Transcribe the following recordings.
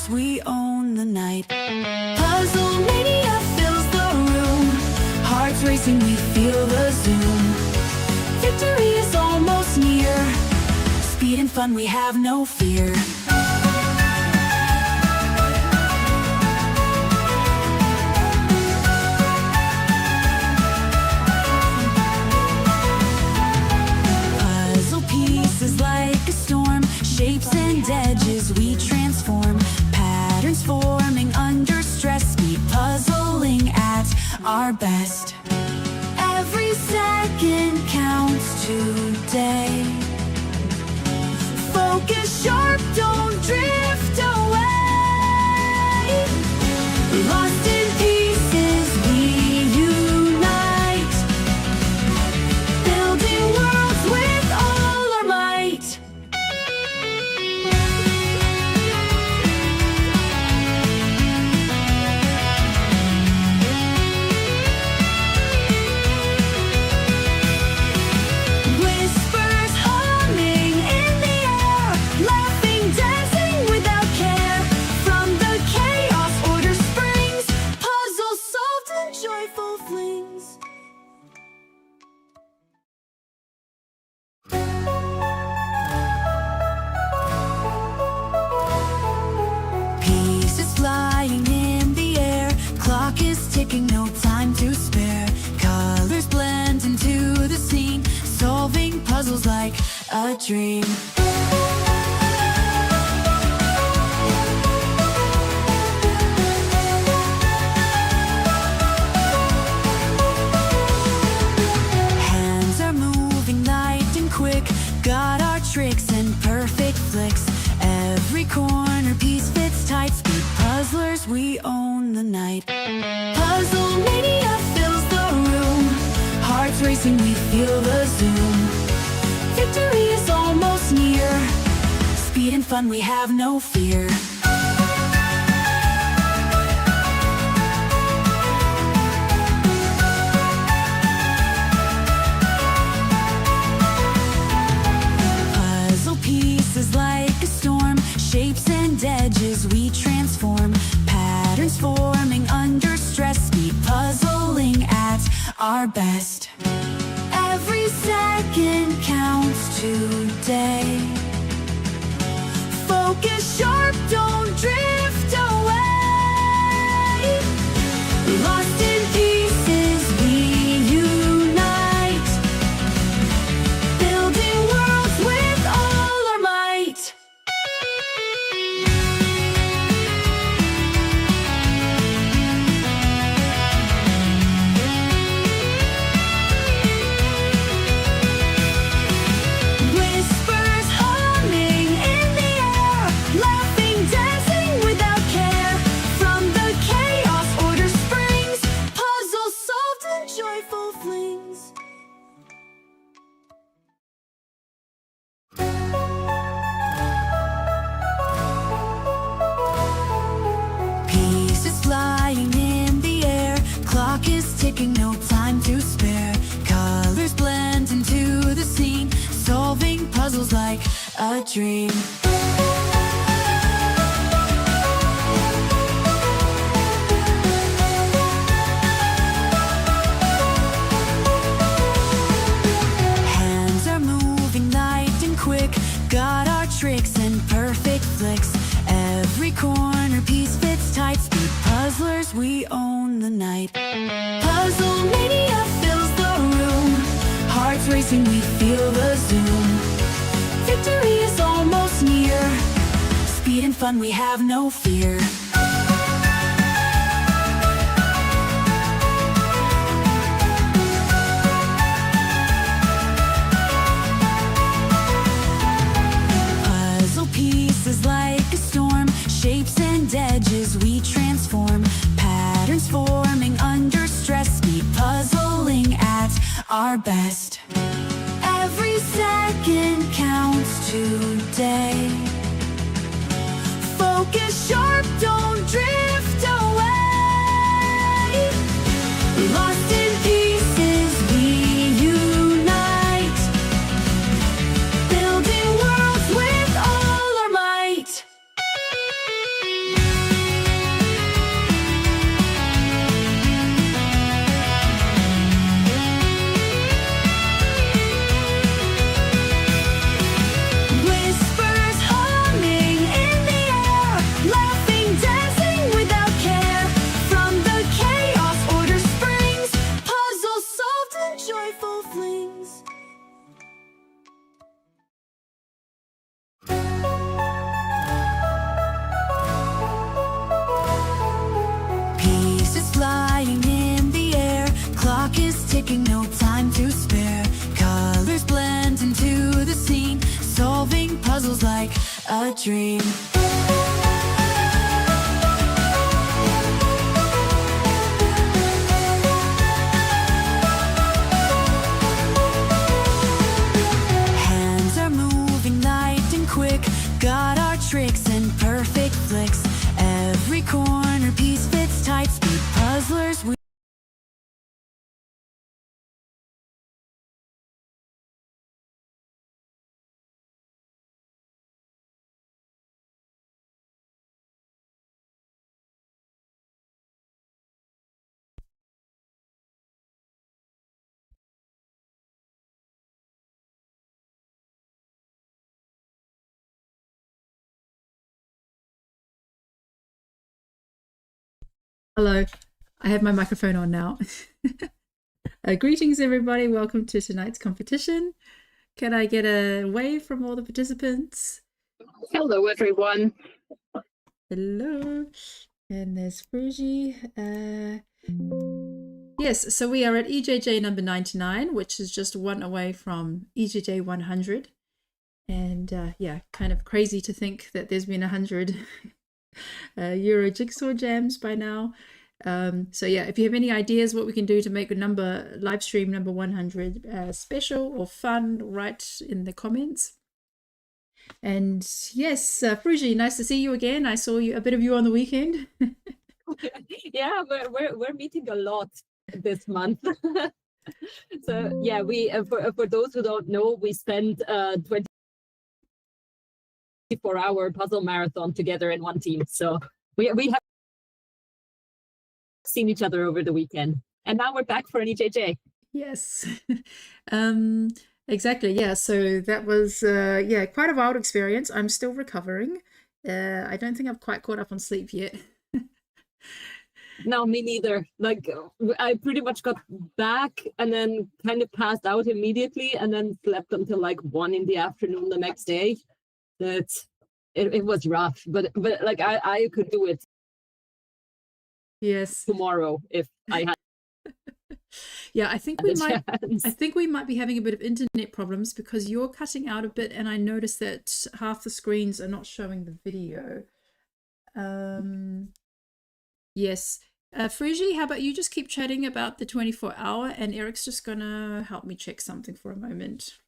puzzlers, we own the night. Puzzle mania fills the room. Hearts racing, we feel the zoom. Victory is almost near. Speed and fun, we have no fear. Puzzle pieces like a storm. Shapes and edges we transform. Patterns forming under stress. Speed puzzling at our best. Every second counts today. Focus sharp, don't drift away. Lost in pieces, we unite. Building worlds with all our might. Whispers humming in the air, laughing, dancing without care. From the chaos, order springs, puzzles solved in joyful flings. Pieces flying in the air, clock is ticking, no time to spare. Colors blend into the scene, solving puzzles like a dream. Hands are moving light and quick, got our tricks and perfect flicks. Every corner piece fits tight. Speed puzzlers, we own the night. Puzzle mania fills the room. Hearts racing, we feel the zoom. Victory is almost near. Speed and fun, we have no fear. Puzzle pieces like a storm. Shapes and edges we transform. Patterns forming under stress. Speed puzzling at our best. Every second counts today. Focus sharp, don't drift away. Lost in pieces, we unite. Building worlds with all our might. Whispers humming in the air, laughing, dancing without care. From the chaos, order springs, puzzles solved in joyful flings. Pieces flying in the air, clock is ticking, no time to spare. Colors blend into the scene, solving puzzles like a dream. Hands are moving light and quick, got our tricks and perfect flicks. Every corner piece fits tight. Speed puzzlers, we own the night. Puzzle mania fills the room. Hearts racing, we feel the zoom. Victory is almost near. Speed and fun, we have no fear. Puzzle pieces like a storm. Shapes and edges we transform. Patterns forming under stress. Speed puzzling at our best. Every second counts today. Focus sharp, don't drift away. Lost in pieces, we unite. Building worlds with all our might. a dream. Hands are moving light and quick, got our tricks and perfect flicks. Every corner piece fits tight, speed puzzlers we Hello, I have my microphone on now. Greetings, everybody. Welcome to tonight's competition. Can I get a wave from all the participants? Hello, everyone. Hello. And there's Fuji. Yes, so we are at EJJ number 99, which is just one away from EJJ 100. And yeah, kind of crazy to think that there's been 100 Euro Jigsaw Jams by now. So yeah, if you have any ideas what we can do to make a live stream number 100 special or fun, write in the comments. And yes, Fuji, nice to see you again. I saw a bit of you on the weekend. Yeah, we're meeting a lot this month. So yeah, we for those who don't know, we spent 24-hour puzzle marathon together in one team. So we have seen each other over the weekend, and now we're back for an EJJ. Yes. Exactly. Yeah. So that was yeah, quite a wild experience. I'm still recovering. I don't think I've quite caught up on sleep yet. No, me neither. Like I pretty much got back and then kind of passed out immediately, and then slept until like 1 in the afternoon the next day. It was rough, but like I could do it. Yes. Tomorrow if I had. Yeah, I think we might be having a bit of internet problems because you're cutting out a bit, and I noticed that half the screens are not showing the video. Yes. Fuji, how about you just keep chatting about the 24-hour, and Eric's just gonna help me check something for a moment.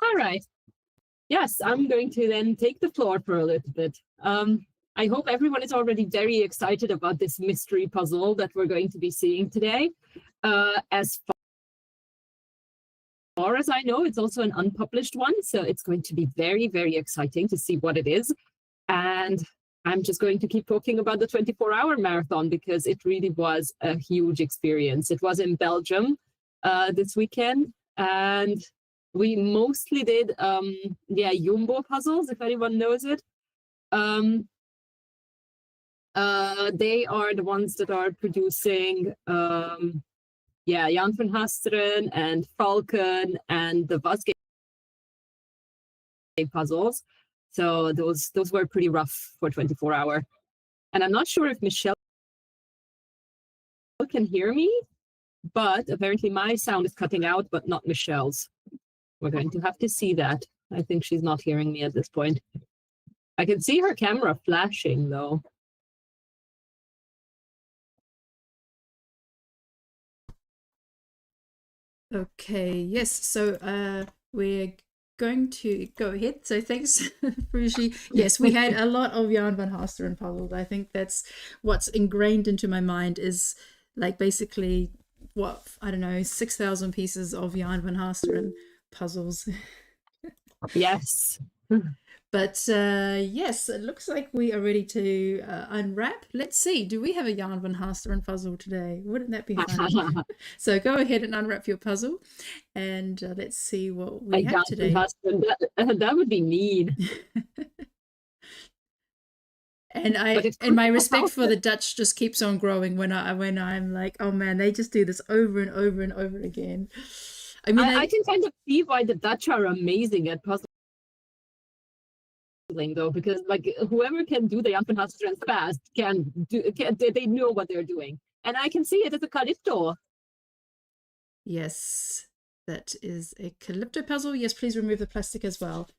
All right. Yes, I'm going to then take the floor for a little bit. I hope everyone is already very excited about this mystery puzzle that we're going to be seeing today. As far as I know, it's also an unpublished one, so it's going to be very, very exciting to see what it is. And I'm just going to keep talking about the 24-hour marathon because it really was a huge experience. It was in Belgium this weekend, and we mostly did Jumbo puzzles, if anyone knows it. They are the ones that are producing Jan van Hasteren and Falcon and the Vasgate puzzles. So those were pretty rough for 24-hour. And I'm not sure if Michelle can hear me, but apparently my sound is cutting out, but not Michelle's. We're going to have to see that. I think she's not hearing me at this point. I can see her camera flashing though. Okay, yes, so we're going to go ahead. So thanks, Fuji. Yes, we had a lot of Jan van Hasteren puzzles. I think that's what's ingrained into my mind is like basically what, I don't know, 6,000 pieces of Jan van Hasteren puzzles. Yes. But yes, it looks like we are ready to unwrap. Let's see, do we have a Jan van Hasteren puzzle today? Wouldn't that be fun? So go ahead and unwrap your puzzle, and let's see what we have today. That would be mean. And my respect for the Dutch just keeps on growing when I'm like, oh man, they just do this over and over and over again. I mean, I can kind of see why the Dutch are amazing at puzzling though, because like whoever can do the Jan van Hasteren fast they know what they're doing, and I can see it as a Calypto. Yes, that is a Calypto puzzle. Yes, please remove the plastic as well.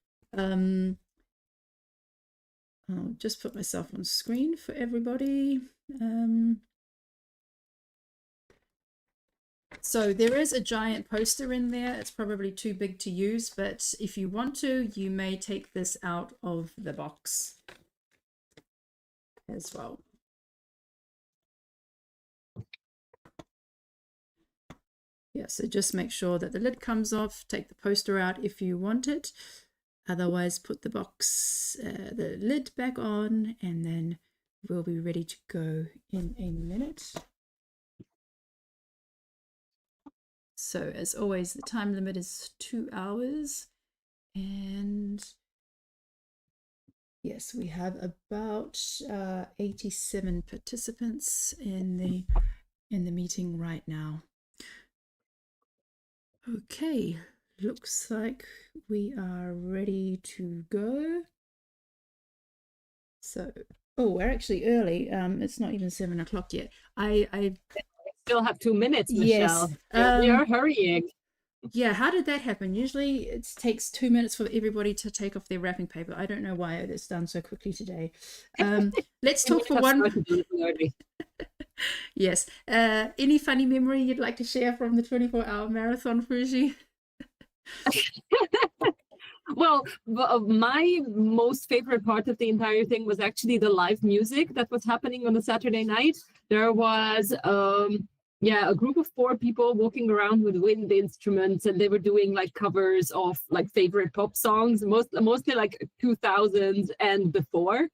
I'll just put myself on screen for everybody. So there is a giant poster in there. It's probably too big to use, but if you want to, you may take this out of the box as well. Yeah, so just make sure that the lid comes off, take the poster out if you want it. Otherwise, put the box, the lid back on, and then we'll be ready to go in a minute. So as always, the time limit is 2 hours. And yes, we have about 87 participants in the meeting right now. Okay, looks like we are ready to go. So, oh, we're actually early. It's not even 7 o'clock yet. I still have 2 minutes, Michelle. Yes. You're hurrying. Yeah, how did that happen? Usually it takes 2 minutes for everybody to take off their wrapping paper. I don't know why it's done so quickly today. Let's talk for one. Yes. Any funny memory you'd like to share from the 24-hour marathon, Fuji? Well, my most favorite part of the entire thing was actually the live music that was happening on a Saturday night. There was a group of 4 people walking around with wind instruments, and they were doing like covers of like favorite pop songs, mostly like 2000s and before.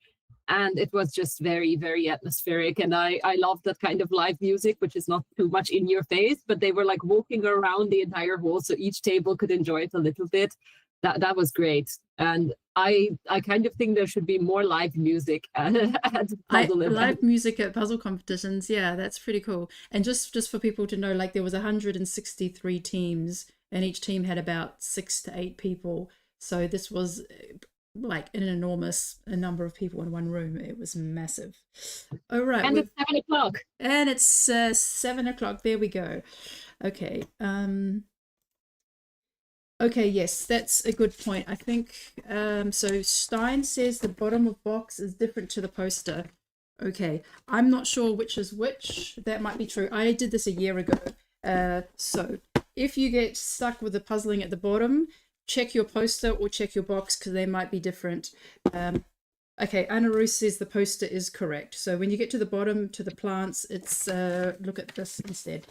And it was just very, very atmospheric. And I love that kind of live music, which is not too much in your face, but they were like walking around the entire hall, so each table could enjoy it a little bit. That was great. And I kind of think there should be more live music at puzzle events. Live music at puzzle competitions. Yeah, that's pretty cool. And just for people to know, like there was 163 teams, and each team had about 6 to 8 people. So this was like an enormous number of people in one room. It was massive. All right. And it's 7 o'clock. And it's 7 o'clock. There we go. Okay. Okay, yes, that's a good point. I think, so Stein says the bottom of box is different to the poster. Okay, I'm not sure which is which. That might be true. I did this a year ago. So if you get stuck with the puzzling at the bottom, check your poster or check your box because they might be different. Okay, Anna Ruth says the poster is correct. So when you get to the bottom, to the plants, it's, look at this instead.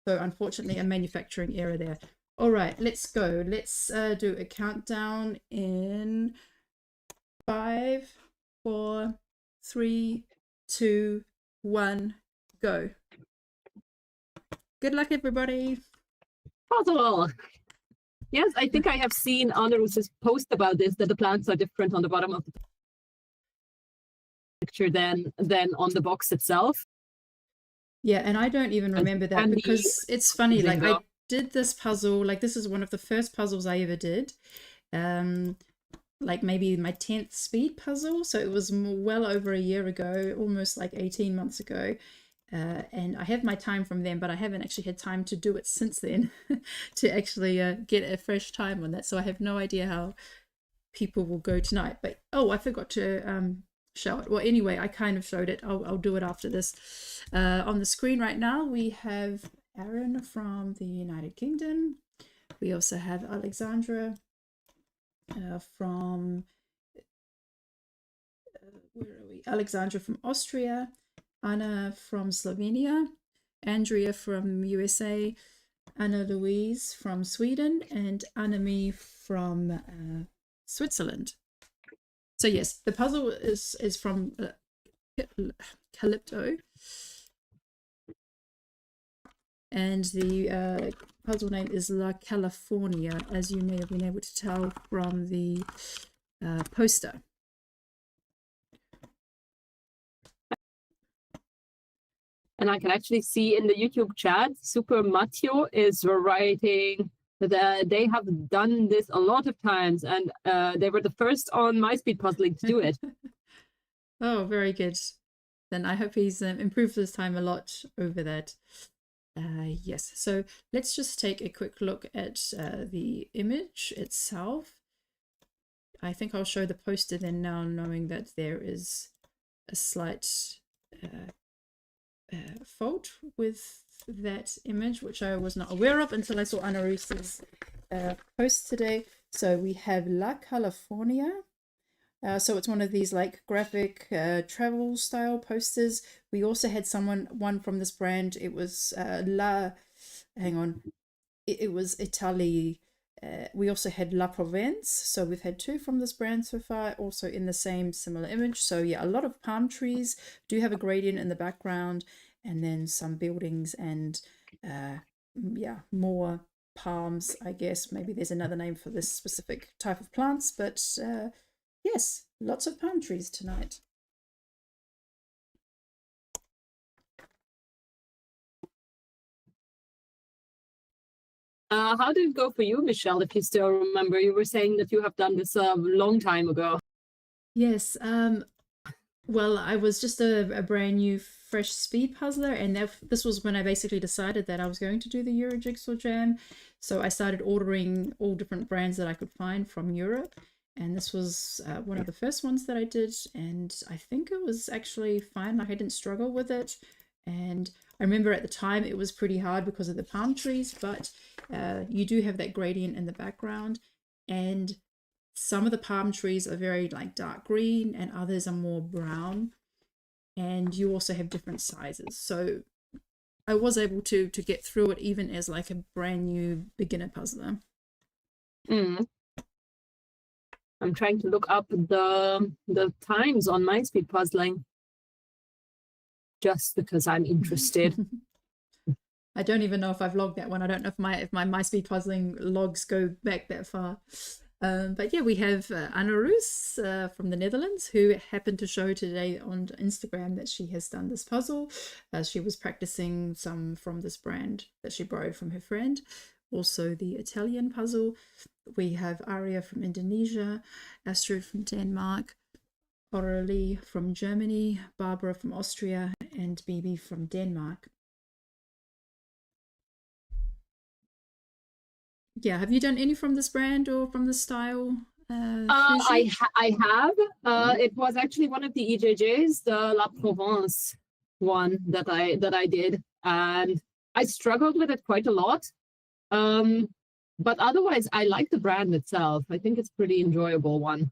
So unfortunately, a manufacturing error there. All right, let's go. Let's do a countdown in 5, 4, 3, 2, 1, go. Good luck, everybody. Puzzle. Yes, I think I have seen Anna Ruth's post about this, that the plants are different on the bottom of the picture than on the box itself. Yeah, and I don't even remember that because it's funny. Like I did this puzzle, like this is one of the first puzzles I ever did. Like maybe my 10th speed puzzle. So it was well over a year ago, almost like 18 months ago. And I have my time from then, but I haven't actually had time to do it since then to actually get a fresh time on that. So I have no idea how people will go tonight. But oh, I forgot to show it. Well, anyway, I kind of showed it. I'll do it after this. On the screen right now, we have Aaron from the United Kingdom. We also have Alexandra from where are we? Alexandra from Austria, Anna from Slovenia, Andrea from USA, Anna Louise from Sweden, and Annemie from Switzerland. So yes, the puzzle is from Calypto. And the puzzle name is La California, as you may have been able to tell from the poster. And I can actually see in the YouTube chat, Super Matteo is writing that they have done this a lot of times, and they were the first on My Speed Puzzling to do it. Oh, very good. Then I hope he's improved his time a lot over that. Yes, so let's just take a quick look at the image itself. I think I'll show the poster then now, knowing that there is a slight fault with that image, which I was not aware of until I saw Anarusa's post today. So we have La California. So it's one of these like graphic travel style posters. We also had one from this brand. It was it was Italy. We also had La Provence. So we've had two from this brand so far, also in the same similar image. So yeah, a lot of palm trees, do have a gradient in the background, and then some buildings and yeah, more palms, I guess. Maybe there's another name for this specific type of plants, but yes, lots of palm trees tonight. How did it go for you, Michelle, if you still remember? You were saying that you have done this a long time ago. Yes, well, I was just a brand new fresh speed puzzler, and this was when I basically decided that I was going to do the Euro Jigsaw Jam. So I started ordering all different brands that I could find from Europe, and this was one of the first ones that I did, and I think it was actually fine. Like, I didn't struggle with it, and I remember at the time it was pretty hard because of the palm trees, but you do have that gradient in the background, and some of the palm trees are very like dark green and others are more brown, and you also have different sizes. So I was able to get through it even as like a brand new beginner puzzler. I'm trying to look up the times on my speed puzzling just because I'm interested. I don't even know if I've logged that one. I don't know if my speed puzzling logs go back that far. But yeah, we have Anaroos from the Netherlands, who happened to show today on Instagram that she has done this puzzle. She was practicing some from this brand that she borrowed from her friend. Also the Italian puzzle. We have Aria from Indonesia, Astrid from Denmark, Aurelie from Germany, Barbara from Austria, and Bibi from Denmark. Yeah, have you done any from this brand or from this style? I have. It was actually one of the EJJs, the La Provence one that I did, and I struggled with it quite a lot. But otherwise, I like the brand itself. I think it's a pretty enjoyable one.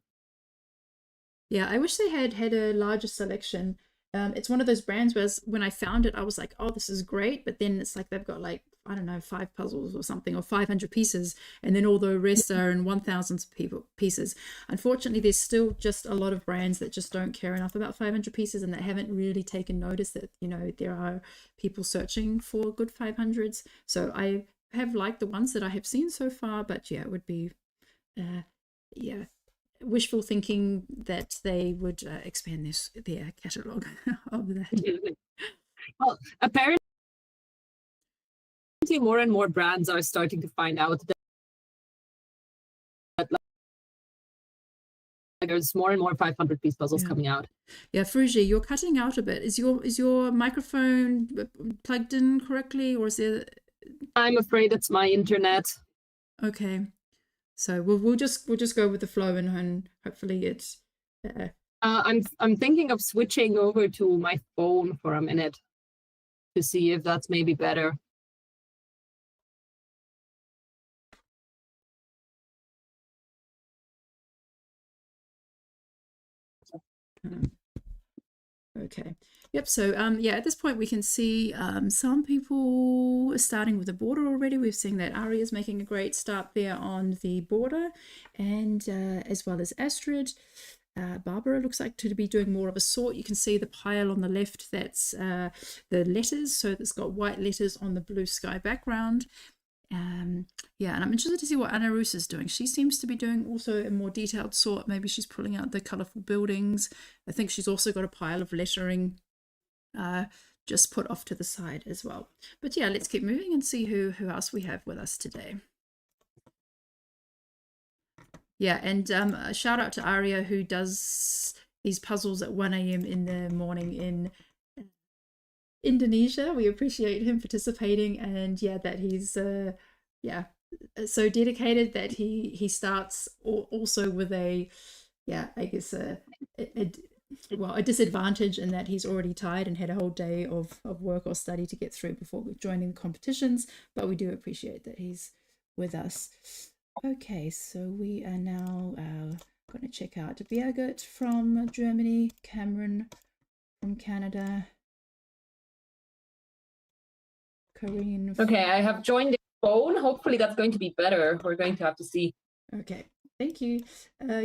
Yeah, I wish they had a larger selection. It's one of those brands where when I found it, I was like, oh, this is great. But then it's like they've got like, I don't know, 5 puzzles or something, or 500 pieces. And then all the rest are in 1,000 pieces. Unfortunately, there's still just a lot of brands that just don't care enough about 500 pieces, and that haven't really taken notice that, you know, there are people searching for good 500s. So I have liked the ones that I have seen so far. But yeah, it would be, yeah, wishful thinking that they would expand their catalogue of that. Well, apparently more and more brands are starting to find out that there's more and more 500-piece puzzles coming out. Yeah, Fruji, you're cutting out a bit. Is your microphone plugged in correctly, or is there? I'm afraid it's my internet. Okay. So we'll just go with the flow, and hopefully it's. I'm thinking of switching over to my phone for a minute to see if that's maybe better. Okay. Yep. So yeah, at this point we can see some people are starting with the border already. We've seen that Ari is making a great start there on the border, and as well as Astrid. Barbara looks like to be doing more of a sort. You can see the pile on the left, that's the letters. So it's got white letters on the blue sky background. Yeah, and I'm interested to see what Anna Roos is doing. She seems to be doing also a more detailed sort. Maybe she's pulling out the colourful buildings. I think she's also got a pile of lettering just put off to the side as well. But yeah, let's keep moving and see who else we have with us today. Yeah, and a shout out to Aria, who does these puzzles at 1 a.m. in the morning in Indonesia. We appreciate him participating, and yeah, that he's yeah, so dedicated that he starts also with a, yeah, I guess a well, a disadvantage in that he's already tired and had a whole day of work or study to get through before joining the competitions, but we do appreciate that he's with us. Okay, so we are now going to check out Birgit from Germany, Cameron from Canada, Corinne. Okay, I have joined the phone. Hopefully that's going to be better. We're going to have to see. Okay, thank you. So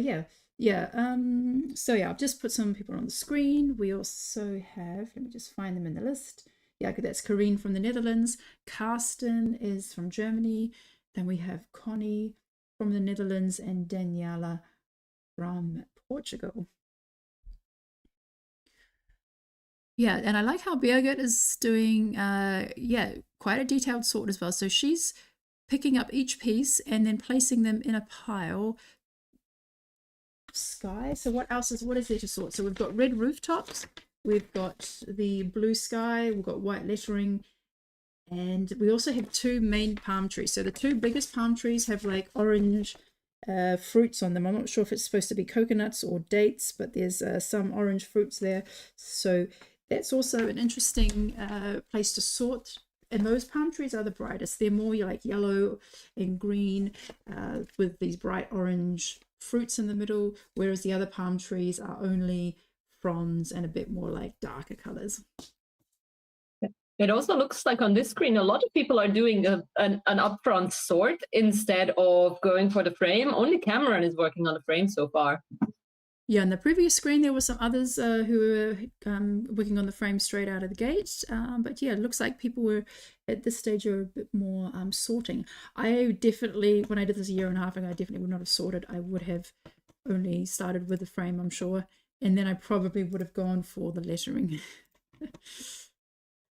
yeah, I've just put some people on the screen. We also have, let me just find them in the list. Yeah, okay, that's Corinne from the Netherlands. Karsten is from Germany. Then we have Connie from the Netherlands and Daniela from Portugal. Yeah, and I like how Birgit is doing, quite a detailed sort as well. So she's picking up each piece and then placing them in a pile. Sky. So what is there to sort? So we've got red rooftops, we've got the blue sky, we've got white lettering, and we also have two main palm trees. So the two biggest palm trees have like orange fruits on them. I'm not sure if it's supposed to be coconuts or dates, but there's some orange fruits there. So that's also an interesting place to sort. And those palm trees are the brightest. They're more like yellow and green with these bright orange fruits in the middle, whereas the other palm trees are only fronds and a bit more like darker colors. It also looks like on this screen, a lot of people are doing an upfront sort instead of going for the frame. Only Cameron is working on the frame so far. Yeah, on the previous screen, there were some others who were working on the frame straight out of the gate. But yeah, it looks like people were at this stage are a bit more sorting. I definitely, when I did this a year and a half ago, I definitely would not have sorted. I would have only started with the frame, I'm sure. And then I probably would have gone for the lettering.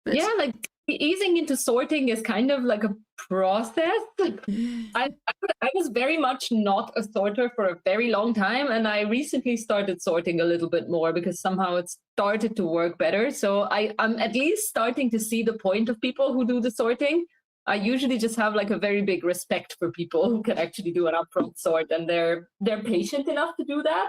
But yeah, like easing into sorting is kind of like a process. I was very much not a sorter for a very long time, and I recently started sorting a little bit more because somehow it started to work better. So I'm at least starting to see the point of people who do the sorting. I usually just have like a very big respect for people who can actually do an upfront sort, and they're patient enough to do that.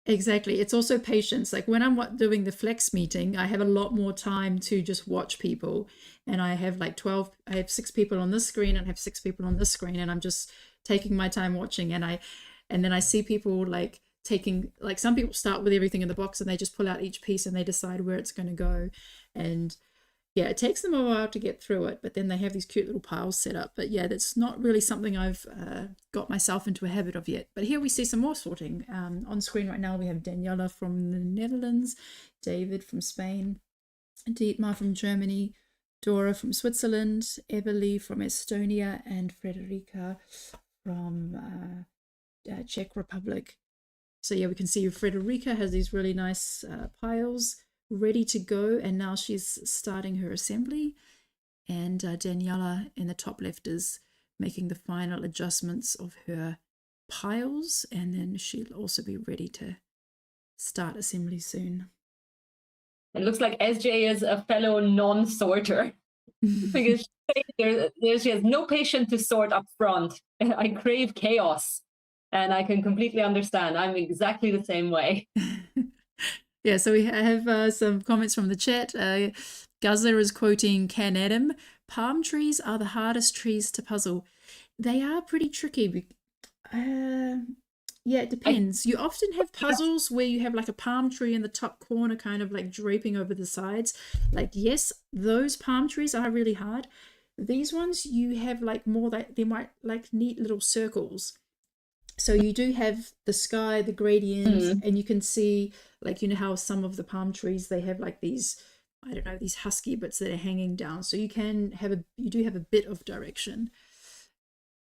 Exactly. It's also patience. Like when I'm doing the flex meeting, I have a lot more time to just watch people. And I have like I have 6 people on this screen and I have 6 people on this screen. And I'm just taking my time watching. And then I see people like taking, like some people start with everything in the box and they just pull out each piece and they decide where it's going to go. And yeah, it takes them a while to get through it, but then they have these cute little piles set up. But yeah, that's not really something I've got myself into a habit of yet. But here we see some more sorting. On screen right now, we have Daniela from the Netherlands, David from Spain, Dietmar from Germany, Dora from Switzerland, Eberly from Estonia, and Frederica from Czech Republic. So yeah, we can see Frederica has these really nice piles ready to go, and now she's starting her assembly, and Daniela in the top left is making the final adjustments of her piles, and then she'll also be ready to start assembly soon. It looks like SJ is a fellow non-sorter because she has no patience to sort up front. I crave chaos, and I can completely understand. I'm exactly the same way. Yeah, so we have some comments from the chat. Guzzler is quoting Can Adam. Palm trees are the hardest trees to puzzle. They are pretty tricky. Yeah, it depends. You often have puzzles where you have like a palm tree in the top corner kind of like draping over the sides. Like, yes, those palm trees are really hard. These ones, you have like more like, they might like neat little circles. So you do have the sky, the gradients, and you can see, like, you know how some of the palm trees, they have like these, I don't know, these husky bits that are hanging down. So you do have a bit of direction.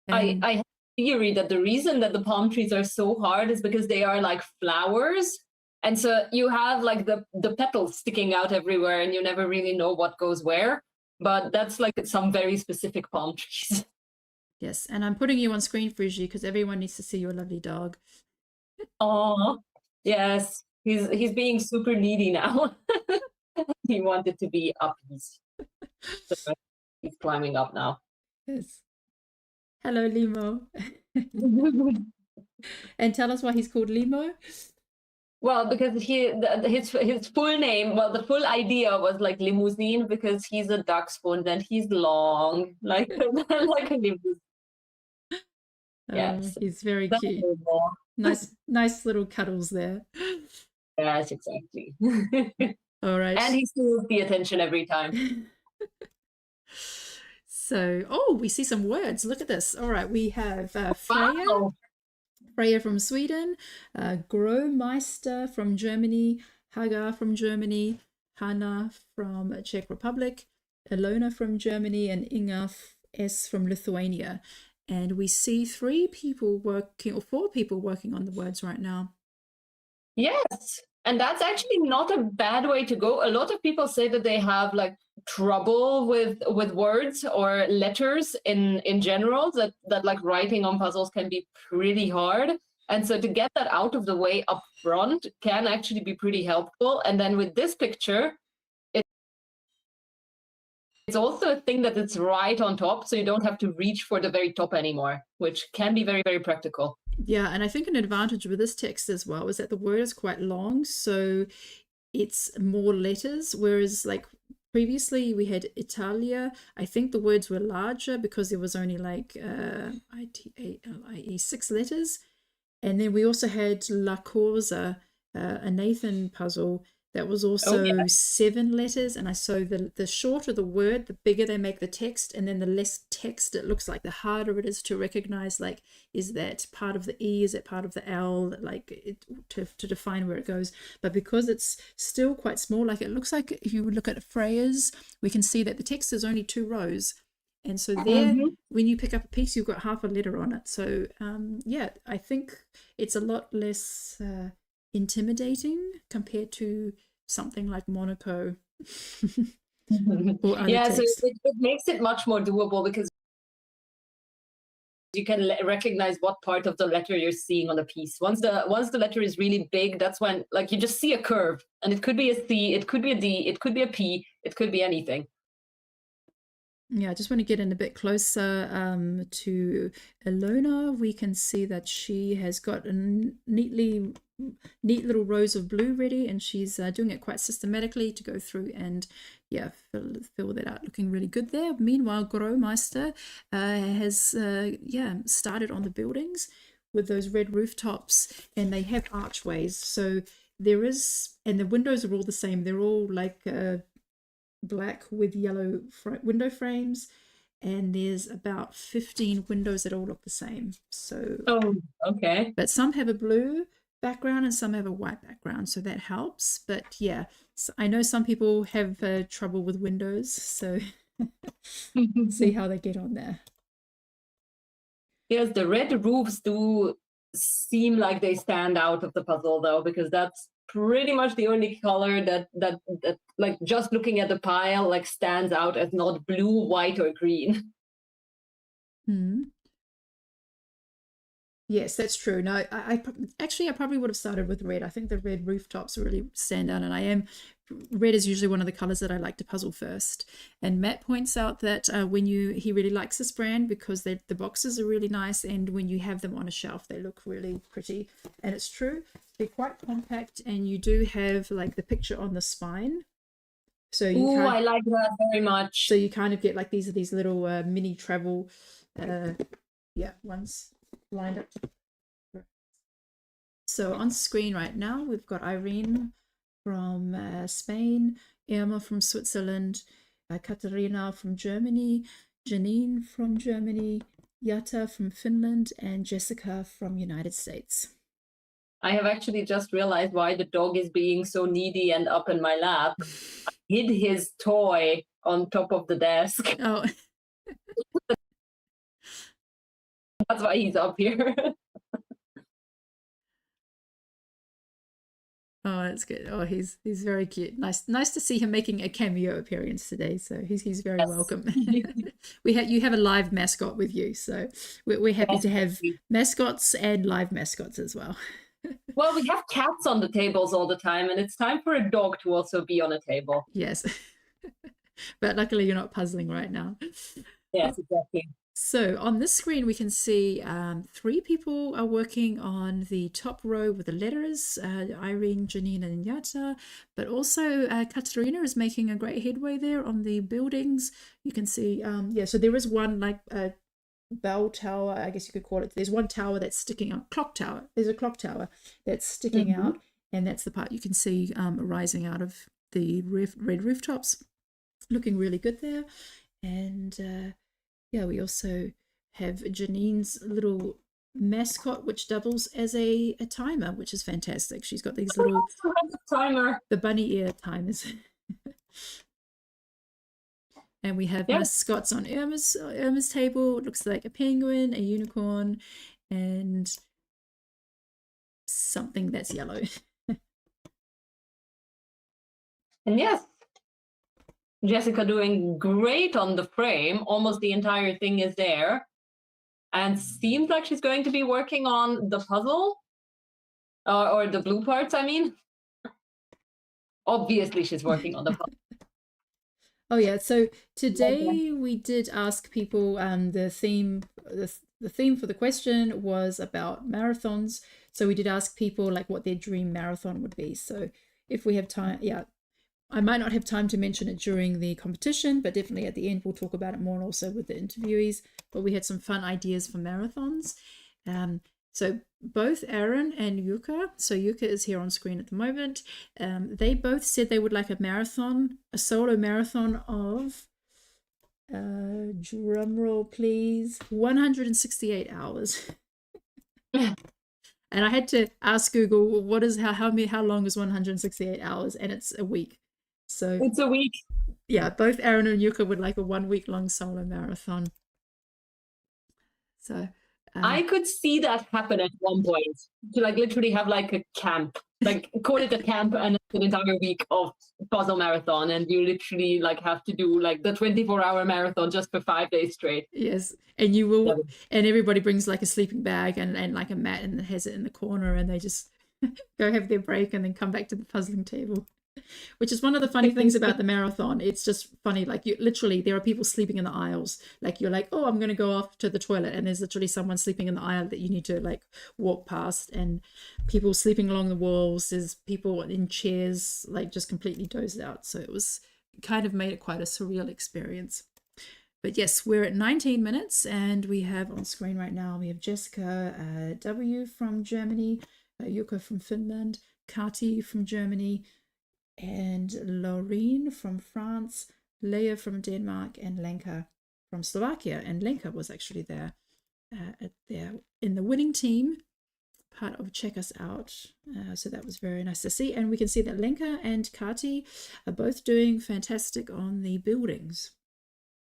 And I have a theory that the reason that the palm trees are so hard is because they are like flowers. And so you have like the petals sticking out everywhere and you never really know what goes where. But that's like some very specific palm trees. Yes, and I'm putting you on screen, Frigi, because everyone needs to see your lovely dog. Oh, yes. He's being super needy now. He wanted to be up. So he's climbing up now. Yes. Hello, Limo. And tell us why he's called Limo. Well, because his full name, well, the full idea was like limousine because he's a dachshund and he's long, like like a limousine. Yes, He's very that's cute. adorable. Nice little cuddles there. Yes, exactly. All right. And he steals the attention every time. So, oh, we see some words. Look at this. All right, we have Freya. Wow. Freya from Sweden, Gromeister from Germany, Hagar from Germany, Hanna from Czech Republic, Ilona from Germany, and Inga S from Lithuania. And we see 4 people working on the words right now. Yes. And that's actually not a bad way to go. A lot of people say that they have like trouble with words or letters in general, that like writing on puzzles can be pretty hard. And so to get that out of the way up front can actually be pretty helpful. And then with this picture, it's also a thing that it's right on top, so you don't have to reach for the very top anymore, which can be very, very practical. Yeah, and I think an advantage with this text as well is that the word is quite long, so it's more letters, whereas like previously we had Italia. I think the words were larger because there was only like ITALIE 6 letters. And then we also had La Corsa, a Nathan puzzle that was also 7 letters. And so the shorter the word, the bigger they make the text, and then the less text it looks like, the harder it is to recognize, like, is that part of the E, is it part of the L, like to define where it goes. But because it's still quite small, like it looks like if you look at Freya's, we can see that the text is only 2 rows. And so there, when you pick up a piece, you've got half a letter on it. So yeah, I think it's a lot less intimidating compared to something like Monaco. Yeah, so it makes it much more doable because you can recognize what part of the letter you're seeing on the piece. Once the letter is really big, that's when like you just see a curve, and it could be a C, it could be a D, it could be a P, it could be anything. Yeah, I just want to get in a bit closer to Ilona. We can see that she has got a neat little rows of blue ready, and she's doing it quite systematically to go through and fill that out, looking really good there. Meanwhile, Gromeister has started on the buildings with those red rooftops, and they have archways. So there is, and the windows are all the same. They're all like black with yellow window frames, and there's about 15 windows that all look the same. So okay, but some have a blue background and some have a white background, so that helps. But yeah, so I know some people have trouble with windows, so see how they get on there. Yes, the red roofs do seem like they stand out of the puzzle though, because that's pretty much the only color that like just looking at the pile like stands out as not blue, white, or green. Yes, that's true. No, I probably would have started with red. I think the red rooftops really stand out, and red is usually one of the colors that I like to puzzle first. And Matt points out that he really likes this brand because the boxes are really nice, and when you have them on a shelf, they look really pretty. And it's true, they're quite compact, and you do have like the picture on the spine. So I like that very much. So you kind of get like these little mini travel, ones lined up. So on screen right now, we've got Irene from Spain, Irma from Switzerland, Katarina from Germany, Janine from Germany, Yata from Finland, and Jessica from United States. I have actually just realized why the dog is being so needy and up in my lap. I hid his toy on top of the desk. Oh. That's why he's up here. Oh, that's good. Oh, he's very cute. Nice to see him making a cameo appearance today. So he's very welcome. You have a live mascot with you, so we're happy to have mascots and live mascots as well. Well, we have cats on the tables all the time, and it's time for a dog to also be on a table. Yes, but luckily you're not puzzling right now. Yes, exactly. So on this screen, we can see 3 people are working on the top row with the letters, Irene, Janine, and Yata, but also Katerina is making a great headway there on the buildings. You can see, yeah, so there is one like bell tower, I guess you could call it. There's one tower that's sticking out, clock tower. There's a clock tower that's sticking out, and that's the part you can see rising out of the red rooftops. Looking really good there. And yeah, we also have Janine's little mascot, which doubles as a timer, which is fantastic. She's got these little timer, the bunny ear timers. And we have mascots on Irma's table. It looks like a penguin, a unicorn, and something that's yellow. And yes, Jessica doing great on the frame. Almost the entire thing is there. And seems like she's going to be working on the puzzle. Or the blue parts, I mean. Obviously, she's working on the puzzle. Oh yeah, so today we did ask people the theme for the question was about marathons. So we did ask people like what their dream marathon would be. So if we have time, yeah, I might not have time to mention it during the competition, but definitely at the end we'll talk about it more, and also with the interviewees. But we had some fun ideas for marathons. So both Aaron and Yuka, so Yuka is here on screen at the moment, they both said they would like a marathon, a solo marathon of, drumroll please, 168 hours. And I had to ask Google, what is how long is 168 hours? And it's a week. So it's a week. Yeah, both Aaron and Yuka would like a 1 week long solo marathon. So I could see that happen at one point, to like literally have like a camp, like call it a camp, and an entire week of puzzle marathon, and you literally like have to do like the 24-hour marathon just for 5 days straight. Yes, and you will, and everybody brings like a sleeping bag and like a mat and has it in the corner, and they just go have their break and then come back to the puzzling table. Which is one of the funny things about the marathon. It's just funny, like you literally, there are people sleeping in the aisles. Like you're like, oh, I'm going to go off to the toilet, and there's literally someone sleeping in the aisle that you need to like walk past, and people sleeping along the walls. There's people in chairs like just completely dozed out. So it was kind of made it quite a surreal experience. But yes, we're at 19 minutes, and we have on screen right now, we have Jessica W from Germany, Yuka from Finland, Kati from Germany, and Laureen from France, Leah from Denmark, and Lenka from Slovakia. And Lenka was actually there in the winning team, part of Check Us Out. So that was very nice to see. And we can see that Lenka and Kati are both doing fantastic on the buildings.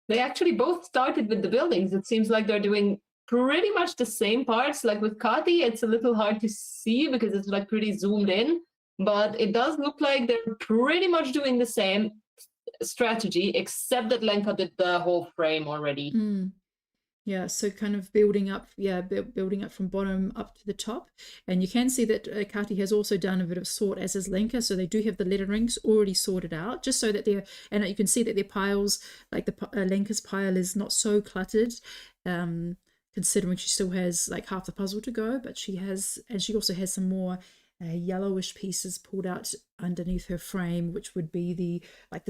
They actually both started with the buildings. It seems like they're doing pretty much the same parts. Like with Kati, it's a little hard to see because it's like pretty zoomed in. But it does look like they're pretty much doing the same strategy, except that Lenka did the whole frame already. Yeah, so kind of building up from bottom up to the top. And you can see that Kati has also done a bit of sort, as is Lenka. So they do have the letterings already sorted out, just so that they're, and you can see that their piles, like the Lenka's pile is not so cluttered, considering she still has like half the puzzle to go, but she has, and she also has some more yellowish pieces pulled out underneath her frame, which would be the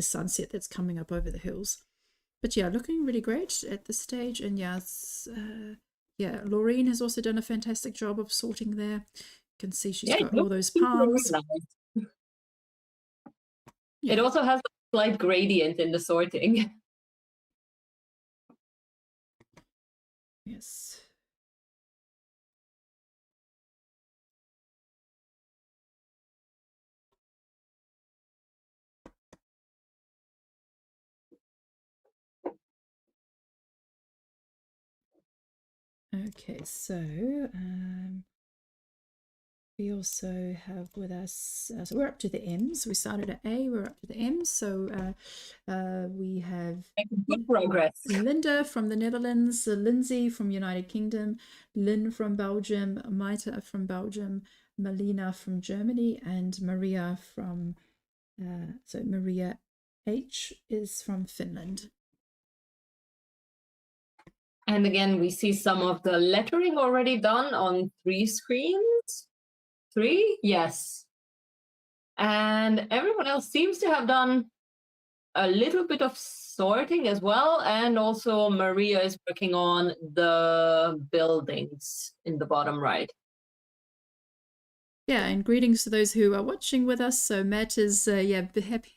sunset that's coming up over the hills. But yeah, looking really great at this stage. And yes, Laureen has also done a fantastic job of sorting there. You can see she's got all those palms. Yeah. It also has a slight gradient in the sorting. Yes. Okay, so we also have with us, so we're up to the M's. We started at A, we're up to the M's. So we have good progress. Linda from the Netherlands, Lindsay from United Kingdom, Lynn from Belgium, Maita from Belgium, Melina from Germany, and Maria from, so Maria H is from Finland. And again, we see some of the lettering already done on 3 screens. 3? Yes. And everyone else seems to have done a little bit of sorting as well. And also Maria is working on the buildings in the bottom right. Yeah, and greetings to those who are watching with us. So Matt is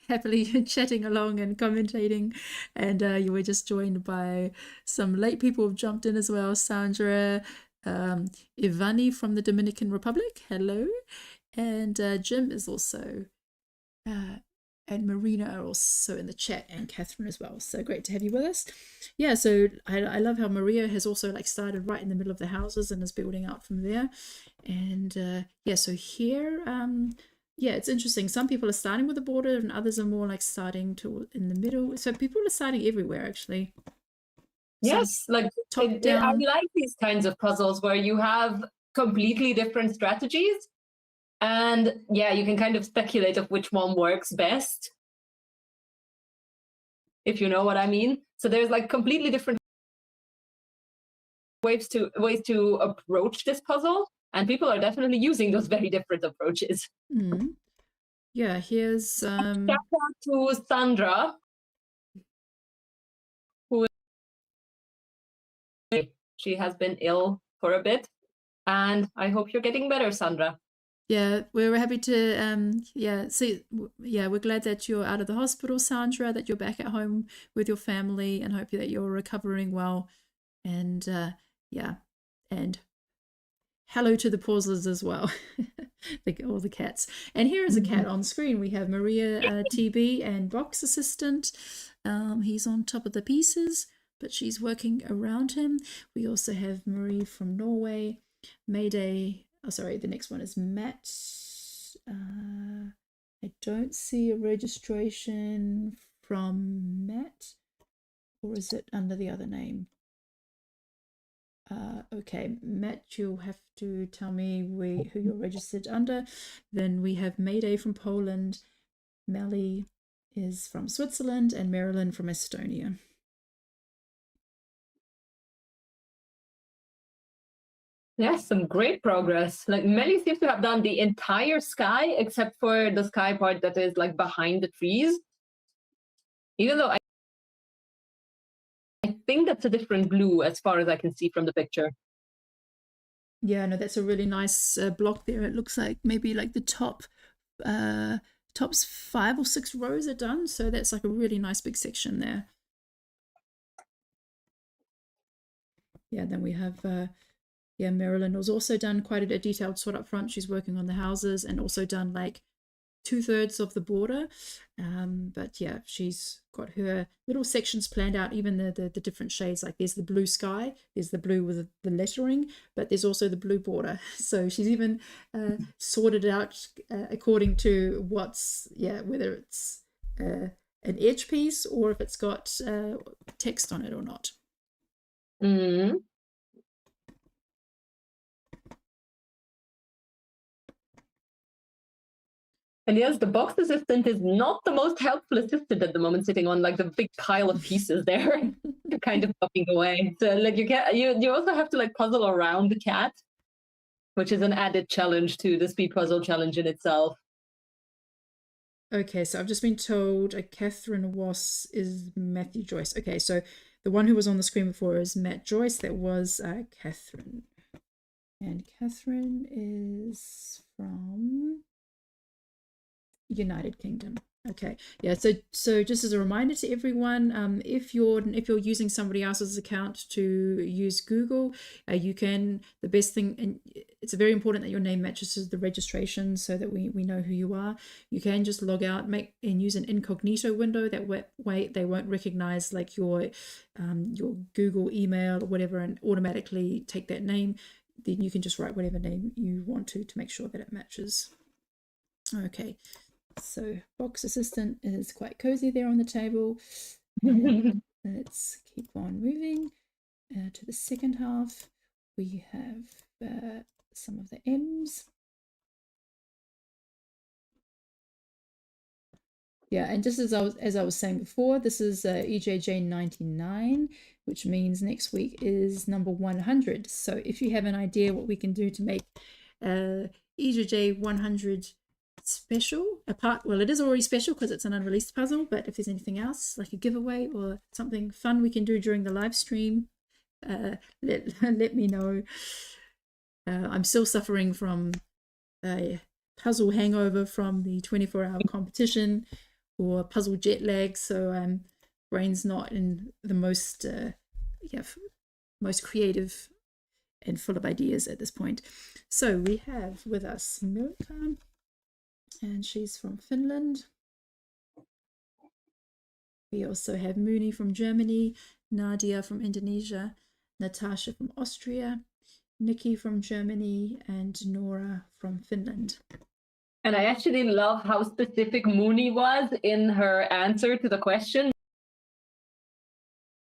happily chatting along and commentating, and you were just joined by some late people who've jumped in as well. Sandra, Ivani from the Dominican Republic, hello, and Jim is also, and Marina are also in the chat, and Catherine as well. So great to have you with us. Yeah, so I love how Maria has also like started right in the middle of the houses and is building out from there. And yeah, so here, yeah, it's interesting. Some people are starting with the border and others are more like starting to in the middle. So people are starting everywhere actually. Yes, like I down. like these kinds of puzzles where you have completely different strategies. And yeah, you can kind of speculate of which one works best, if you know what I mean. So there's like completely different ways to approach this puzzle, and people are definitely using those very different approaches. Mm. Yeah, here's Shout out to Sandra, who she has been ill for a bit, and I hope you're getting better, Sandra. Yeah, we're happy to we're glad that you're out of the hospital, Sandra, that you're back at home with your family, and hope that you're recovering well. And yeah, and hello to the pausers as well, all the cats. And here is a cat on screen. We have Maria TB and Box Assistant. He's on top of the pieces, but she's working around him. We also have Marie from Norway, Mayday. Oh, sorry, the next one is Matt. I don't see a registration from Matt, or is it under the other name? Okay, Matt, you'll have to tell me who you're registered under. Then we have Mayday from Poland, Melly is from Switzerland, and Marilyn from Estonia. Yes, some great progress. Like Melly seems to have done the entire sky except for the sky part that is like behind the trees. Even though I think that's a different blue as far as I can see from the picture. Yeah, no, that's a really nice block there. It looks like maybe like the top tops 5 or 6 rows are done. So that's like a really nice big section there. Yeah, then we have Marilyn has also done quite a detailed sort up front. She's working on the houses and also done like 2/3 of the border. But yeah, she's got her little sections planned out, even the different shades. Like there's the blue sky, there's the blue with the lettering, but there's also the blue border. So she's even sorted out according to whether it's an edge piece or if it's got text on it or not. Mm-hmm. And yes, the box assistant is not the most helpful assistant at the moment, sitting on like the big pile of pieces there, kind of fucking away. So like you also have to like puzzle around the cat, which is an added challenge to the speed puzzle challenge in itself. Okay, so I've just been told Catherine Wass is Matthew Joyce. Okay, so the one who was on the screen before is Matt Joyce. That was Catherine. And Catherine is from United Kingdom. Okay, yeah, so just as a reminder to everyone, if you're using somebody else's account to use Google, you can, the best thing, and it's very important that your name matches the registration so that we know who you are. You can just log out, and use an incognito window. That way they won't recognize like your Google email or whatever and automatically take that name. Then you can just write whatever name you want to make sure that it matches. Okay. So box assistant is quite cozy there on the table. Let's keep on moving to the second half. We have some of the M's. Yeah, and just as I was saying before, this is EJJ 99, which means next week is number 100. So if you have an idea what we can do to make EJJ 100 special, apart, well, it is already special because it's an unreleased puzzle, but if there's anything else like a giveaway or something fun we can do during the live stream, let me know. I'm still suffering from a puzzle hangover from the 24-hour competition, or puzzle jet lag, so brain's not in the most most creative and full of ideas at this point. So we have with us Milka, and she's from Finland. We also have Mooney from Germany, Nadia from Indonesia, Natasha from Austria, Nikki from Germany, and Nora from Finland. And I actually love how specific Mooney was in her answer to the question.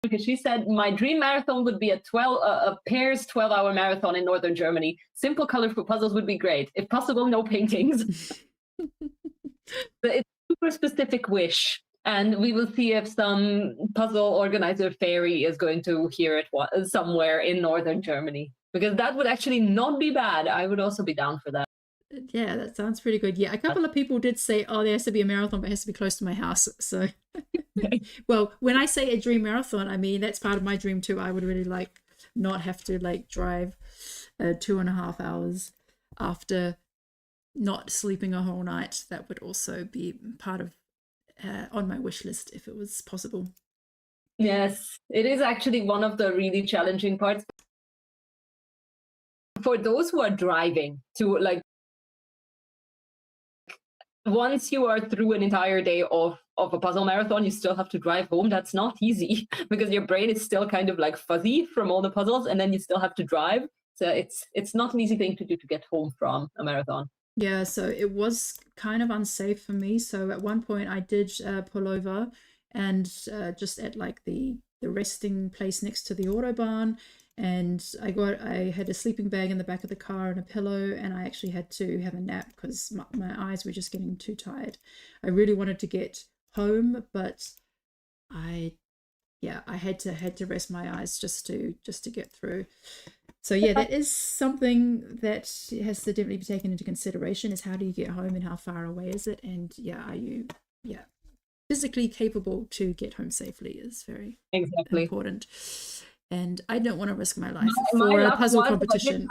Because she said, my dream marathon would be a pairs 12-hour marathon in northern Germany. Simple, colorful puzzles would be great. If possible, no paintings. But it's a super specific wish. And we will see if some puzzle organizer fairy is going to hear it somewhere in northern Germany. Because that would actually not be bad. I would also be down for that. Yeah, that sounds pretty good. Yeah, a couple of people did say, oh, there has to be a marathon, but it has to be close to my house. So, well, when I say a dream marathon, I mean, that's part of my dream too. I would really like not have to like drive 2.5 hours after not sleeping a whole night. That would also be part of on my wish list if it was possible. Yes, it is actually one of the really challenging parts. For those who are driving to like, once you are through an entire day of a puzzle marathon, you still have to drive home. That's not easy because your brain is still kind of like fuzzy from all the puzzles, and then you still have to drive. So it's not an easy thing to do to get home from a marathon. Yeah, so it was kind of unsafe for me. So at one point I did pull over and just at like the resting place next to the Autobahn, and I had a sleeping bag in the back of the car and a pillow, and I actually had to have a nap because my eyes were just getting too tired. I really wanted to get home, but I had to rest my eyes just to get through. So yeah, that is something that has to definitely be taken into consideration, is how do you get home and how far away is it, and are you physically capable to get home safely is very important. And I don't want to risk my life for a puzzle competition.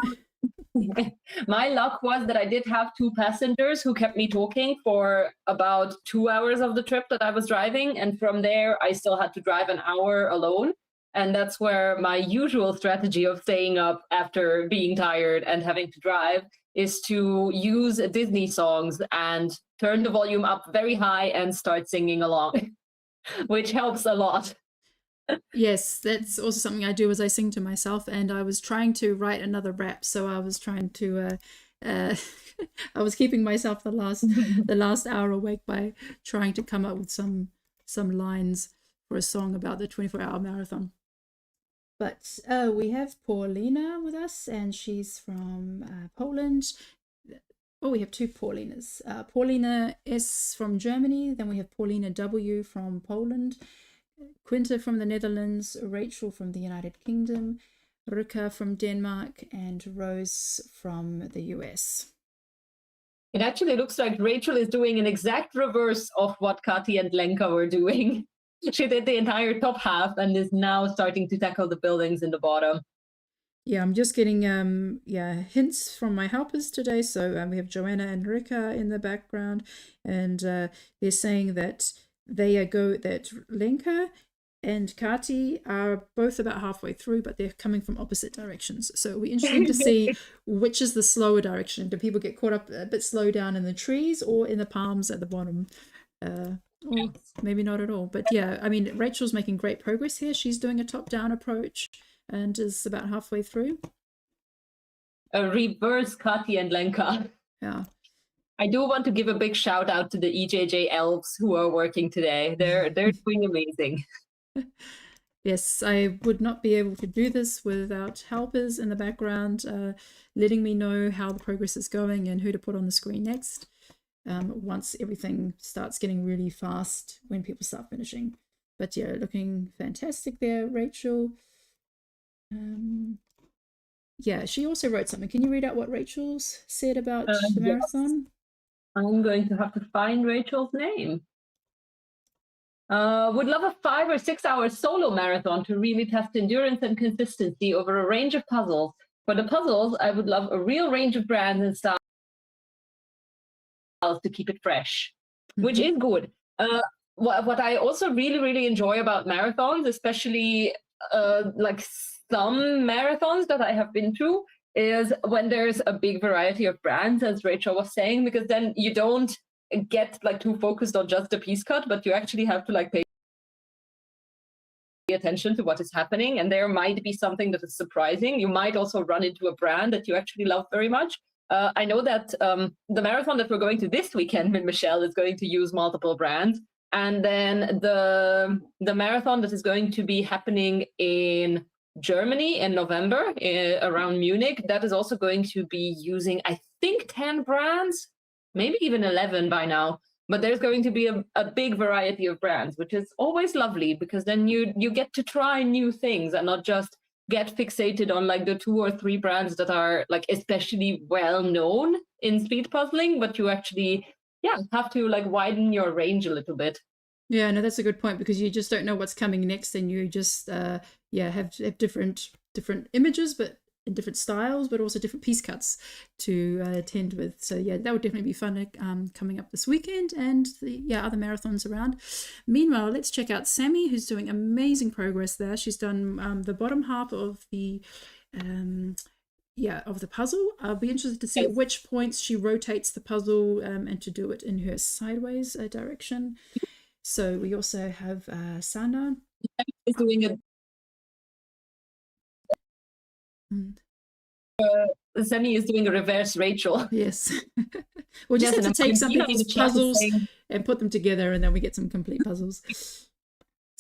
My luck was that I did have 2 passengers who kept me talking for about 2 hours of the trip that I was driving. And from there, I still had to drive an hour alone. And that's where my usual strategy of staying up after being tired and having to drive is to use Disney songs and turn the volume up very high and start singing along, which helps a lot. Yes, that's also something I do, is I sing to myself, and I was trying to write another rap, so I was trying to I was keeping myself the last hour awake by trying to come up with some lines for a song about the 24-hour marathon. But we have Paulina with us, and she's from Poland. Oh, we have 2 Paulinas. Paulina S from Germany, then we have Paulina W from Poland, Quinta from the Netherlands, Rachel from the United Kingdom, Ruka from Denmark, and Rose from the US. It actually looks like Rachel is doing an exact reverse of what Kati and Lenka were doing. She did the entire top half and is now starting to tackle the buildings in the bottom. Yeah, I'm just getting hints from my helpers today. So we have Joanna and Rika in the background, and they're saying that that Lenka and Kati are both about halfway through, but they're coming from opposite directions. So it'll be interesting to see which is the slower direction. Do people get caught up a bit slow down in the trees or in the palms at the bottom? Or maybe not at all. But yeah, I mean, Rachel's making great progress here. She's doing a top-down approach and is about halfway through. A reverse Kati and Lenka. Yeah. I do want to give a big shout out to the EJJ elves who are working today. They're doing amazing. Yes, I would not be able to do this without helpers in the background letting me know how the progress is going and who to put on the screen next. once everything starts getting really fast when people start finishing. But yeah, looking fantastic there, Rachel. Yeah, she also wrote something. Can you read out what Rachel's said about the Yes. marathon? I'm going to have to find Rachel's name. Would love a 5 or 6 hour solo marathon to really test endurance and consistency over a range of puzzles. For the puzzles, I would love a real range of brands and styles to keep it fresh, which is good. What I also really enjoy about marathons, especially like some marathons that I have been through, is when there's a big variety of brands, as Rachel was saying, because then you don't get like too focused on just the piece cut, but you actually have to like pay attention to what is happening, and there might be something that is surprising. You might also run into a brand that you actually love very much. I know that the marathon that we're going to this weekend with Michelle is going to use multiple brands, and then the marathon that is going to be happening in Germany in November around Munich, that is also going to be using, I think, 10 brands, maybe even 11 by now. But there's going to be a big variety of brands, which is always lovely, because then you get to try new things and not just get fixated on like the 2 or 3 brands that are like especially well known in speed puzzling, but you actually have to like widen your range a little bit. Yeah, no, that's a good point, because you just don't know what's coming next, and you just have different images, but in different styles, but also different piece cuts to attend with. So yeah, that would definitely be fun coming up this weekend, and the other marathons around. Meanwhile, let's check out Sammy, who's doing amazing progress there. She's done the bottom half of the of the puzzle. I'll be interested to see at which points she rotates the puzzle and to do it in her sideways direction. So we also have Sana is doing a Semi is doing a reverse Rachel. Yes. We'll just have to take some people's puzzles and put them together, and then we get some complete puzzles.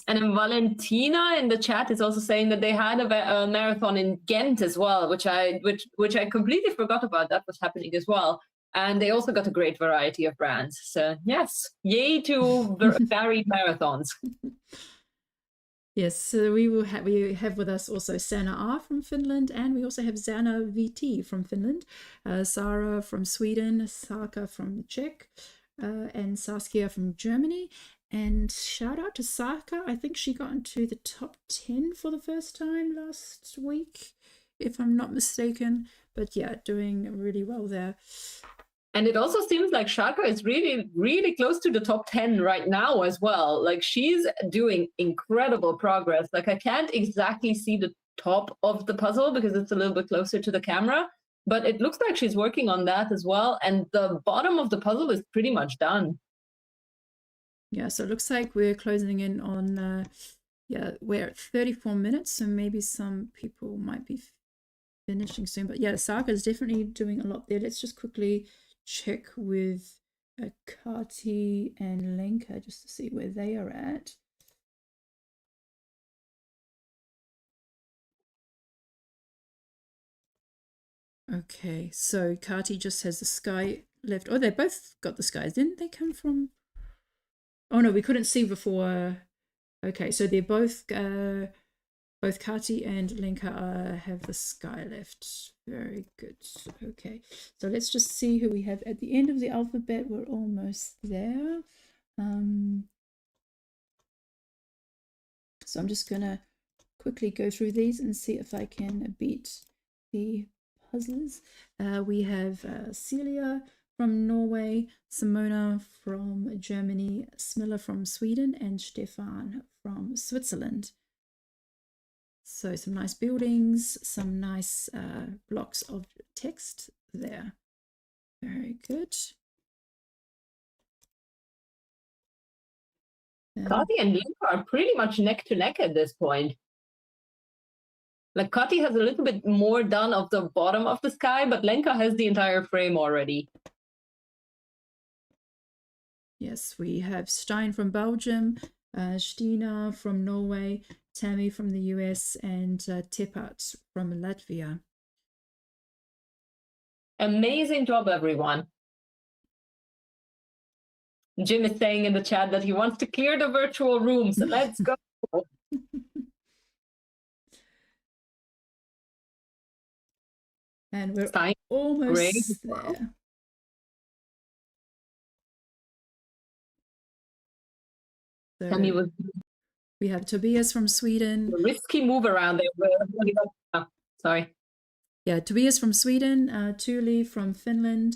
And then Valentina in the chat is also saying that they had a marathon in Ghent as well, which I completely forgot about. That was happening as well. And they also got a great variety of brands. So yes, yay to varied marathons. Yes, so we have with us also Sana R from Finland, and we also have Zana VT from Finland, Sarah from Sweden, Saka from Czech, and Saskia from Germany. And shout out to Saka. I think she got into the top 10 for the first time last week, if I'm not mistaken. But yeah, doing really well there. And it also seems like Shaka is really close to the top 10 right now as well. Like she's doing incredible progress. Like I can't exactly see the top of the puzzle because it's a little bit closer to the camera, but it looks like she's working on that as well. And the bottom of the puzzle is pretty much done. Yeah, so it looks like we're closing in on, we're at 34 minutes. So maybe some people might be finishing soon. But yeah, Saka is definitely doing a lot there. Let's just quickly check with Kati and Lenka just to see where they are at. Okay, so Kati just has the sky left. Oh, they both got the skies. Didn't they come from? Oh no, we couldn't see before. Okay, so they're both Kati and Lenka have the sky left. Very good. Okay, so let's just see who we have at the end of the alphabet. We're almost there. So I'm just gonna quickly go through these and see if I can beat the puzzlers. We have Celia from Norway, Simona from Germany, Smilla from Sweden, and Stefan from Switzerland. So some nice buildings, some nice blocks of text there. Very good. Kati and Lenka are pretty much neck to neck at this point. Like Kati has a little bit more done of the bottom of the sky, but Lenka has the entire frame already. Yes, we have Stein from Belgium, Stina from Norway, Tammy from the US, and Tepat from Latvia. Amazing job, everyone. Jim is saying in the chat that he wants to clear the virtual room, so let's go. And we're Fine. almost Great. there. Tammy So was we have Tobias from Sweden. a risky move around there. Oh, sorry. Yeah, Tobias from Sweden, Tuli from Finland,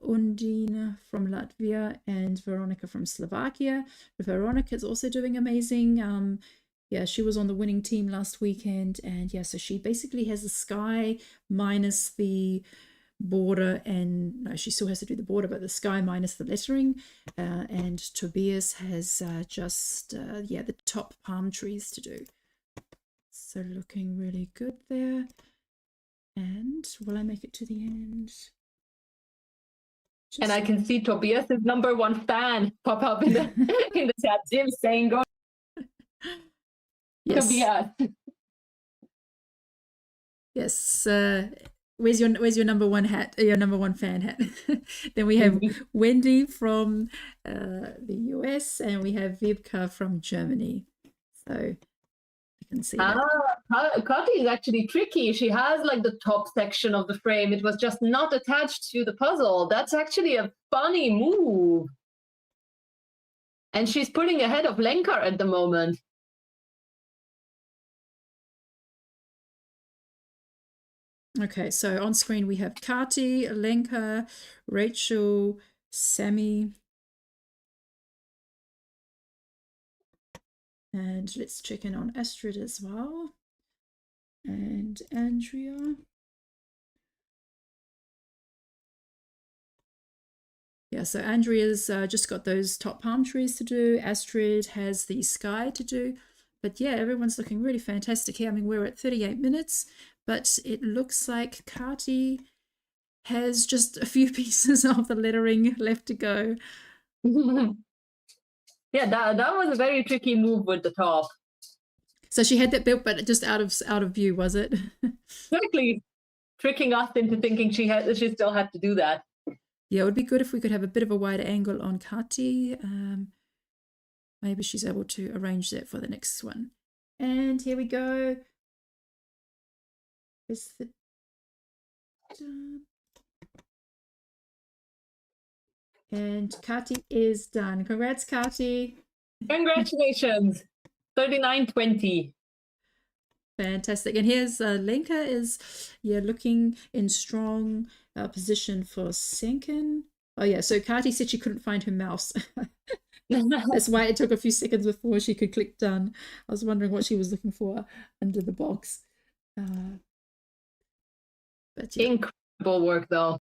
Undine from Latvia, and Veronica from Slovakia. Veronica is also doing amazing. Yeah, she was on the winning team last weekend, and yeah, so she basically has the sky minus the border, and no, she still has to do the border, but the sky minus the lettering. And Tobias has just yeah, the top palm trees to do. So looking really good there. And will I make it to the end? And I can see Tobias's #1 fan pop up in the in the chat. Jim saying, "Go, yes. Tobias." Yes. Where's your #1 hat? Your #1 fan hat. Then we have Wendy from the US, and we have Vibka from Germany. So you can see that. Kati is actually tricky. She has like the top section of the frame. It was just not attached to the puzzle. That's actually a funny move. And she's putting ahead of Lenka at the moment. Okay, so on screen we have Kati, Lenka, Rachel, Sammy. And let's check in on Astrid as well. And Andrea. Yeah, so Andrea's just got those top palm trees to do. Astrid has the sky to do. But yeah, everyone's looking really fantastic here. I mean, we're at 38 minutes, but it looks like Kati has just a few pieces of the lettering left to go. Yeah, that was a very tricky move with the top. So she had that built, but just out of view, was it? Exactly, tricking us into thinking she still had to do that. Yeah, it would be good if we could have a bit of a wider angle on Kati. Maybe she's able to arrange that for the next one. And here we go. Is the and Kati is done. Congrats, Kati. Congratulations. 39.20. Fantastic. And here's Lenka is looking in strong position for Senkin. Oh yeah, so Kati said she couldn't find her mouse. That's why it took a few seconds before she could click done. I was wondering what she was looking for under the box. But yeah. Incredible work though.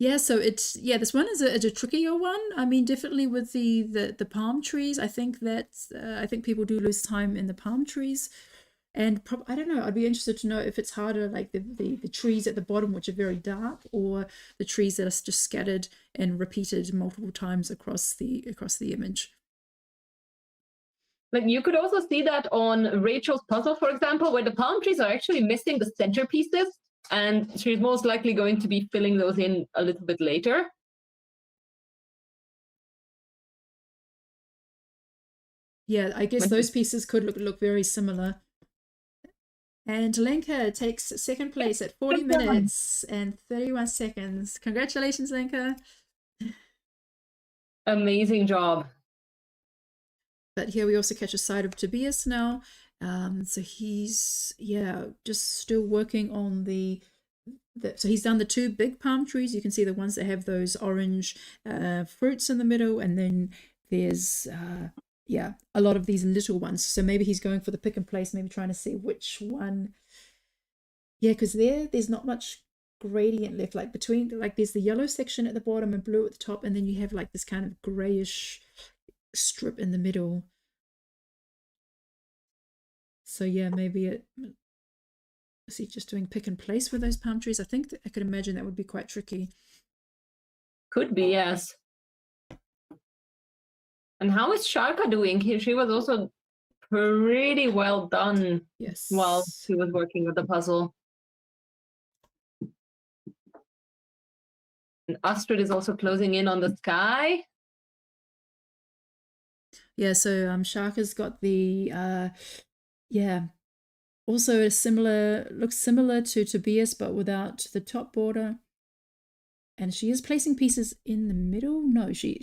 Yeah, so it's this one is a trickier one. I mean, definitely with the palm trees. I think that I think people do lose time in the palm trees, and I don't know. I'd be interested to know if it's harder, like the trees at the bottom, which are very dark, or the trees that are just scattered and repeated multiple times across the image. Like you could also see that on Rachel's puzzle, for example, where the palm trees are actually missing the centerpieces. And she's most likely going to be filling those in a little bit later. Yeah, I guess those pieces could look very similar. And Lenka takes second place at 40 minutes and 31 seconds. Congratulations, Lenka. Amazing job. But here we also catch a sight of Tobias now. So he's just still working on so he's done the two big palm trees. You can see the ones that have those orange fruits in the middle, and then there's a lot of these little ones. So maybe he's going for the pick and place, maybe trying to see which one. Yeah, because there's not much gradient left, like between, like there's the yellow section at the bottom and blue at the top, and then you have like this kind of grayish strip in the middle. So yeah, maybe is he just doing pick and place with those palm trees? I think I could imagine that would be quite tricky. Could be, yes. And how is Sharka doing? She was also pretty well done. Yes. While she was working with the puzzle. And Astrid is also closing in on the sky. Yeah, so Shaka's got the yeah, also a similar, looks similar to Tobias but without the top border. And she is placing pieces in the middle. No, she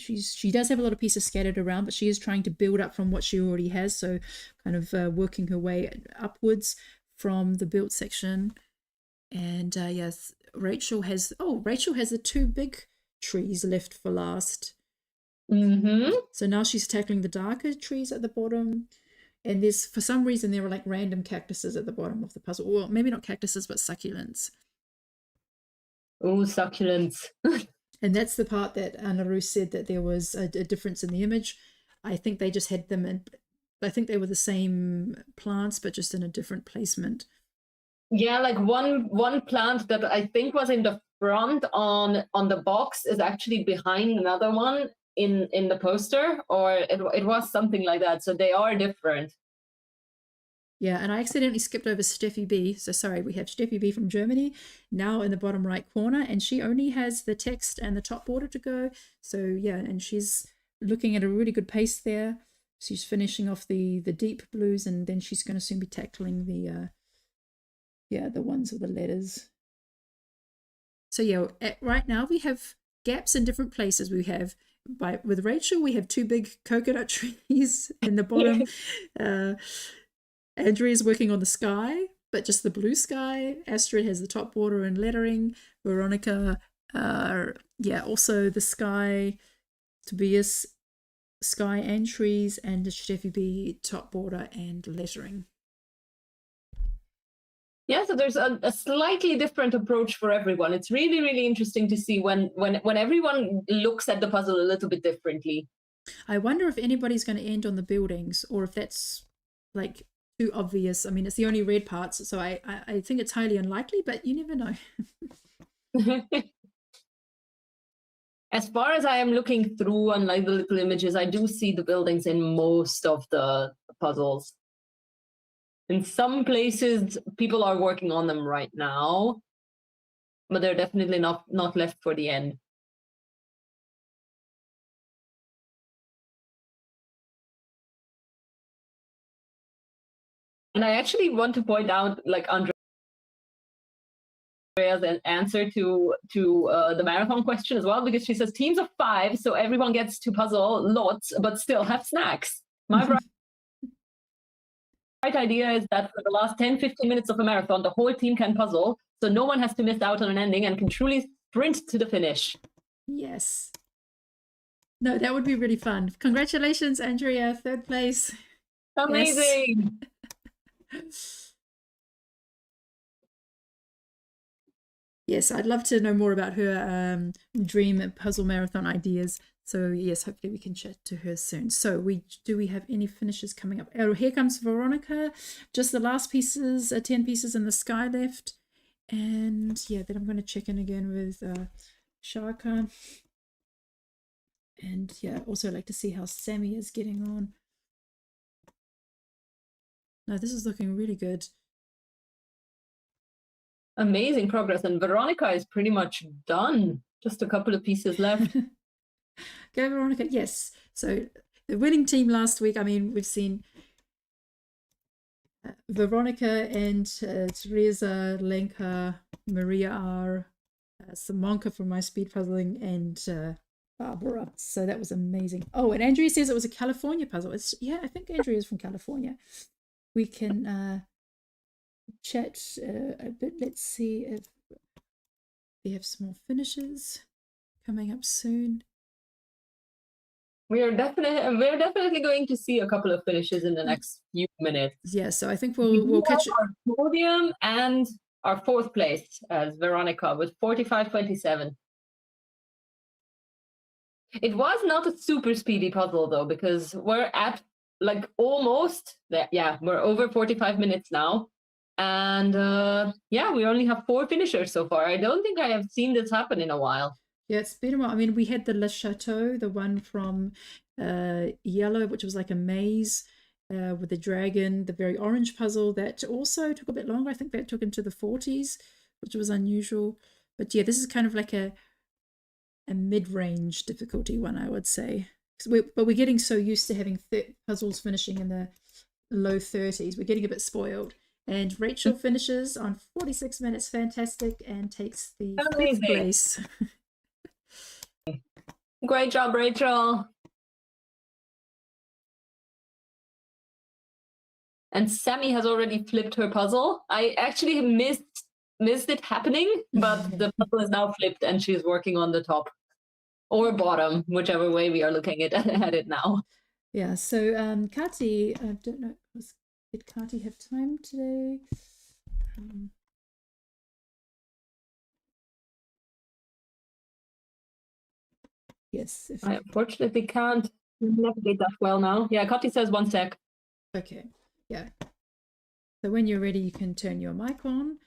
does have a lot of pieces scattered around, but she is trying to build up from what she already has. So kind of working her way upwards from the built section. And yes, Rachel has the two big trees left for last. So now she's tackling the darker trees at the bottom. And there's, for some reason, there are like random cactuses at the bottom of the puzzle. Well, maybe not cactuses, but succulents. Oh, succulents. And that's the part that Anaru said that there was a difference in the image. I think they just had them in, I think they were the same plants, but just in a different placement. Yeah, like one plant that I think was in the front on the box is actually behind another one in the poster, or it was something like that. So they are different. Yeah, and I accidentally skipped over Steffi B. So sorry, we have Steffi B from Germany now in the bottom right corner, and she only has the text and the top border to go. So yeah, and she's looking at a really good pace there. She's finishing off the deep blues, and then she's going to soon be tackling the ones with the letters. So yeah, right now we have gaps in different places. We have with Rachel, we have two big coconut trees in the bottom. Andrea's working on the sky, but just the blue sky. Astrid has the top border and lettering. Veronica, also the sky. Tobias, sky and trees, and Steffi B, top border and lettering. Yeah, so there's a slightly different approach for everyone. It's really, really interesting to see when everyone looks at the puzzle a little bit differently. I wonder if anybody's going to end on the buildings, or if that's like too obvious. I mean, it's the only red parts, so I think it's highly unlikely, but you never know. As far as I am looking through on like the little images, I do see the buildings in most of the puzzles. In some places, people are working on them right now, but they're definitely not left for the end. And I actually want to point out, like, Andrea's answer to the marathon question as well, because she says teams of 5, so everyone gets to puzzle lots, but still have snacks. My right idea is that for the last 10-15 minutes of a marathon, the whole team can puzzle, so no one has to miss out on an ending and can truly sprint to the finish. Yes. No, that would be really fun. Congratulations, Andrea, 3rd place. Amazing. Yes. Yes, I'd love to know more about her dream puzzle marathon ideas. So yes, hopefully we can chat to her soon. So we have any finishes coming up? Oh, here comes Veronica. Just the last pieces, 10 pieces in the sky left. And yeah, then I'm going to check in again with Shaka. And yeah, also like to see how Sammy is getting on. No, this is looking really good. Amazing progress. And Veronica is pretty much done. Just a couple of pieces left. Go, Veronica. Yes. So the winning team last week, I mean, we've seen Veronica and Teresa, Lenka, Maria R, Simonka from My Speed Puzzling, and Barbara. So that was amazing. Oh, and Andrea says it was a California puzzle. Yeah, I think Andrea is from California. We can chat a bit. Let's see if we have some more finishes coming up soon. We're definitely going to see a couple of finishes in the next few minutes. Yeah, so I think we'll catch our podium and our 4th place as Veronica with 45.27. It was not a super speedy puzzle though, because we're at like almost there. Yeah, we're over 45 minutes now. And we only have 4 finishers so far. I don't think I have seen this happen in a while. Yeah, it's been a while. I mean, we had the Le Chateau, the one from Yellow, which was like a maze with the dragon, the very orange puzzle that also took a bit longer. I think that took into the 40s, which was unusual. But yeah, this is kind of like a mid-range difficulty one, I would say. but we're getting so used to having puzzles finishing in the low 30s. We're getting a bit spoiled. And Rachel finishes on 46 minutes, fantastic, and takes the 5th place. Great job, Rachel. And Sammy has already flipped her puzzle. I actually missed it happening, but the puzzle is now flipped and she's working on the top or bottom, whichever way we are looking at it now. Yeah, so Kati, I don't know, did Kati have time today? Yes. I unfortunately can't navigate that well now. Yeah, Kati says 1 sec. Okay, yeah. So when you're ready, you can turn your mic on.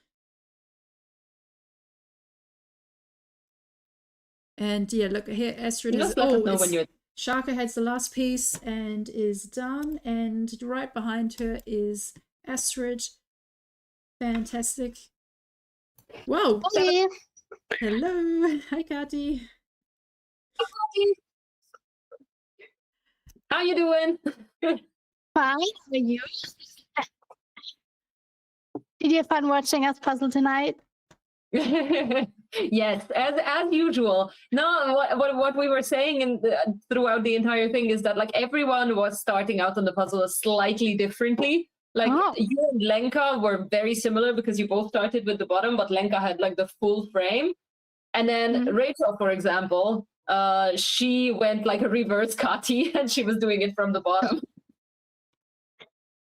And yeah, look here, Astrid is. Just let us know when you're. Shaka has the last piece and is done, and right behind her is Astrid. Fantastic. Whoa. Hey. Hello. Hi, Kati. How you doing? Fine. How are you? Did you have fun watching us puzzle tonight? Yes, as usual. No, what we were saying throughout the entire thing is that like everyone was starting out on the puzzle slightly differently. Like you and Lenka were very similar because you both started with the bottom, but Lenka had like the full frame. And then Rachel, for example, she went like a reverse Kati and she was doing it from the bottom.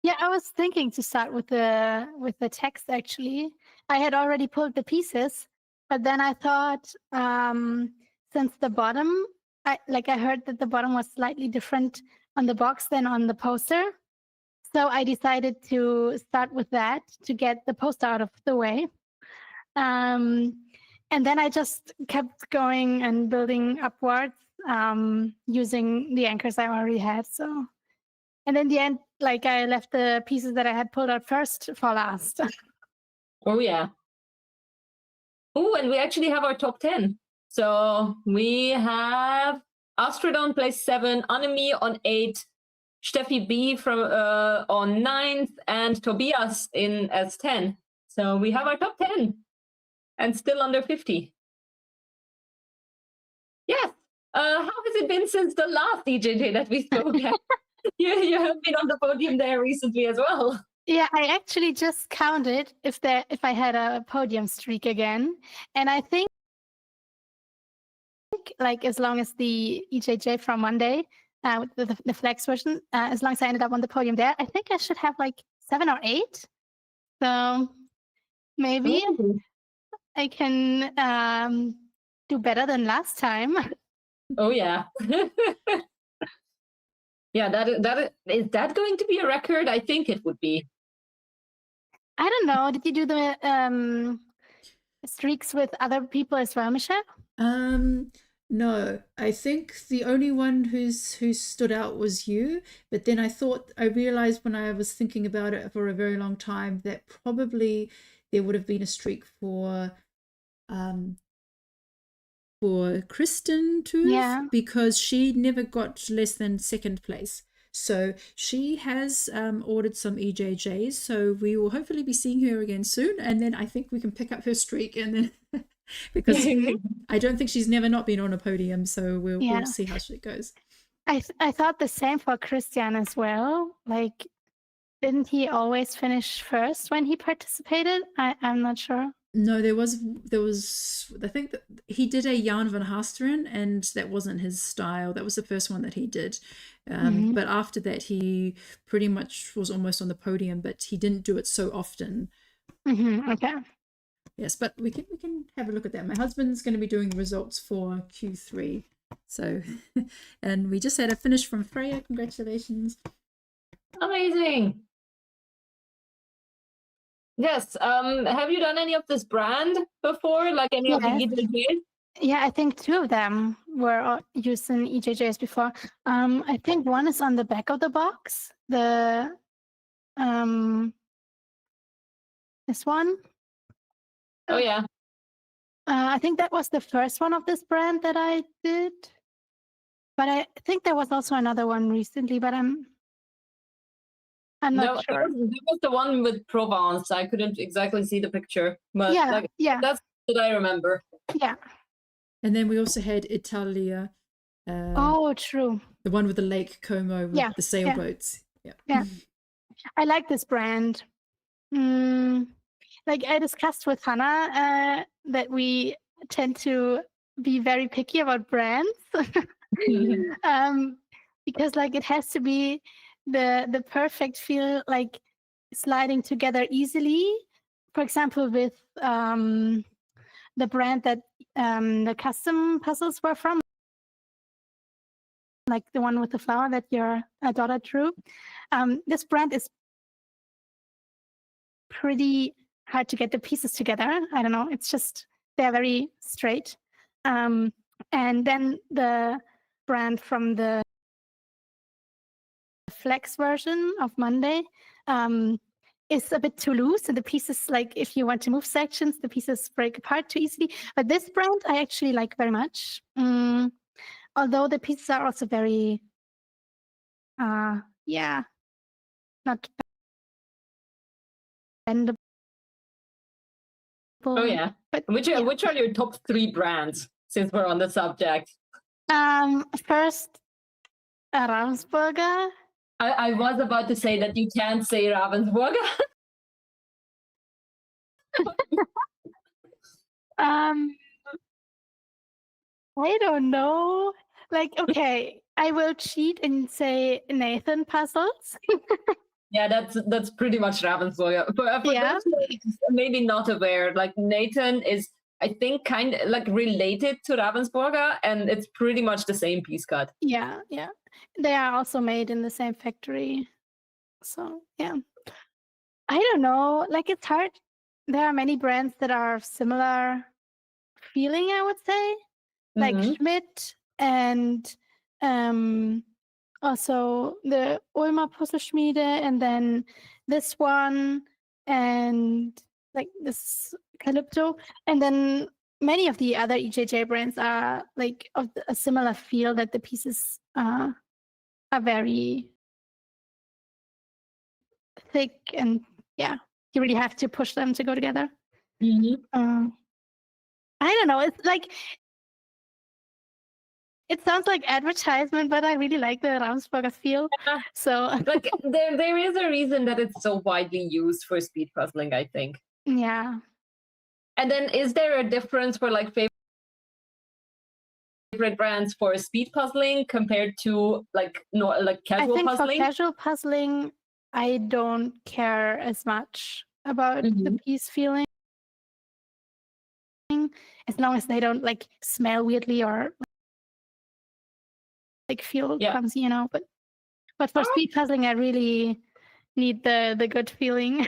Yeah, I was thinking to start with the text actually. I had already pulled the pieces, but then I thought since the bottom, I heard that the bottom was slightly different on the box than on the poster. So I decided to start with that to get the poster out of the way. And then I just kept going and building upwards using the anchors I already had. So, and in the end, like I left the pieces that I had pulled out first for last. Oh yeah. Oh, and we actually have our top 10. So we have Astrid on place 7, Annemie on 8, Steffi B from on 9th, and Tobias in as 10. So we have our top 10 and still under 50. Yes. How has it been since the last EJJ that we spoke at? You have been on the podium there recently as well. Yeah, I actually just counted if I had a podium streak again, and I think like as long as the EJJ from Monday, the flex version, as long as I ended up on the podium there, I think I should have like 7 or 8. So maybe I can do better than last time. Oh yeah. Yeah, is that going to be a record? I think it would be. I don't know. Did you do the streaks with other people as well, Michelle? No, I think the only one who stood out was you. But then I realized when I was thinking about it for a very long time that probably there would have been a streak for Kristen too, because she never got less than 2nd place. So she has ordered some EJJs, so we will hopefully be seeing her again soon, and then I think we can pick up her streak, and then because I don't think she's never not been on a podium, so we'll see how it goes. I thought the same for Christian as well. Like, didn't he always finish first when he participated? I'm not sure. No, there was I think that he did a Jan van Hasteren, and that wasn't his style. That was the first one that he did. But after that he pretty much was almost on the podium, but he didn't do it so often. Okay. Yes, but we can have a look at that. My husband's going to be doing the results for Q3. So and we just had a finish from Freya. Congratulations. Amazing. Yes. Have you done any of this brand before? Like any of the EJJs? Yeah, I think 2 of them were used in EJJs before. I think one is on the back of the box. This one. Oh yeah. I think that was the first one of this brand that I did. But I think there was also another one recently, but I'm No, not sure. that was the one with Provence. I couldn't exactly see the picture, but Yeah, like yeah, that's what I remember. yeah. And then we also had Italia, Oh, true. the one with the Lake Como with Yeah, the sailboats. Yeah. Yeah. I like this brand. Like I discussed with Hannah that we tend to be very picky about brands. Because like it has to be the perfect feel, like sliding together easily. For example, with the brand that the custom puzzles were from, like the one with the flower that your daughter drew. This brand is pretty hard to get the pieces together. I don't know. It's just they're very straight. And then the brand from the Flex version of Monday is a bit too loose, and the pieces, like if you want to move sections, the pieces break apart too easily. But this brand I actually like very much. Although the pieces are also very, yeah, not bendable. Oh yeah. But Which are your top 3 brands, since we're on the subject? First, Ravensburger. I was about to say that you can't say Ravensburger. I don't know. Like, okay, I will cheat and say Nathan Puzzles. Yeah, that's pretty much Ravensburger. For Yeah. those who are maybe not aware, like Nathan is, I think, kind of like related to Ravensburger, and it's pretty much the same piece cut. Yeah, yeah. They are also made in the same factory. So, yeah. I don't know. Like, it's hard. There are many brands that are similar feeling, I would say. Like Schmidt and also the Ulmer Puzzleschmiede, and then this one, and like this Calypto, and then many of the other EJJ brands are like of a similar feel, that the pieces are very thick, and yeah, you really have to push them to go together. I don't know. It's like, it sounds like advertisement, but I really like the Ravensburger feel. Yeah. So Like there is a reason that it's so widely used for speed puzzling, I think. yeah. And then is there a difference for like favorite brands for speed puzzling compared to like casual I think puzzling? for casual puzzling, I don't care as much about the piece feeling, as long as they don't like smell weirdly or like feel clumsy, you know. But for speed puzzling, I really need the good feeling.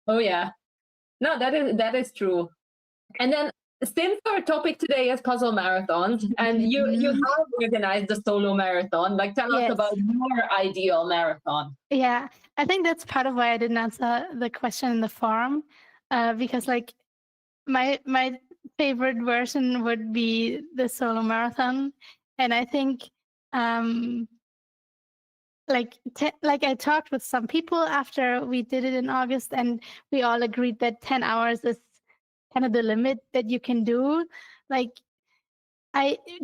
Oh yeah, no, that is true. And then since our topic today is puzzle marathons, and you have organized the solo marathon, like tell us about your ideal marathon. Yeah, I think that's part of why I didn't answer the question in the forum, because like my favorite version would be the solo marathon, and I think like I talked with some people after we did it in August, and we all agreed that 10 hours is kind of the limit that you can do. Like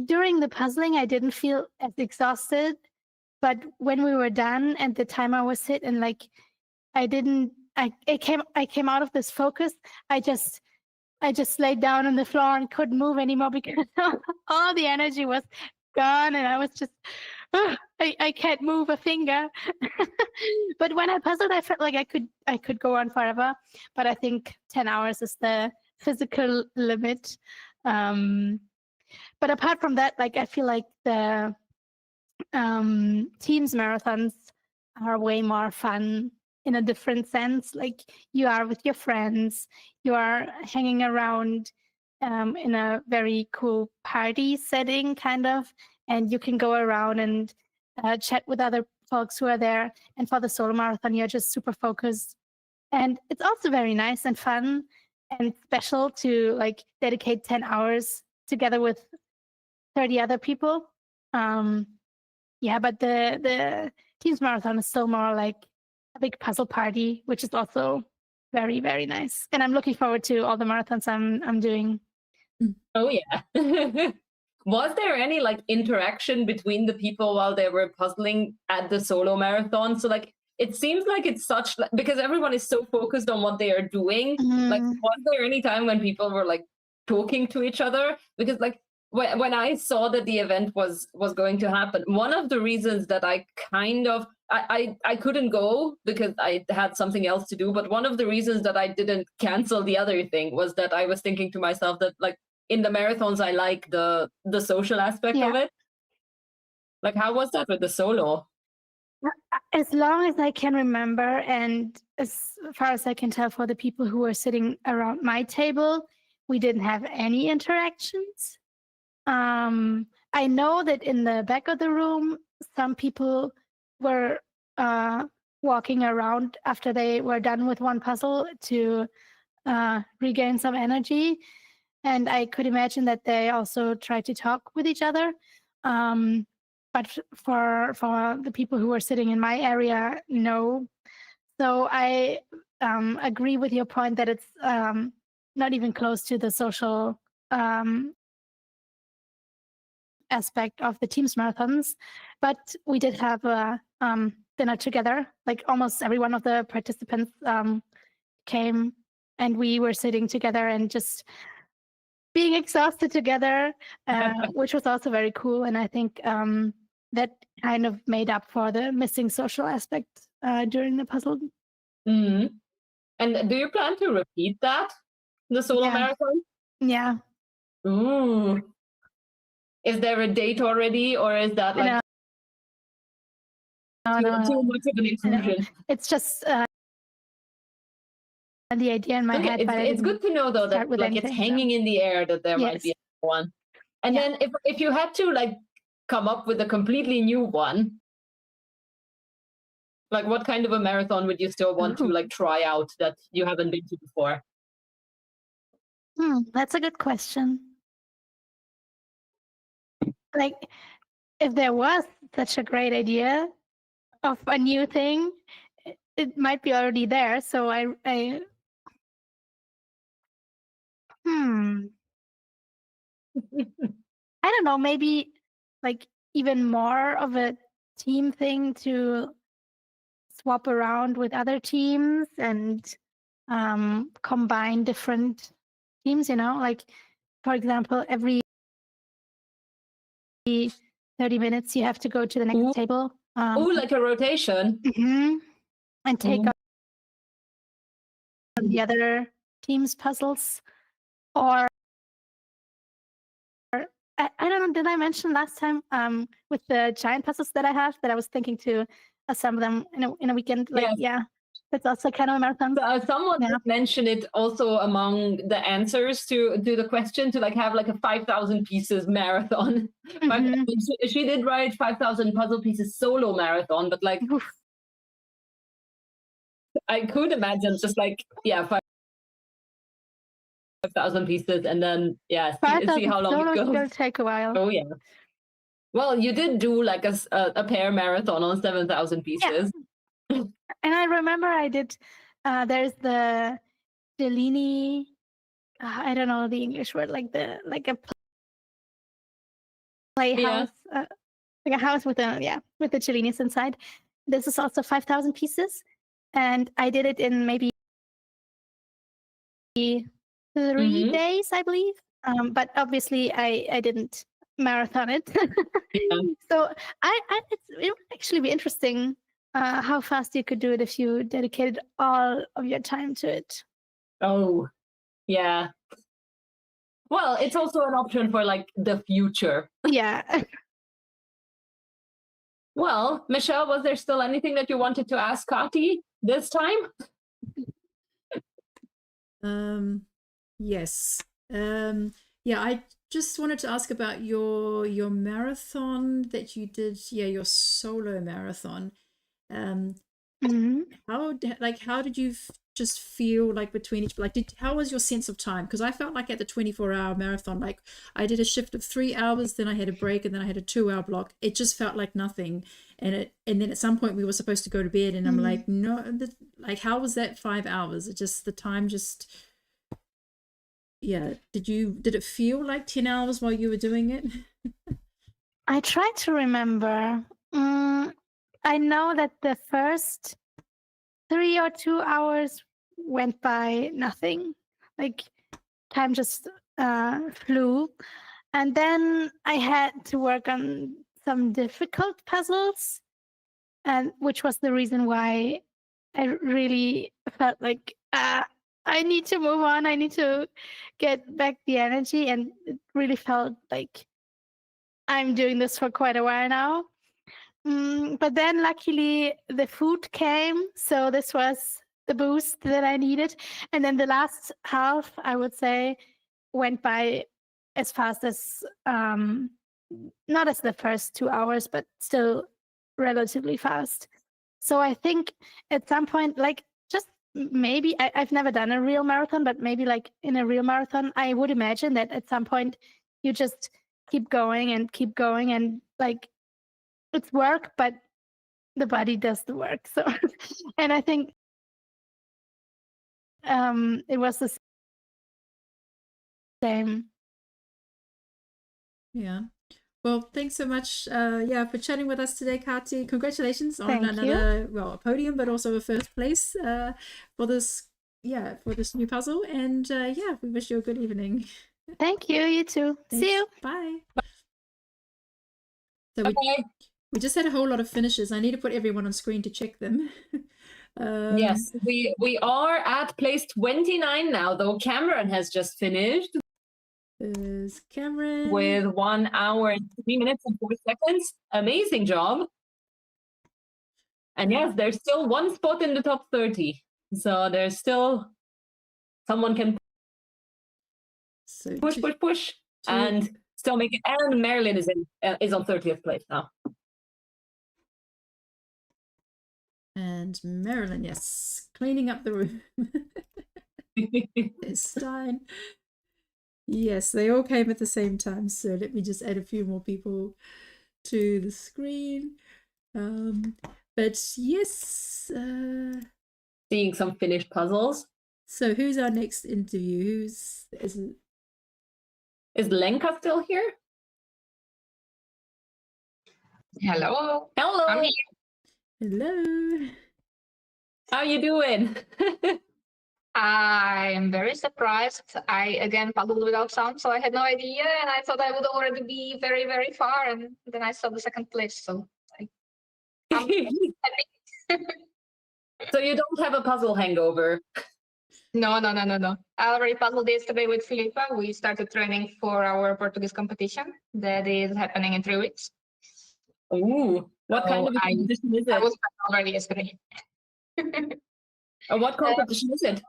during the puzzling, I didn't feel as exhausted, but when we were done and the timer was hit, and like I came out of this focus, I just laid down on the floor and couldn't move anymore because all the energy was gone, and I was just I can't move a finger. But when I puzzled, I felt like I could go on forever, but I think 10 hours is the physical limit. But apart from that, like I feel like the teams marathons are way more fun in a different sense. Like you are with your friends, you are hanging around in a very cool party setting, kind of, and you can go around and chat with other folks who are there. And for the solo marathon, you're just super focused. And it's also very nice and fun and special to like dedicate 10 hours together with 30 other people. Yeah, but the Teams Marathon is still more like a big puzzle party, which is also very, very nice. And I'm looking forward to all the marathons I'm doing. Oh yeah. Was there any like interaction between the people while they were puzzling at the solo marathon? So like it seems like it's such because everyone is so focused on what they are doing. Like was there any time when people were like talking to each other? Because like when I saw that the event was going to happen, one of the reasons that I kind of I couldn't go because I had something else to do, but one of the reasons that I didn't cancel the other thing was that I was thinking to myself that like in the marathons I like the social aspect of it. Like how was that with the solo? As long as I can remember, and as far as I can tell for the people who were sitting around my table, we didn't have any interactions. I know that in the back of the room, some people were walking around after they were done with one puzzle to regain some energy. And I could imagine that they also tried to talk with each other. But for the people who were sitting in my area, no. So I agree with your point that it's not even close to the social aspect of the Teams marathons, but we did have a dinner together. Like almost every one of the participants came, and we were sitting together and just being exhausted together, which was also very cool. And I think that kind of made up for the missing social aspect during the puzzle. Mm-hmm. And do you plan to repeat that, the solo marathon? Yeah. Ooh. Is there a date already, or is that like too much of an intrusion? It's just the idea in my head. It's good to know though that like it's hanging in the air that there might be one. And then if you had to like come up with a completely new one, like what kind of a marathon would you still want to like try out that you haven't been to before? That's a good question. Like, if there was such a great idea of a new thing, it might be already there. So I don't know, maybe like even more of a team thing to swap around with other teams and combine different teams, like for example, every 30 minutes you have to go to the next table. Like a rotation. And take on the other team's puzzles. Or I don't know, did I mention last time with the giant puzzles that I have that I was thinking to assemble them in a weekend? Like, that's also kind of a marathon. Someone mentioned it also among the answers to the question to like have like a 5,000 pieces marathon. She did write 5,000 puzzle pieces solo marathon, but like I could imagine just like 5,000 pieces and then see how long it goes. It'll take a while. Oh yeah. Well, you did do like a pair marathon on 7,000 pieces. And I remember I did. There's the Cellini. I don't know the English word, like a playhouse, like a house with the Cellinis inside. This is also 5,000 pieces, and I did it in maybe 3 days, I believe. But obviously, I didn't marathon it. So it would actually be interesting how fast you could do it if you dedicated all of your time to it. Oh, yeah. Well, it's also an option for like the future. Yeah. Well, Michelle, was there still anything that you wanted to ask Kati this time? Yes. I just wanted to ask about your marathon that you did. Your solo marathon. How did you just feel like between each, like, how was your sense of time? Because I felt like at the 24-hour marathon, like I did a shift of 3 hours, then I had a break, and then I had a 2-hour block. It just felt like nothing. And then at some point we were supposed to go to bed, and I'm like, no, like, how was that 5 hours? It just, the time just, yeah. Did it feel like 10 hours while you were doing it? I try to remember. I know that the first 3 or 2 hours went by nothing. Like, time just flew. And then I had to work on some difficult puzzles, and which was the reason why I really felt like I need to move on. I need to get back the energy, and it really felt like I'm doing this for quite a while now. But then luckily the food came, so this was the boost that I needed. And then the last half, I would say, went by as fast as, not as the first 2 hours, but still relatively fast. So I think at some point, like, just maybe, I've never done a real marathon, but maybe like in a real marathon, I would imagine that at some point you just keep going and like, it's work, but the body does the work. So, and I think it was the same. Yeah. Well, thanks so much, for chatting with us today, Kati. Congratulations on Thank another, a podium, but also a first place for this new puzzle. And we wish you a good evening. Thank you. You too. Thanks. See you. Bye. So Okay. we just had a whole lot of finishes. I need to put everyone on screen to check them. Yes, we are at place 29 now, though Cameron has just finished There's Cameron with 1 hour and 3 minutes and 4 seconds. Amazing job. And yes, there's still one spot in the top 30. So there's still someone can So push, and still make it. And Marilyn is on 30th place now. And Marilyn, yes, cleaning up the room. There's Stein. Yes, they all came at the same time. So let me just add a few more people to the screen. But yes. Seeing some finished puzzles. So who's our next interview? Is Lenka still here? Hello. Hello. I'm here. Hello. How you doing? I am very surprised. I again puzzled without sound, so I had no idea, and I thought I would already be very, very far, and then I saw the second place, so I'm happy. So you don't have a puzzle hangover? No. I already puzzled yesterday with Filipa. We started training for our Portuguese competition that is happening in 3 weeks. Ooh, what kind of a competition is I it? was already yesterday. What competition is it?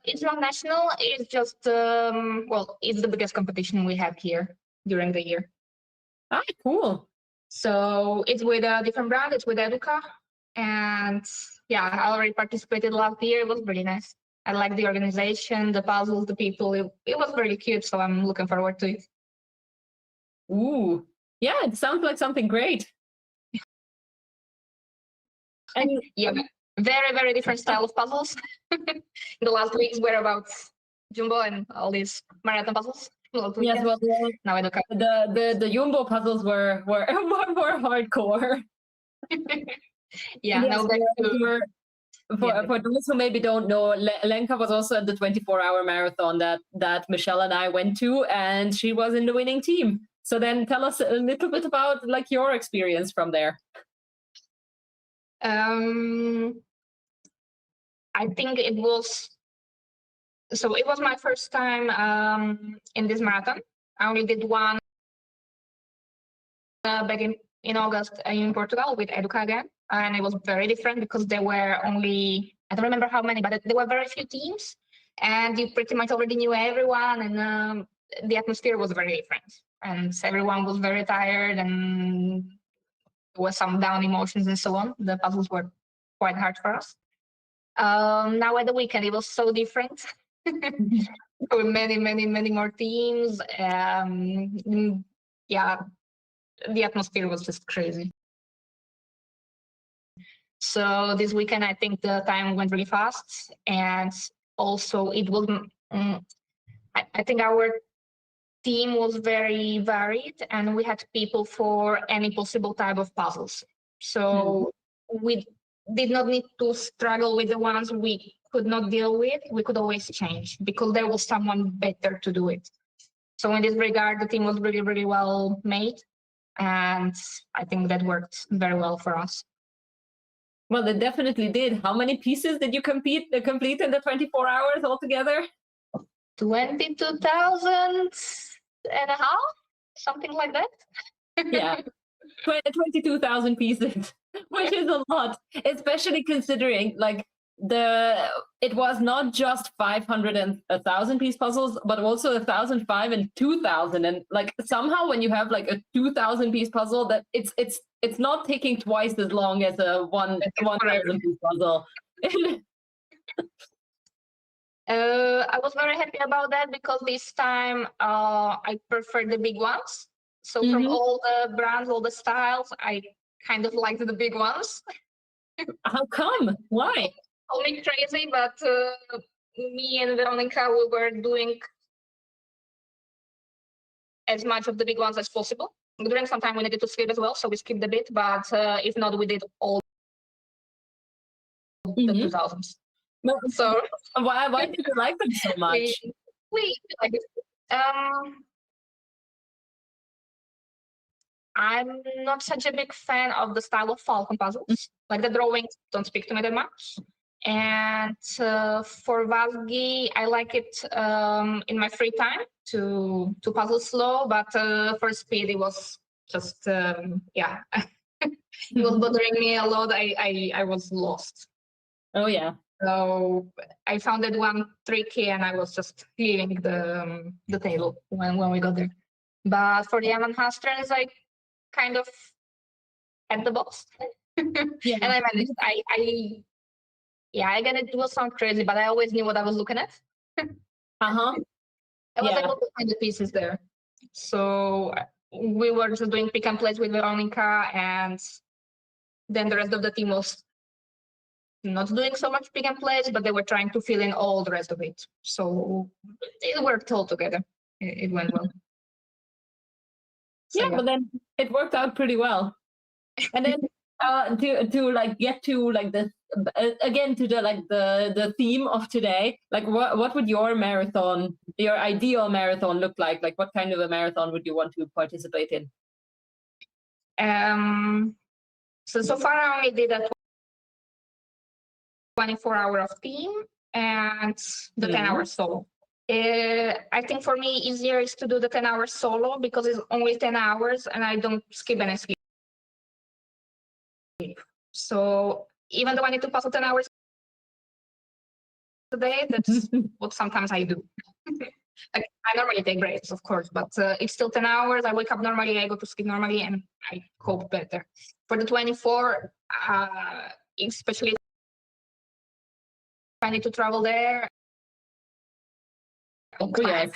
It's not national. It's just it's the biggest competition we have here during the year. Ah, cool. So it's with a different brand. It's with Educa, and yeah, I already participated last year. It was really nice. I like the organization, the puzzles, the people. It was very cute. So I'm looking forward to it. Ooh, yeah, it sounds like something great. And yeah, very, very different style of puzzles. The last weeks were about Jumbo and all these marathon puzzles. yes, well, now Educa. the Jumbo puzzles were more hardcore. Yeah, yes, now back to for those who maybe don't know, Lenka was also at the 24-hour marathon that Michelle and I went to, and she was in the winning team. So then tell us a little bit about like your experience from there. I think it was my first time in this marathon. I only did one back in August in Portugal with Educa again, and it was very different because there were only, I don't remember how many, but there were very few teams, and you pretty much already knew everyone, and the atmosphere was very different, and everyone was very tired, and there was some down emotions and so on. The puzzles were quite hard for us. Now at the weekend, it was so different. With many more teams. Yeah, the atmosphere was just crazy. So this weekend, I think the time went really fast, and also it was. I think our team was very varied, and we had people for any possible type of puzzles. So we did not need to struggle with the ones we could not deal with. We could always change because there was someone better to do it. So in this regard, the team was really well made, and I think that worked very well for us. Well, it definitely did. How many pieces did you complete in the 24 hours altogether? 22,000 and a half, something like that. Yeah, 22,000 pieces, which is a lot, especially considering like it was not just 500 and 1,000 piece puzzles, but also 1,005 and 2,000. And like somehow when you have like a 2,000 piece puzzle, that it's not taking twice as long as a 1,000 piece puzzle. I was very happy about that because this time I prefer the big ones. So from all the brands, all the styles, I kind of liked the big ones. How come? Why? Only crazy, but me and Veronica, we were doing as much of the big ones as possible. During some time we needed to skip as well, so we skipped a bit, but if not, we did all the 2000s. So why did you like them so much? We like it. I'm not such a big fan of the style of Falcon puzzles. Like the drawings don't speak to me that much. And for Vasgi, I like it in my free time to puzzle slow, but for speed, it was just yeah, it was bothering me a lot. I was lost. Oh yeah. So I found that one tricky, and I was just leaving the table when we got there. But for the Evan Hastrens, I kind of had the boss, Yeah. and I managed. Again, it will sound crazy, but I always knew what I was looking at. I was able to find the pieces there. So we were just doing pick and place with Veronica, and then the rest of the team was not doing so much pick and place, but they were trying to fill in all the rest of it. So it worked all together. It went well. So, yeah, but then it worked out pretty well. And then to like get to like the again to the theme of today, like what would your ideal marathon look like? Like what kind of a marathon would you want to participate in? So far I only did a 24-hour of team and the 10-hour solo. I think for me easier is to do the 10-hour solo because it's only 10 hours and I don't skip any sleep. So even though I need to puzzle 10 hours a day, that's what sometimes I do. Like, I normally take breaks, of course, but it's still 10 hours. I wake up normally, I go to sleep normally, and I cope better. For the 24, especially if I need to travel there. Yes.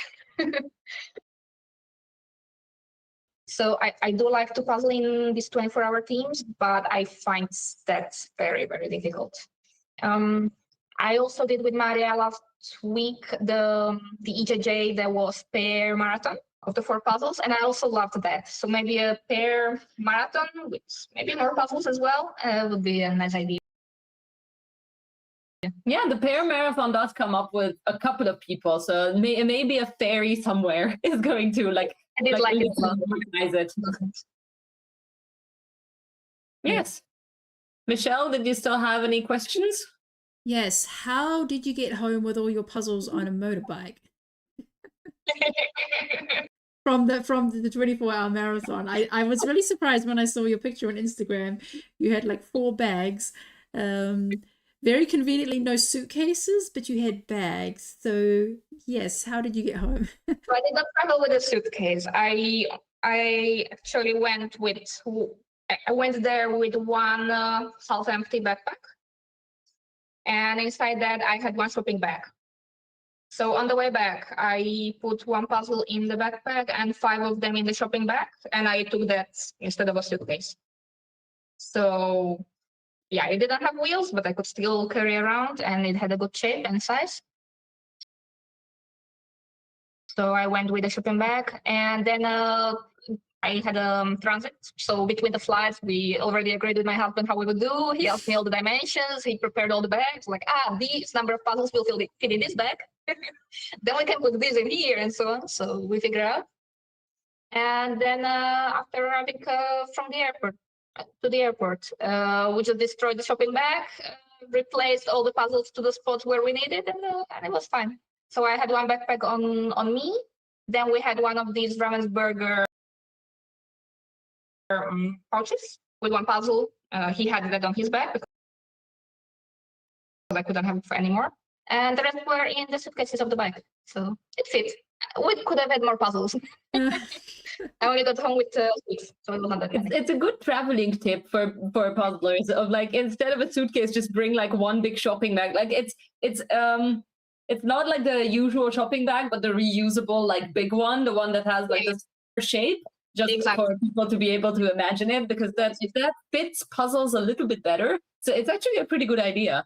So I do like to puzzle in these 24-hour teams, but I find that very, very difficult. I also did with Maria last week the EJJ that was pair marathon of the 4 puzzles, and I also loved that. So maybe a pair marathon with maybe more puzzles as well would be a nice idea. Yeah, the pair marathon does come up with a couple of people, so maybe a ferry somewhere is going to organize it. Yes. Michelle, did you still have any questions? Yes. How did you get home with all your puzzles on a motorbike? From the 24-hour marathon. I was really surprised when I saw your picture on Instagram. You had like 4 bags. Very conveniently no suitcases, but you had bags. So yes, how did you get home? So I did not travel with a suitcase. I actually went there with one half-empty backpack. And inside that, I had one shopping bag. So on the way back, I put one puzzle in the backpack and 5 of them in the shopping bag, and I took that instead of a suitcase. So yeah, it didn't have wheels, but I could still carry around, and it had a good shape and size. So I went with the shopping bag, and then I had transit. So between the flights, we already agreed with my husband how we would do. He asked me all the dimensions. He prepared all the bags, like, these number of puzzles will fit in this bag. Then we can put this in here and so on. So we figure out. And then after arriving from the airport to the airport, we just destroyed the shopping bag, replaced all the puzzles to the spots where we needed, and it was fine. So I had one backpack on me. Then we had one of these Ravensburger pouches with one puzzle. He had that on his back because I couldn't have it anymore. And the rest were in the suitcases of the bike. So it fit. We could have had more puzzles. I only got home with 6, so it wasn't that many. It's a good traveling tip for puzzlers of like, instead of a suitcase, just bring like one big shopping bag. Like it's not like the usual shopping bag, but the reusable like big one, the one that has like this shape, just Exactly. for people to be able to imagine it, because that fits puzzles a little bit better. So it's actually a pretty good idea.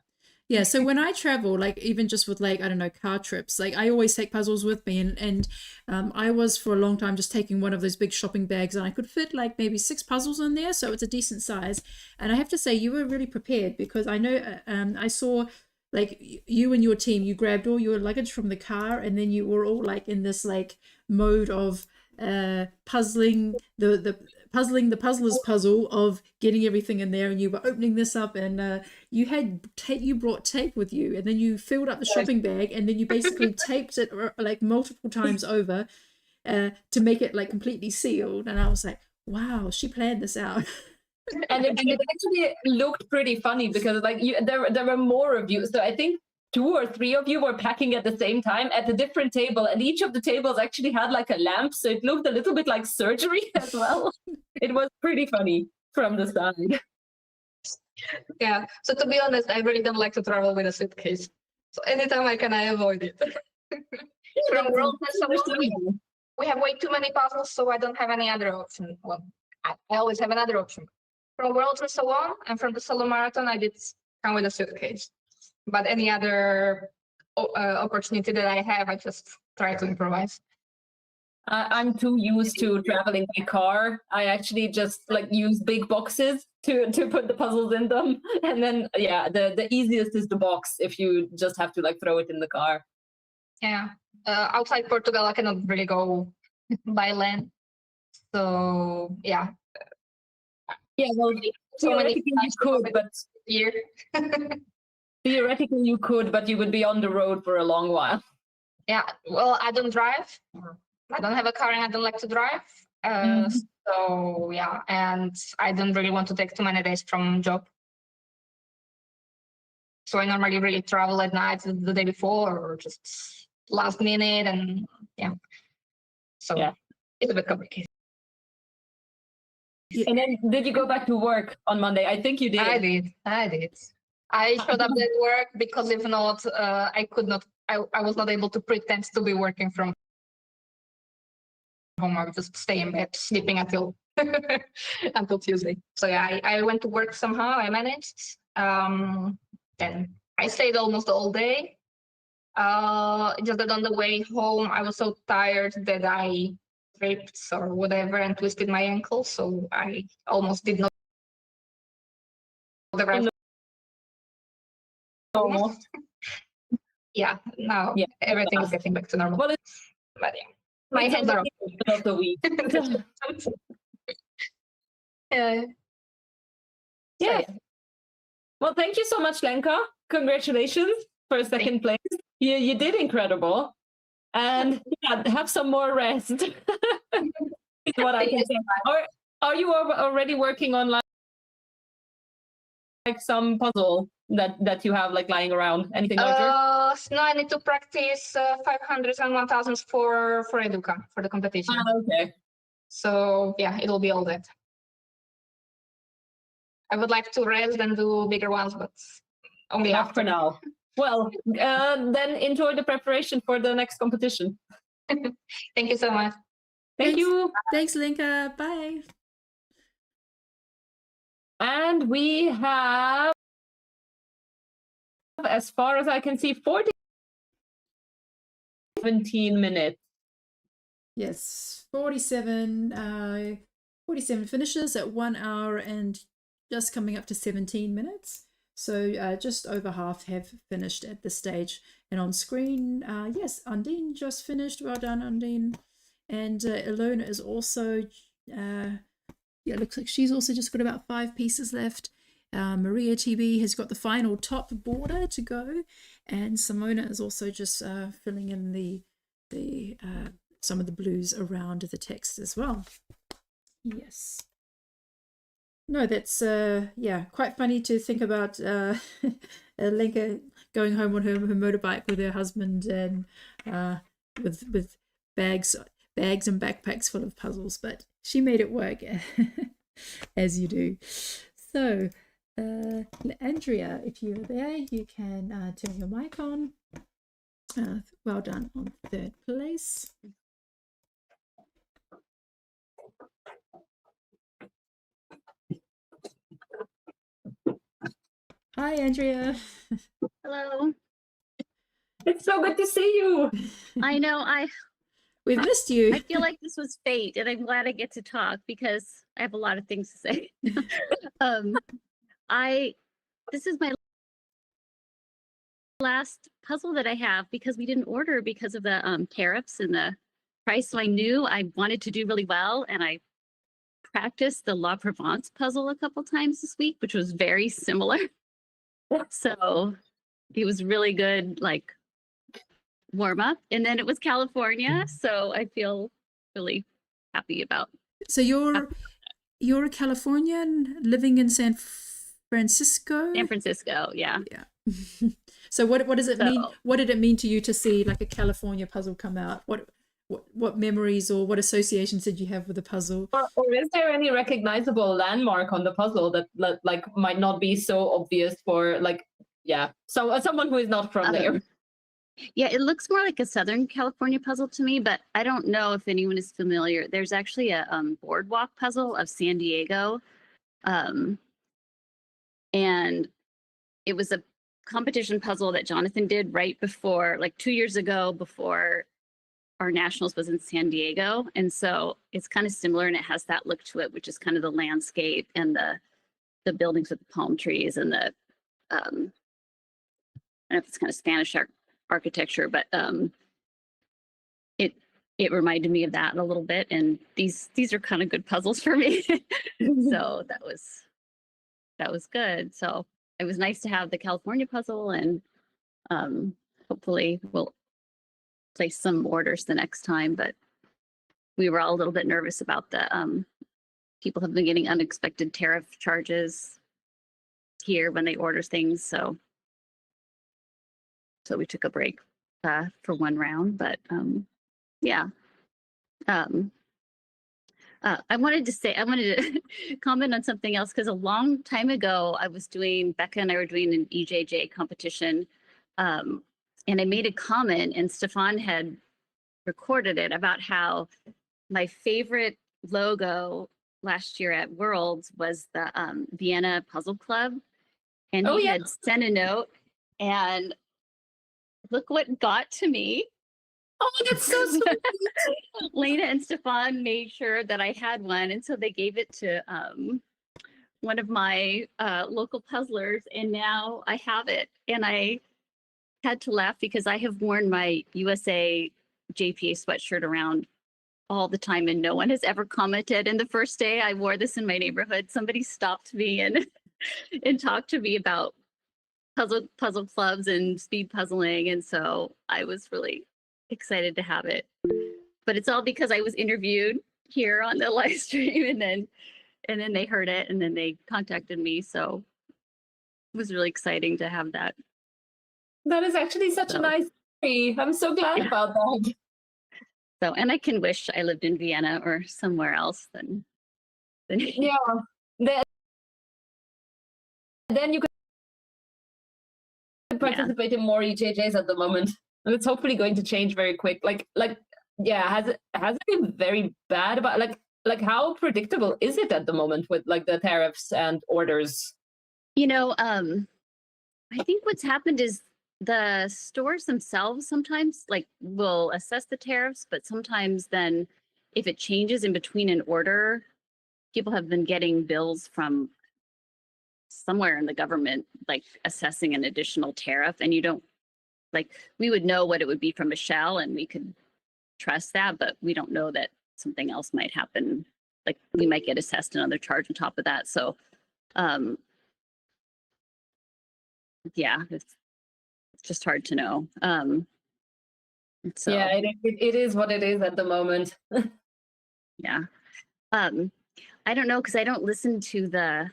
Yeah, so when I travel, like even just with like, I don't know, car trips, like I always take puzzles with me, and I was for a long time just taking one of those big shopping bags, and I could fit like maybe 6 puzzles in there, so it's a decent size. And I have to say, you were really prepared, because I know I saw like you and your team, you grabbed all your luggage from the car, and then you were all like in this like mode of puzzling the puzzler's puzzle of getting everything in there, and you were opening this up, and you brought tape with you, and then you filled up the shopping bag, and then you basically taped it like multiple times over to make it like completely sealed. And I was like, wow, she planned this out. And it actually looked pretty funny, because like there were more of you, so I think 2 or 3 of you were packing at the same time at a different table, and each of the tables actually had like a lamp, so it looked a little bit like surgery as well. It was pretty funny from the side. Yeah. So to be honest, I really don't like to travel with a suitcase. So anytime I can, I avoid it. From World we have way too many puzzles, so I don't have any other option. Well, I always have another option. From Worlds and so on, and from the solo marathon, I did come with a suitcase. But any other opportunity that I have, I just try to improvise. I'm too used to traveling by car. I actually just like use big boxes to put the puzzles in them. And then, yeah, the easiest is the box if you just have to like throw it in the car. Yeah. Outside Portugal, I cannot really go by So, yeah. Yeah, well, theoretically you could, but here. theoretically you could, but you would be on the road for a long while. Yeah, well, I don't drive. I don't have a car, and I don't like to drive. So yeah, and I don't really want to take too many days from job. So I normally really travel at night the day before, or just last minute, and yeah. So yeah, it's a bit complicated. And then did you go back to work on Monday? I think you did. I did. I showed up at work because if not, I could not. I was not able to pretend to be working from home. I would just stay in bed, sleeping until until Tuesday. So yeah, I went to work somehow. I managed. Then I stayed almost all day. Just that on the way home, I was so tired that I tripped or whatever and twisted my ankle. So I almost did not. The rest. Almost. Yeah, now everything is getting back to normal. Well, but yeah, my hands are of the week. Yeah. Yeah. Well, thank you so much, Lenka. Congratulations for second place. You did incredible. And yeah, have some more rest. Is what I can say. Are you already working on like some puzzle that you have like lying around? Anything larger? No, I need to practice 500s and 1000s for Educa, for the competition. Okay. So yeah, it'll be all that. I would like to rest and do bigger ones, but only Not after. for now. Well, then enjoy the preparation for the next competition. Thank you so much. Thank Thanks. you. Thanks, Linka. Bye. And we have, as far as I can see, 17 minutes. Yes, 47 finishes at 1 hour and just coming up to 17 minutes. So just over half have finished at this stage. And on screen, yes, Undine just finished. Well done, Undine. And Ilona is also, yeah, looks like she's also just got about 5 pieces left. Maria TB has got the final top border to go. And Simona is also just filling in the some of the blues around the text as well. Yes. No, that's yeah, quite funny to think about Lenka going home on her motorbike with her husband and with bags and backpacks full of puzzles, but she made it work as you do. So Andrea, if you're there, you can turn your mic on. Well done on 3rd place. Hi, Andrea. Hello. It's so good to see you. I know We've missed you. I feel like this was fate, and I'm glad I get to talk because I have a lot of things to say. This is my last puzzle that I have because we didn't order because of the tariffs and the price. So I knew I wanted to do really well, and I practiced the La Provence puzzle a couple times this week, which was very similar. So it was really good, like warm up. And then it was California. So I feel really happy about. So you're a Californian living in San Francisco? San Francisco, yeah. Yeah. So what does it mean? What did it mean to you to see like a California puzzle come out? What memories or what associations did you have with the puzzle? Or is there any recognizable landmark on the puzzle that like might not be so obvious for like, yeah, so someone who is not from there? Yeah, it looks more like a Southern California puzzle to me, but I don't know if anyone is familiar. There's actually a boardwalk puzzle of San Diego. And it was a competition puzzle that Jonathan did right before, like 2 years ago, before our nationals was in San Diego. And so it's kind of similar, and it has that look to it, which is kind of the landscape and the buildings with the palm trees and the I don't know if it's kind of Spanish architecture, but it reminded me of that a little bit. And these are kind of good puzzles for me. So that was good. So it was nice to have the California puzzle, and hopefully we'll place some orders the next time. But we were all a little bit nervous about the people have been getting unexpected tariff charges here when they order things. So we took a break for one round, but yeah. I wanted to comment on something else, because a long time ago, Becca and I were doing an EJJ competition, and I made a comment, and Stefan had recorded it, about how my favorite logo last year at Worlds was the Vienna Puzzle Club. And he had sent a note, and look what got to me. Oh, that's so sweet. Lena and Stefan made sure that I had one, and so they gave it to one of my local puzzlers, and now I have it. And I had to laugh because I have worn my USA JPA sweatshirt around all the time, and no one has ever commented. And the first day I wore this in my neighborhood, somebody stopped me and and talked to me about puzzle clubs and speed puzzling, and so I was really excited to have it. But it's all because I was interviewed here on the live stream, and then they heard it, and then they contacted me. So it was really exciting to have that. That is actually such a nice story. I'm so glad about that. So, and I can wish I lived in Vienna or somewhere else than yeah. Then you participate in more EJJs at the moment, and it's hopefully going to change very quick. Yeah, has it been very bad about how predictable is it at the moment with like the tariffs and orders? I think what's happened is the stores themselves sometimes like will assess the tariffs, but sometimes then if it changes in between an order, people have been getting bills from somewhere in the government like assessing an additional tariff, and you don't we would know what it would be from Michelle and we could trust that, but we don't know that something else might happen. Like we might get assessed another charge on top of that. So yeah, it's just hard to know. So yeah, it is what it is at the moment. yeah. I don't know, because I don't listen to the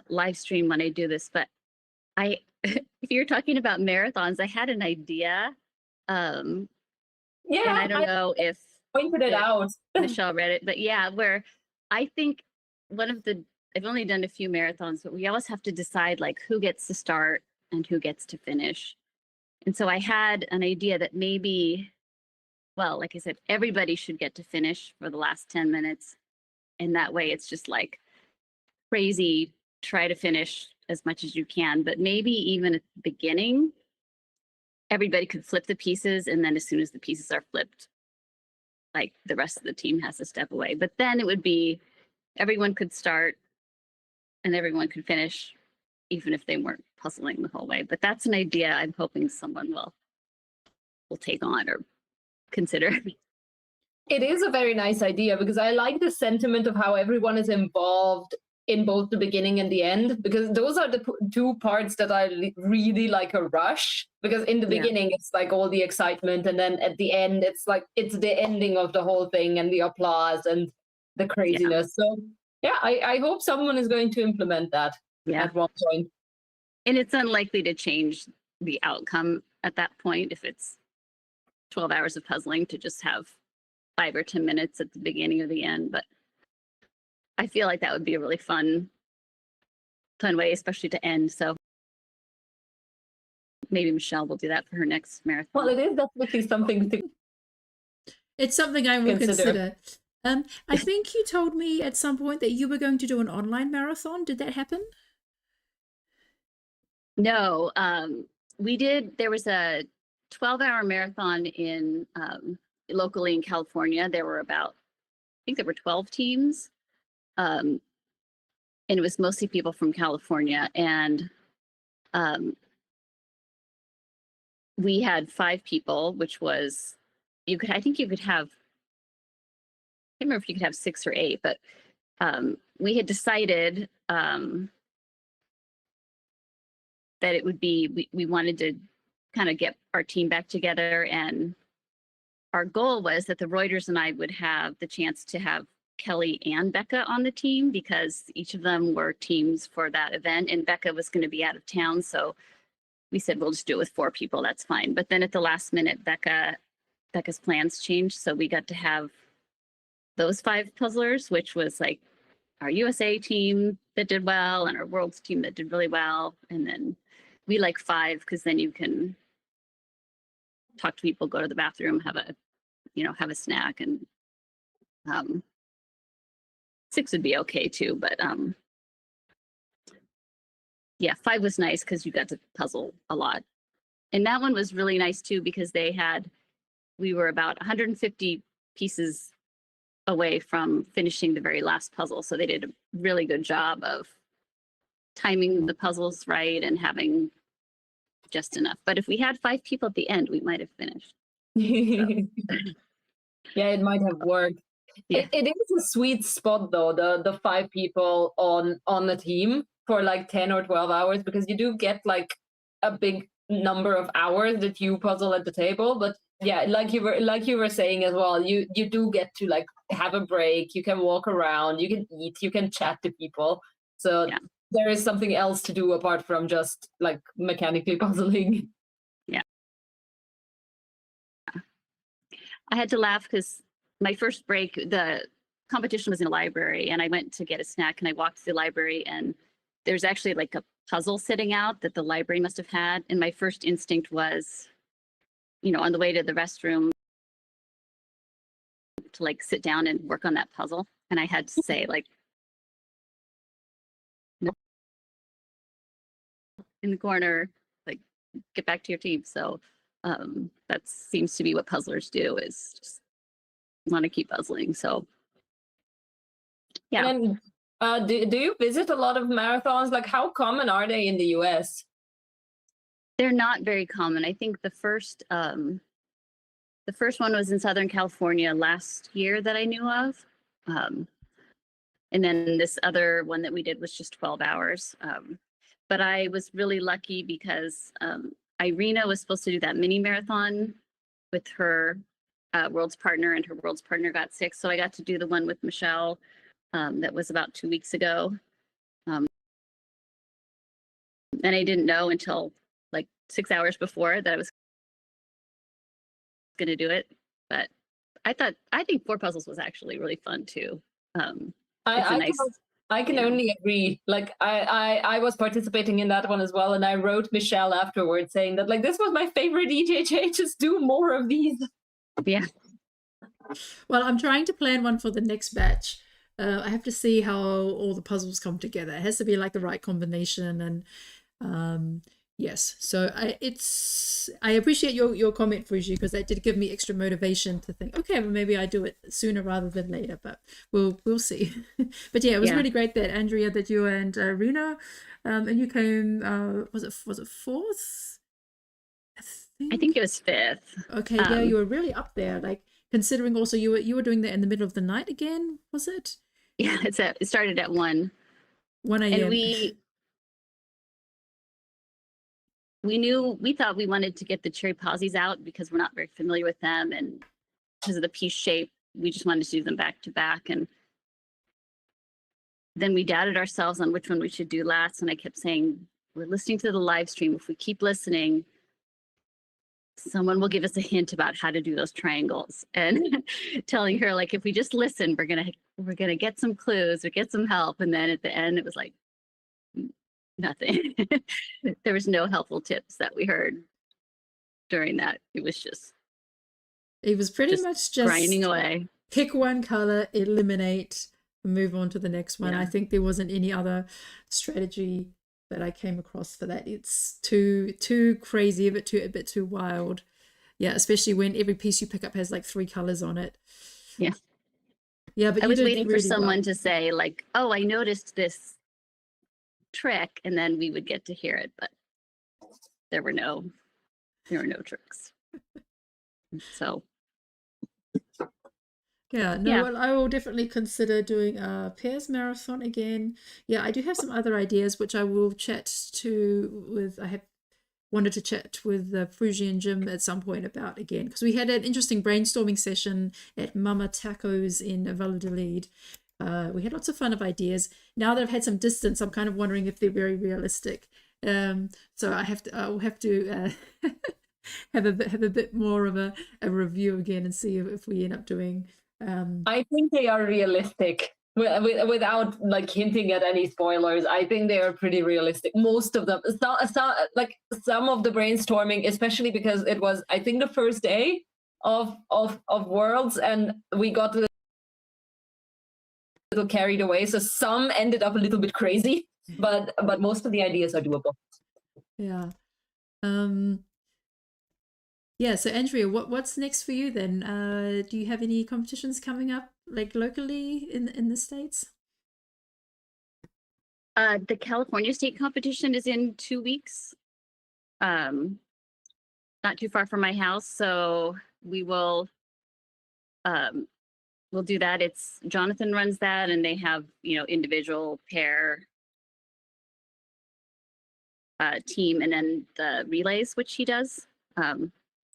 live stream when I do this, but if you're talking about marathons, I had an idea. Yeah, and I don't know if pointed it out. Michelle read it, but yeah, where I think I've only done a few marathons, but we always have to decide like who gets to start and who gets to finish. And so I had an idea that maybe, well, like I said, everybody should get to finish for the last 10 minutes. And that way it's just like crazy, try to finish as much as you can. But maybe even at the beginning, everybody could flip the pieces. And then as soon as the pieces are flipped, like the rest of the team has to step away. But then it would be everyone could start and everyone could finish, even if they weren't puzzling the whole way. But that's an idea I'm hoping someone will take on or consider. It is a very nice idea because I like the sentiment of how everyone is involved in both the beginning and the end, because those are the two parts that I really like a rush, because in the beginning it's like all the excitement, and then at the end it's like it's the ending of the whole thing and the applause and the craziness. So yeah, I hope someone is going to implement that at one point. And it's unlikely to change the outcome at that point if it's 12 hours of puzzling to just have 5 or 10 minutes at the beginning or the end. But I feel like that would be a really fun way, especially to end. So maybe Michelle will do that for her next marathon. Well, it is definitely something to. It's something I will consider. I think you told me at some point that you were going to do an online marathon. Did that happen? No, we did. There was a 12-hour marathon in locally in California. There were I think there were 12 teams. And it was mostly people from California. And we had 5 people, which was, I think you could have, I can't remember if you could have 6 or 8, but we had decided that it would be, we wanted to kind of get our team back together. And our goal was that the Reuters and I would have the chance to have Kelly and Becca on the team, because each of them were teams for that event, and Becca was going to be out of town. So we said, we'll just do it with 4 people. That's fine. But then at the last minute, Becca's plans changed. So we got to have those 5 puzzlers, which was like our USA team that did well and our world's team that did really well. And then we like 5, because then you can talk to people, go to the bathroom, have a snack, and 6 would be okay too, but 5 was nice because you got to puzzle a lot. And that one was really nice too, because we were about 150 pieces away from finishing the very last puzzle. So they did a really good job of timing the puzzles right and having just enough. But if we had 5 people at the end, we might have finished. Yeah, it might have worked. Yeah. It is a sweet spot though, the 5 people on the team for like 10 or 12 hours, because you do get like a big number of hours that you puzzle at the table. But yeah, like you were saying as well, you do get to like have a break, you can walk around, you can eat, you can chat to people. So there is something else to do apart from just like mechanically puzzling. Yeah. I had to laugh because my first break, the competition was in a library, and I went to get a snack, and I walked to the library, and there's actually like a puzzle sitting out that the library must have had. And my first instinct was, you know, on the way to the restroom to like sit down and work on that puzzle. And I had to say like, no, in the corner, like get back to your team. So that seems to be what puzzlers do, is just want to keep puzzling. So yeah. And then, do you visit a lot of marathons? Like, how common are they in the US? They're not very common. I think the first one was in Southern California last year that I knew of. And then this other one that we did was just 12 hours. But I was really lucky because Irina was supposed to do that mini marathon with her world's partner, and her world's partner got sick. So I got to do the one with Michelle that was about 2 weeks ago. And I didn't know until like 6 hours before that I was going to do it. But I think 4 puzzles was actually really fun too. I can only agree. Like I was participating in that one as well, and I wrote Michelle afterwards saying that like this was my favorite EJJ. Just do more of these. Yeah. Well, I'm trying to plan one for the next batch. I have to see how all the puzzles come together. It has to be like the right combination, and yes. So I appreciate your comment, Fuji, because that did give me extra motivation to think, okay, well, maybe I do it sooner rather than later, but we'll see. But yeah, it was really great that Andrea, that you and Rena, and you came, was it 4th? I think it was 5th. Okay, yeah, you were really up there, like considering also you were doing that in the middle of the night again, was it? Yeah, it started at 1 a.m. And we thought we wanted to get the cherry posies out because we're not very familiar with them, and because of the piece shape, we just wanted to do them back to back. And then we doubted ourselves on which one we should do last, and I kept saying, we're listening to the live stream. If we keep listening, someone will give us a hint about how to do those triangles. And telling her, like, if we just listen, we're gonna get some clues or get some help. And then at the end, it was like nothing. There was no helpful tips that we heard during that. It was pretty much just grinding away. Pick one color, eliminate, move on to the next one. Yeah. I think there wasn't any other strategy that I came across for that. It's too crazy, a bit too wild. Yeah, especially when every piece you pick up has like 3 colors on it. Yeah. Yeah, but I was waiting for really someone to say like, oh, I noticed this trick, and then we would get to hear it, but there were no tricks. So yeah, well, I will definitely consider doing a pairs marathon again. Yeah, I do have some other ideas which I will I have wanted to chat with Fuji and Jim at some point about again, because we had an interesting brainstorming session at Mama Tacos in Valladolid. We had lots of fun of ideas. Now that I've had some distance, I'm kind of wondering if they're very realistic. So I'll have to have a bit more of a review again and see if we end up doing. I think they are realistic. Without like hinting at any spoilers, I think they are pretty realistic. Most of them, some of the brainstorming, especially because it was, I think, the first day of Worlds, and we got a little carried away. So some ended up a little bit crazy, but most of the ideas are doable. Yeah. Yeah, so Andrea, what's next for you then? Do you have any competitions coming up, like locally in the States? The California state competition is in 2 weeks. Not too far from my house, so we will we'll do that. It's Jonathan runs that, and they have, individual, pair, team, and then the relays, which he does.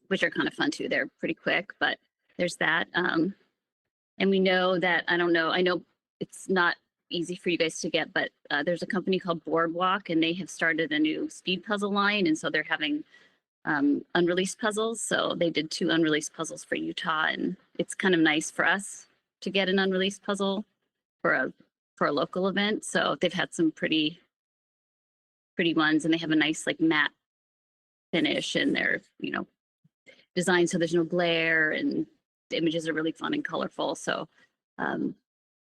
Which are kind of fun too. They're pretty quick, but there's that. And we know that, I know it's not easy for you guys to get, but there's a company called Boardwalk, and they have started a new speed puzzle line. And so they're having unreleased puzzles. So they did 2 unreleased puzzles for Utah, and it's kind of nice for us to get an unreleased puzzle for a local event. So they've had some pretty pretty ones, and they have a nice like matte finish, and they're, you know, designed so there's no glare, and the images are really fun and colorful. So Is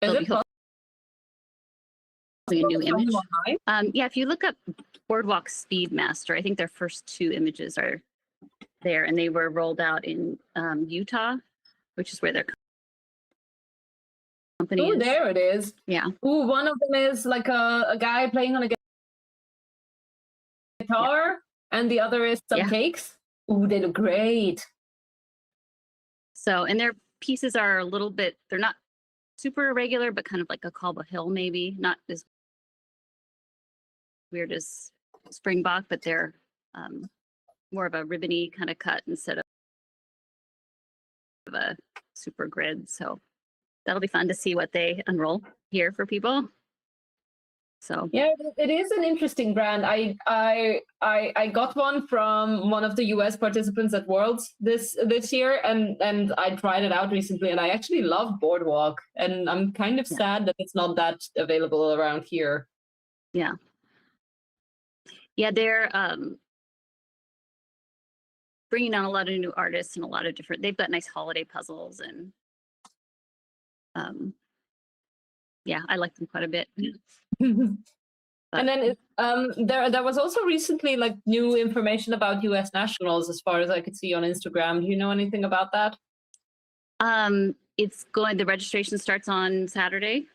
they'll it be hopefully a new possible image. online? Yeah, if you look up Boardwalk Speedmaster, I think their first 2 images are there, and they were rolled out in Utah, which is where their company Oh, is. there it is. Yeah. Ooh, one of them is like a guy playing on a guitar, and the other is some Yeah. cakes. Ooh, they look great. So, and their pieces are a little bit, they're not super irregular, but kind of like a cobble hill, maybe not as weird as Springbok, but they're more of a ribbony kind of cut instead of a super grid. So that'll be fun to see what they unroll here for people. So Yeah, it is an interesting brand. I got one from one of the US participants at Worlds this year, and I tried it out recently, and I actually love Boardwalk, and I'm kind of sad that it's not that available around here. yeah, they're bringing on a lot of new artists and a lot of different. They've got nice holiday puzzles, and yeah, I like them quite a bit. And then there was also recently like new information about US nationals, as far as I could see on Instagram. Do you know anything about that? It's going. The registration starts on Saturday.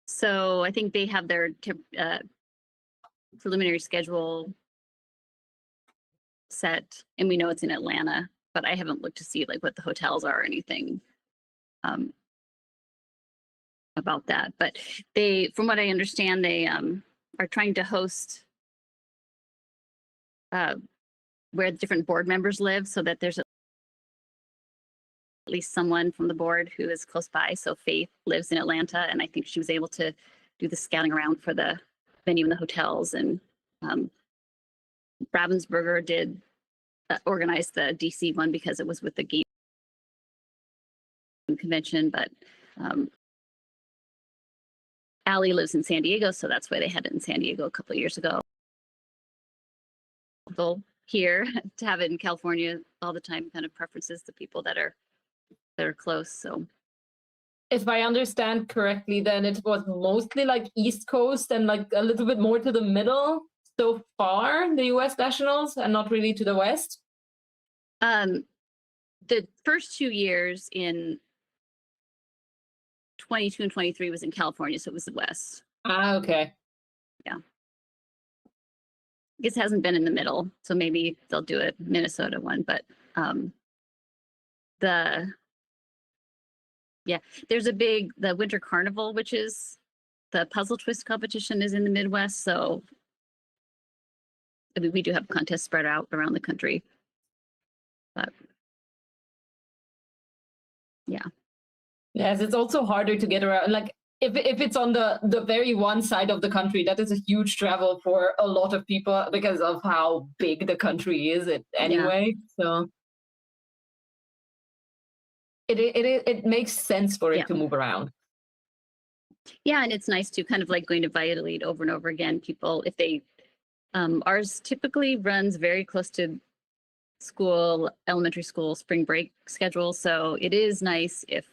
So I think they have their preliminary schedule set, and we know it's in Atlanta, but I haven't looked to see like what the hotels are or anything about that. But they, from what I understand, they are trying to host where different board members live, so that there's at least someone from the board who is close by. So Faith lives in Atlanta, and I think she was able to do the scouting around for the venue and the hotels. And Ravensburger did organize the DC one because it was with the game convention. But Allie lives in San Diego, so that's why they had it in San Diego a couple of years ago. Here to have it in California all the time kind of preferences the people that are close. So if I understand correctly, then it was mostly like East Coast and like a little bit more to the middle so far, the US nationals, and not really to the West. The first 2 years in 22 and 23 was in California, so it was the West. Ah, okay. Yeah. I guess it hasn't been in the middle, so maybe they'll do a Minnesota one, but there's the Winter Carnival, which is the puzzle twist competition, is in the Midwest. So I mean, we do have contests spread out around the country, but yeah. Yes, it's also harder to get around. Like if it's on the very one side of the country, that is a huge travel for a lot of people because of how big the country is anyway. So it makes sense for it to move around. Yeah, and it's nice to kind of like going to Valladolid over and over again. People, if they, ours typically runs very close to school, elementary school, spring break schedule. So it is nice if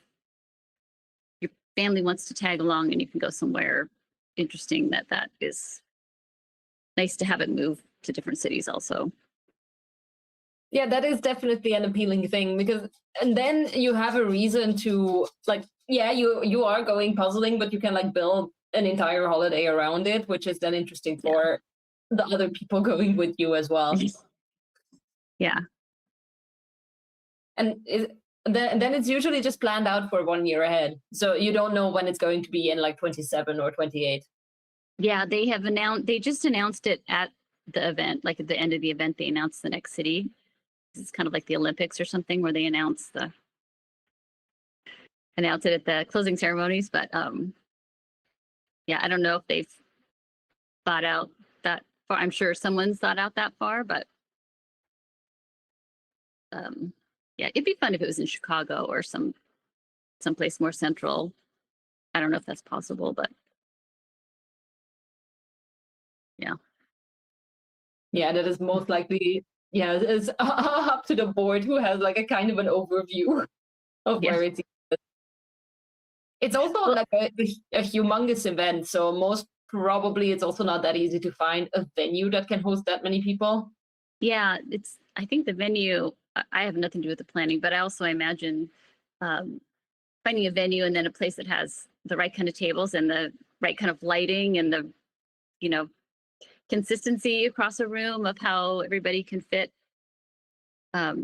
your family wants to tag along and you can go somewhere interesting. That is nice to have it move to different cities also. Yeah, that is definitely an appealing thing because, and then you have a reason to like, yeah, you are going puzzling, but you can like build an entire holiday around it, which is then interesting for the other people going with you as well. Yeah. And then it's usually just planned out for 1 year ahead. So you don't know when it's going to be in like 27 or 28. Yeah, they just announced it at the event, like at the end of the event, they announced the next city. It's kind of like the Olympics or something where they announce it at the closing ceremonies. But yeah, I don't know if they've thought out that far. I'm sure someone's thought out that far, but yeah, it'd be fun if it was in Chicago or someplace more central. I don't know if that's possible, but Yeah, that is most likely, yeah, it's up to the board who has like a kind of an overview of Yeah. where it's. It's also Well- like a humongous event, so most probably it's also not that easy to find a venue that can host that many people. Yeah, I think the venue, I have nothing to do with the planning, but I also imagine finding a venue and then a place that has the right kind of tables and the right kind of lighting and the, consistency across a room of how everybody can fit. Yeah,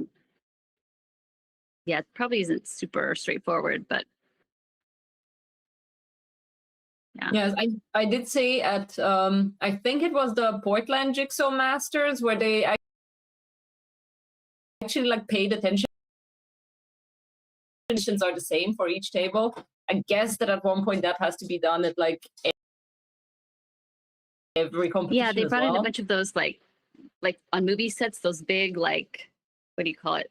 it probably isn't super straightforward, but yeah. Yes, I did say at I think it was the Portland Jigsaw Masters where they actually like paid attention. Conditions are the same for each table. I guess that at one point that has to be done at like every competition. Yeah, they as brought in a well. bunch of those like on movie sets, those big like, what do you call it?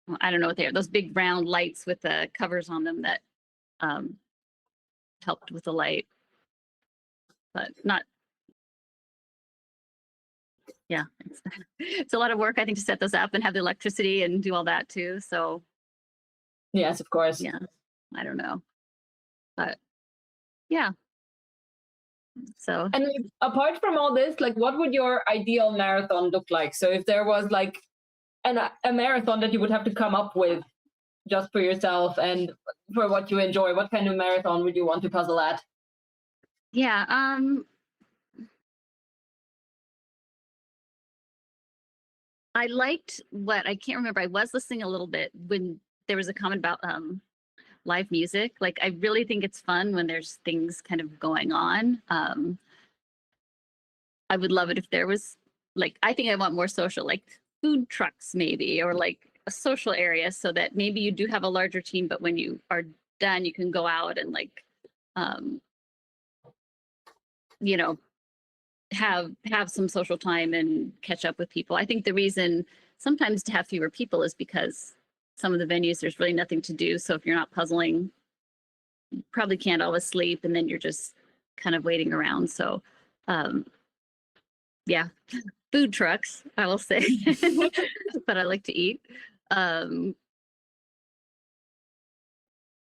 Well, I don't know what they are. Those big round lights with the covers on them that helped with the light, but not. Yeah, it's a lot of work, I think, to set those up and have the electricity and do all that too. So Yes, of course. yeah, I don't know, but yeah. So And apart from all this, like, what would your ideal marathon look like? So if there was like a marathon that you would have to come up with just for yourself and for what you enjoy, what kind of marathon would you want to puzzle at? yeah, I liked what I can't remember. I was listening a little bit when there was a comment about live music. Like, I really think it's fun when there's things kind of going on. I would love it if there was like, I think I want more social, like food trucks maybe, or like a social area so that maybe you do have a larger team, but when you are done, you can go out and like, have some social time and catch up with people. I think the reason sometimes to have fewer people is because some of the venues, there's really nothing to do. So if you're not puzzling, you probably can't always sleep, and then you're just kind of waiting around. So yeah, food trucks, I will say, but I like to eat.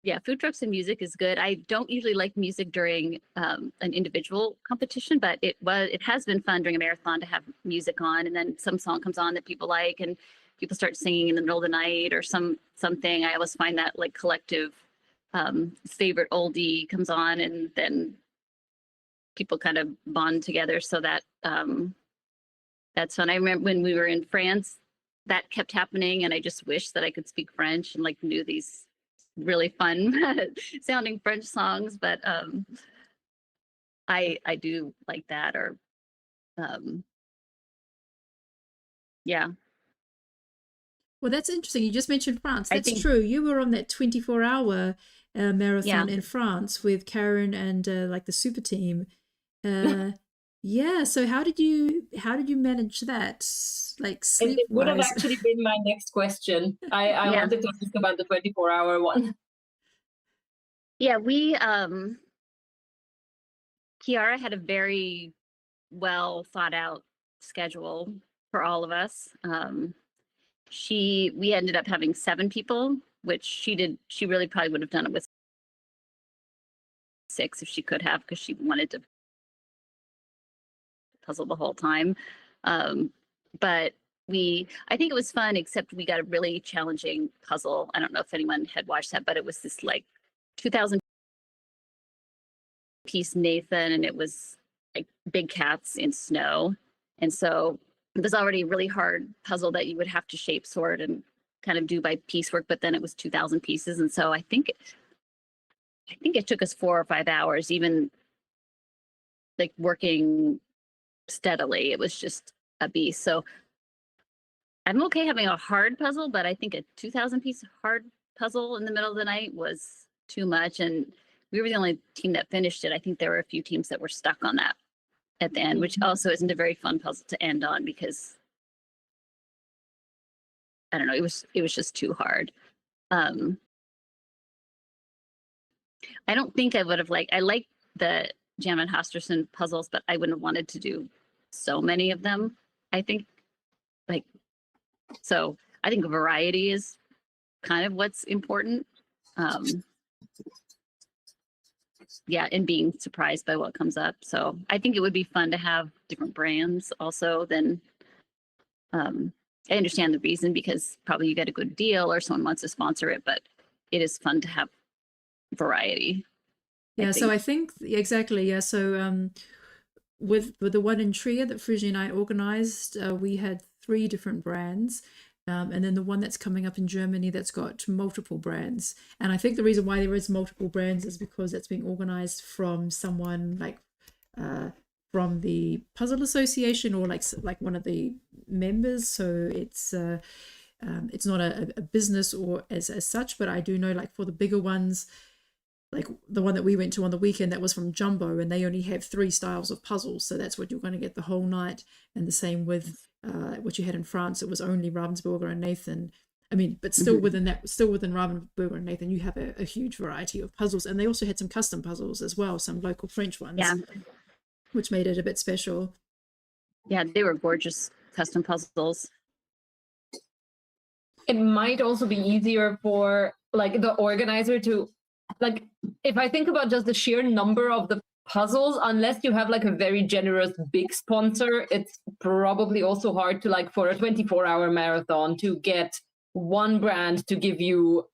Yeah, food trucks and music is good. I don't usually like music during an individual competition, but it has been fun during a marathon to have music on, and then some song comes on that people like, and people start singing in the middle of the night or something. I always find that like collective favorite oldie comes on, and then people kind of bond together. So that that's fun. I remember when we were in France, that kept happening, and I just wish that I could speak French and like knew these really fun sounding French songs, but I do like that. Or yeah. Well, that's interesting. You just mentioned France. I That's think- true. You were on that 24-hour marathon Yeah. in France with Karen and like the super team. Yeah. So how did you manage that? Like sleep It would have wise? actually been my next question. I Yeah. wanted to ask about the 24-hour one. Yeah, we Kiara had a very well thought out schedule for all of us. We ended up having 7 people, which she really probably would have done it with 6 if she could have, because she wanted to puzzle the whole time. But I think it was fun, except we got a really challenging puzzle. I don't know if anyone had watched that, but it was this like 2000 piece Nathan, and it was like big cats in snow. And so it was already a really hard puzzle that you would have to shape sort and kind of do by piecework, but then it was 2000 pieces. And so I think it took us 4 or 5 hours, even like working steadily. It was just a beast. So I'm okay having a hard puzzle, but I think a 2000 piece hard puzzle in the middle of the night was too much. And we were the only team that finished it. I think there were a few teams that were stuck on that at the end, which also isn't a very fun puzzle to end on, because I don't know, it was just too hard. I don't think I would have I like the Jam and Hosterson puzzles, but I wouldn't have wanted to do so many of them. I think like, so I think variety is kind of what's important. Yeah, and being surprised by what comes up. So I think it would be fun to have different brands also than, I understand the reason because probably you get a good deal or someone wants to sponsor it, but it is fun to have variety. Yeah, so I think exactly. Yeah, so with the one in Trier that Fruji and I organized, we had 3 different brands. And then the one that's coming up in Germany that's got multiple brands. And I think the reason why there is multiple brands is because it's being organized from someone like from the Puzzle Association or like one of the members. So it's not a business or as such, but I do know like for the bigger ones, like the one that we went to on the weekend, that was from Jumbo, and they only have 3 styles of puzzles, so that's what you're going to get the whole night. And the same with what you had in France, it was only Ravensburger and Nathan. I mean, but still within Ravensburger and Nathan, you have a huge variety of puzzles, and they also had some custom puzzles as well, some local French ones, which made it a bit special. Yeah, they were gorgeous custom puzzles. It might also be easier for like the organizer to, like, if I think about just the sheer number of the puzzles, unless you have like a very generous big sponsor, it's probably also hard to, like, for a 24-hour marathon to get one brand to give you,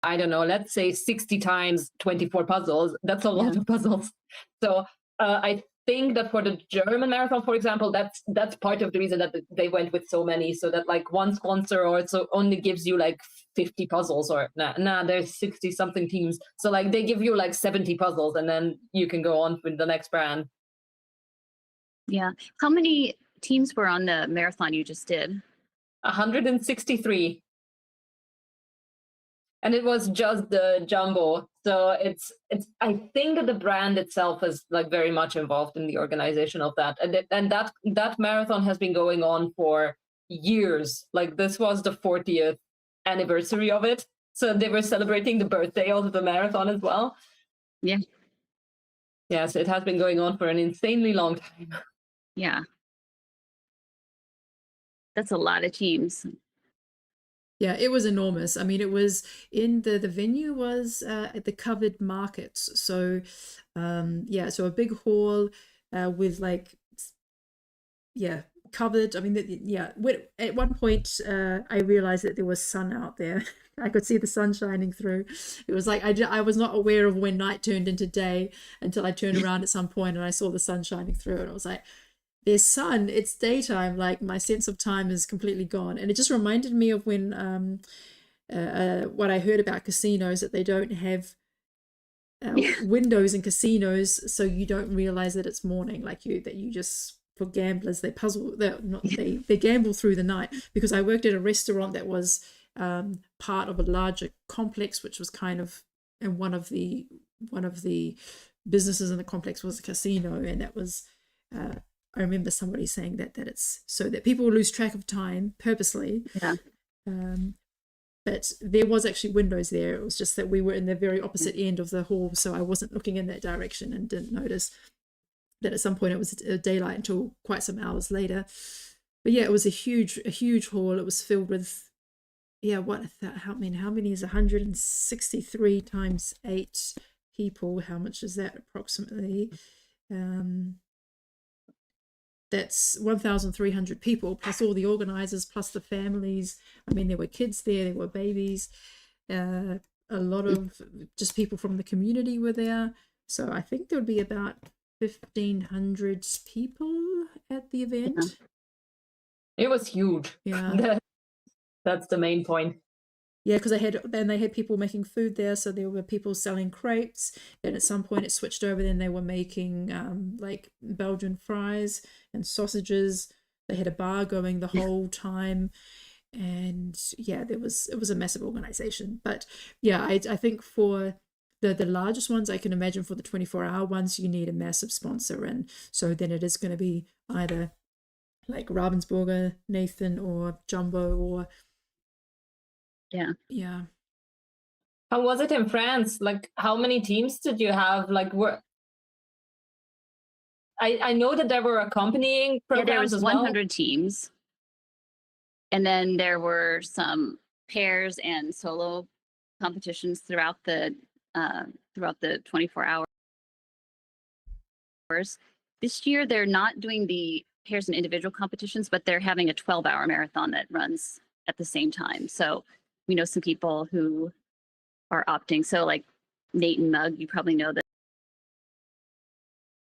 I don't know, let's say 60 times 24 puzzles. That's a lot of puzzles. So I think that for the German marathon, for example, that's part of the reason that they went with so many, so that like one sponsor or so only gives you like 50 puzzles, or there's 60 something teams, so like they give you like 70 puzzles and then you can go on with the next brand. Yeah, how many teams were on the marathon you just did? 163, and it was just the Jumbo. So it's I think that the brand itself is like very much involved in the organization of that, and that marathon has been going on for years. Like this was the 40th anniversary of it, so they were celebrating the birthday of the marathon as well. Yes, it has been going on for an insanely long time. Yeah, that's a lot of teams. Yeah, it was enormous. I mean, it was in the venue was at the covered markets. So, so a big hall with like, covered. I mean, at one point I realized that there was sun out there. I could see the sun shining through. It was like I was not aware of when night turned into day until I turned around at some point and I saw the sun shining through, and I was like, there's sun, it's daytime. Like my sense of time is completely gone. And it just reminded me of when what I heard about casinos, that they don't have windows in casinos, so you don't realize that it's morning. Like you just, for gamblers, they gamble through the night. Because I worked at a restaurant that was part of a larger complex, which was kind of, and one of the businesses in the complex was a casino, and that was I remember somebody saying that it's so that people lose track of time purposely. Yeah. But there was actually windows there. It was just that we were in the very opposite end of the hall, so I wasn't looking in that direction and didn't notice that at some point it was daylight until quite some hours later. But yeah, it was a huge hall. It was filled with, how many is 163 times 8 people? How much is that approximately? That's 1,300 people, plus all the organizers, plus the families. I mean, there were kids there, there were babies. A lot of just people from the community were there. So I think there would be about 1,500 people at the event. It was huge. Yeah. That's the main point. Yeah, because they had people making food there, so there were people selling crepes. Then at some point it switched over. Then they were making like Belgian fries and sausages. They had a bar going the whole time, and it was a massive organization. But yeah, I think for the largest ones, I can imagine for the 24-hour ones, you need a massive sponsor, and so then it is going to be either like Ravensburger, Nathan, or Jumbo, or yeah. How was it in France? Like, how many teams did you have? Like, I know that there were accompanying Yeah, programs there was as well. 100 teams. And then there were some pairs and solo competitions throughout the 24 hours. This year, they're not doing the pairs and individual competitions, but they're having a 12-hour marathon that runs at the same time. So we know some people who are opting. So like Nate and Mug, you probably know the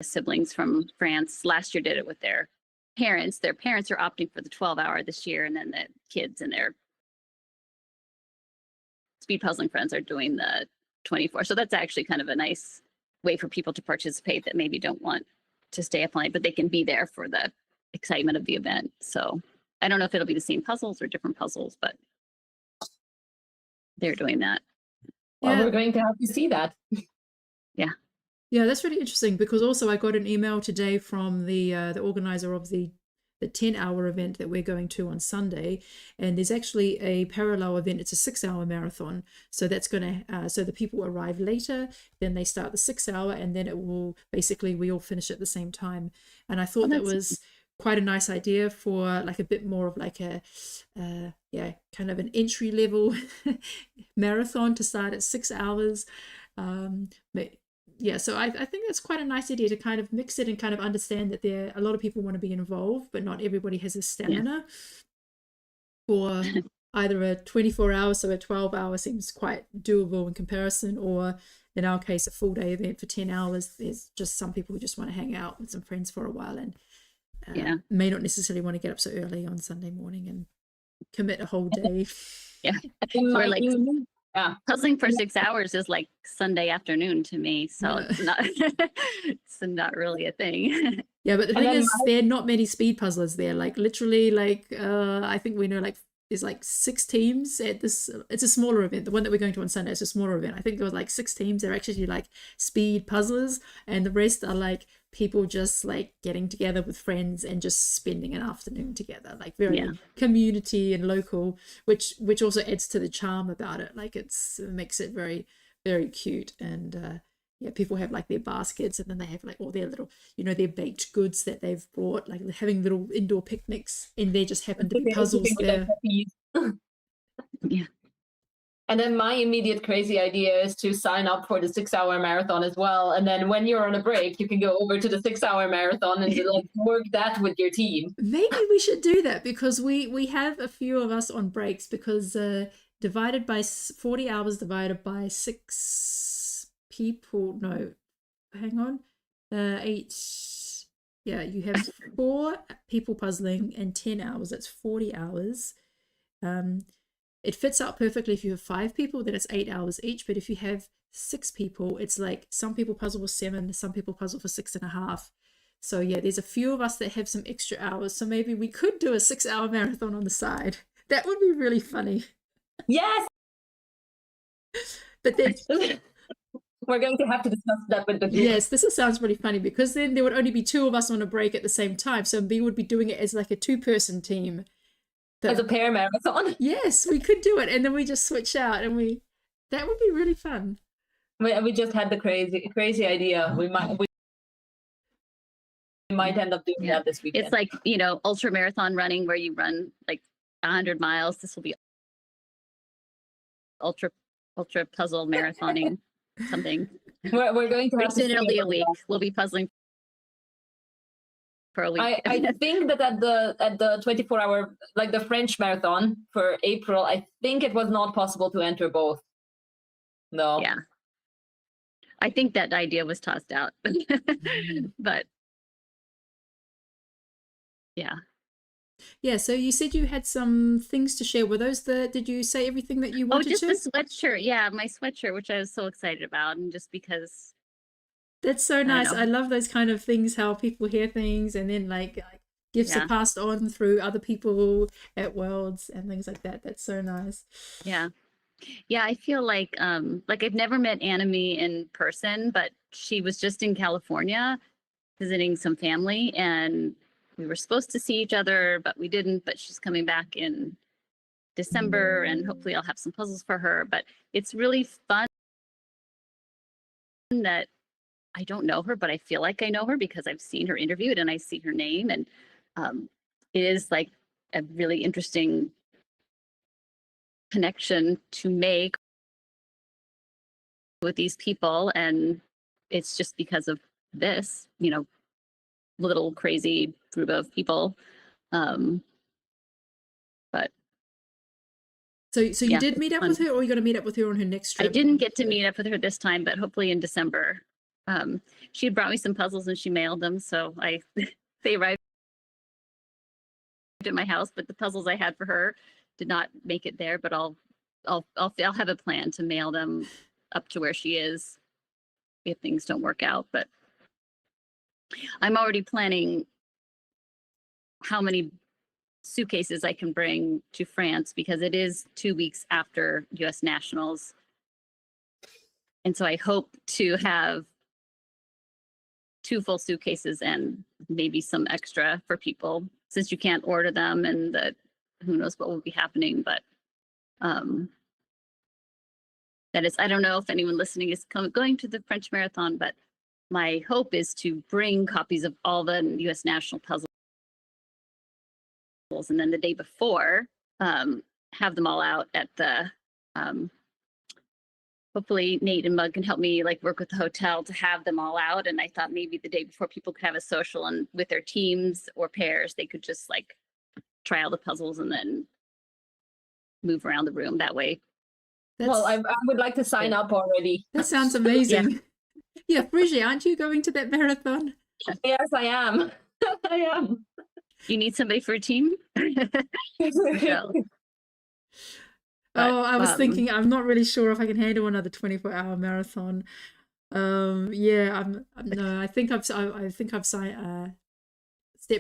siblings from France. Last year did it with their parents. Their parents are opting for the 12-hour this year, and then the kids and their speed puzzling friends are doing the 24. So that's actually kind of a nice way for people to participate that maybe don't want to stay up all night, but they can be there for the excitement of the event. So I don't know if it'll be the same puzzles or different puzzles, but they're doing that. Well, Yeah. we're going to have to see that. Yeah, that's really interesting, because also I got an email today from the organizer of the 10-hour event that we're going to on Sunday, and there's actually a parallel event. It's a 6-hour marathon, so that's going to so the people arrive later, then they start the 6-hour, and then it will basically we all finish at the same time. And I thought that was quite a nice idea for like a bit more of like a kind of an entry level marathon to start at 6 hours. But yeah, so I think that's quite a nice idea to kind of mix it and kind of understand that there a lot of people want to be involved, but not everybody has the stamina for either a 24-hour, so a 12-hour seems quite doable in comparison, or in our case, a full day event for 10 hours. There's just some people who just want to hang out with some friends for a while and may not necessarily want to get up so early on Sunday morning and commit a whole day. Yeah, or like puzzling for 6 hours is like Sunday afternoon to me, so it's not really a thing. Yeah, but the thing is, there are not many speed puzzlers there. Like literally, like I think we know like there's like 6 teams at this. It's a smaller event. The one that we're going to on Sunday is a smaller event. I think there was like 6 teams. They're actually like speed puzzlers, and the rest are like people just like getting together with friends and just spending an afternoon together, like very community and local, which also adds to the charm about it. Like it makes it very, very cute. And people have like their baskets, and then they have like all their little, their baked goods that they've brought, like having little indoor picnics, and there just happen to be puzzles there. Yeah. And then my immediate crazy idea is to sign up for the 6-hour marathon as well. And then when you're on a break, you can go over to the 6-hour marathon and like work that with your team. Maybe we should do that, because we have a few of us on breaks, because divided by 40 hours divided by 6 people. No, hang on. 8. Yeah, you have 4 people puzzling and 10 hours. That's 40 hours. It fits out perfectly if you have 5 people, then it's 8 hours each. But if you have 6 people, it's like some people puzzle for 7, some people puzzle for 6.5. So yeah, there's a few of us that have some extra hours. So maybe we could do a 6-hour marathon on the side. That would be really funny. Yes. But then we're going to have to discuss that with the group. Yes, this sounds really funny, because then there would only be 2 of us on a break at the same time. So we would be doing it as like a 2-person team. As a pair marathon. Yes, we could do it, and then we just switch out, and that would be really fun. We just had the crazy idea. We might end up doing that this weekend. It's like, ultra marathon running where you run like 100 miles. This will be ultra puzzle marathoning something. We're going to have to. It'll be a week. We'll be puzzling for a week. I think that at the 24-hour, like the French marathon for April, I think it was not possible to enter both. No. Yeah. I think that idea was tossed out, but yeah. Yeah, so you said you had some things to share. Were those did you say everything that you wanted to? Oh, just the sweatshirt. Yeah, my sweatshirt, which I was so excited about, and just because. That's so nice. I love those kind of things, how people hear things and then like gifts are passed on through other people at Worlds and things like that. That's so nice. Yeah. Yeah, I feel like I've never met Annemie in person, but she was just in California visiting some family, and we were supposed to see each other, but we didn't. But she's coming back in December, and hopefully I'll have some puzzles for her. But it's really fun that I don't know her, but I feel like I know her because I've seen her interviewed and I see her name. And it is like a really interesting connection to make with these people. And it's just because of this, you know, little crazy group of people. But So you yeah, did meet up fun. with her, or you're going to meet up with her on her next I trip? didn't get to meet up with her this time, but hopefully in December. She had brought me some puzzles and she mailed them, so they arrived at my house. But the puzzles I had for her did not make it there. But I'll have a plan to mail them up to where she is if things don't work out. But I'm already planning how many suitcases I can bring to France because it is 2 weeks after US Nationals. And so I hope to have 2 full suitcases and maybe some extra for people since you can't order them and who knows what will be happening. But that is, I don't know if anyone listening is going to the French Marathon, but my hope is to bring copies of all the US National puzzles. And then the day before, have them all out at the, hopefully Nate and Mug can help me like work with the hotel to have them all out. And I thought maybe the day before people could have a social and with their teams or pairs, they could just like try all the puzzles and then move around the room that way. Well, I would like to sign up already. That sounds amazing. Yeah, Brigitte, aren't you going to that marathon? Yes, I am. I am. You need somebody for a team? Michelle. Oh, I was thinking, I'm not really sure if I can handle another 24-hour marathon. Yeah, no, I think I've stepped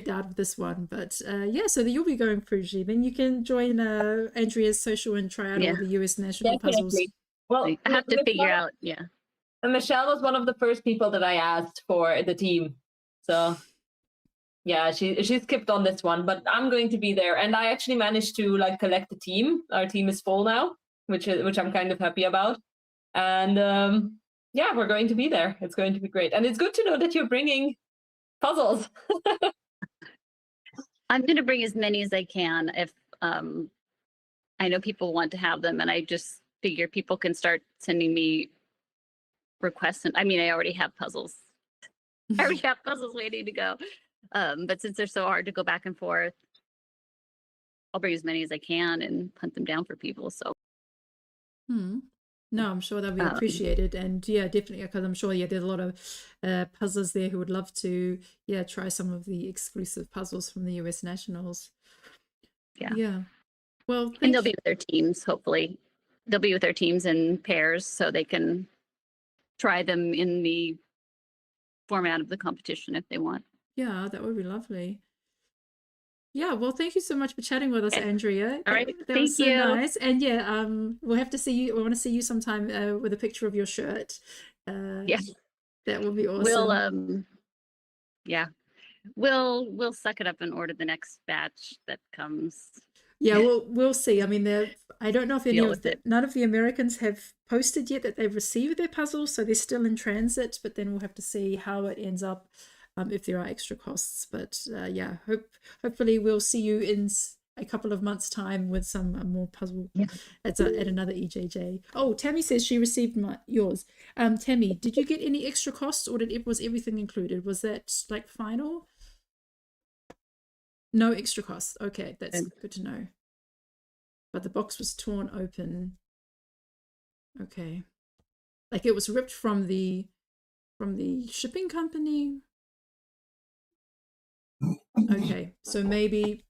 out of this one, but yeah. So you'll be going, Fuji. Then you can join Andrea's social and try out all the US national puzzles. Well, I have to figure out. Yeah. And Michelle was one of the first people that I asked for the team, so. Yeah, she skipped on this one, but I'm going to be there, and I actually managed to like collect a team. Our team is full now, which I'm kind of happy about, and yeah, we're going to be there. It's going to be great, and it's good to know that you're bringing puzzles. I'm going to bring as many as I can. If I know people want to have them, and I just figure people can start sending me requests. And I mean, I already have puzzles. I already have puzzles waiting to go. But since they're so hard to go back and forth, I'll bring as many as I can and hunt them down for people. So, no, I'm sure they'll be appreciated, and yeah, definitely, because I'm sure there's a lot of puzzlers there who would love to try some of the exclusive puzzles from the US Nationals. Yeah. Well, and they'll be with their teams. Hopefully, they'll be with their teams in pairs so they can try them in the format of the competition if they want. Yeah, that would be lovely. Yeah, well, thank you so much for chatting with us, Andrea. All right, that was so nice. And yeah, we'll have to see you. We want to see you sometime with a picture of your shirt. Yes, that would be awesome. We'll suck it up and order the next batch that comes. Yeah, we'll see. I mean, I don't know if none of the Americans have posted yet that they've received their puzzles, so they're still in transit. But then we'll have to see how it ends up. If there are extra costs, but yeah, hopefully we'll see you in a couple of months' time with some more puzzle at another EJJ. Oh, Tammy says she received yours. Tammy, did you get any extra costs, or was everything included? Was that like final? No extra costs. Okay, that's good to know. But the box was torn open. Okay, like it was ripped from the shipping company. Okay, so maybe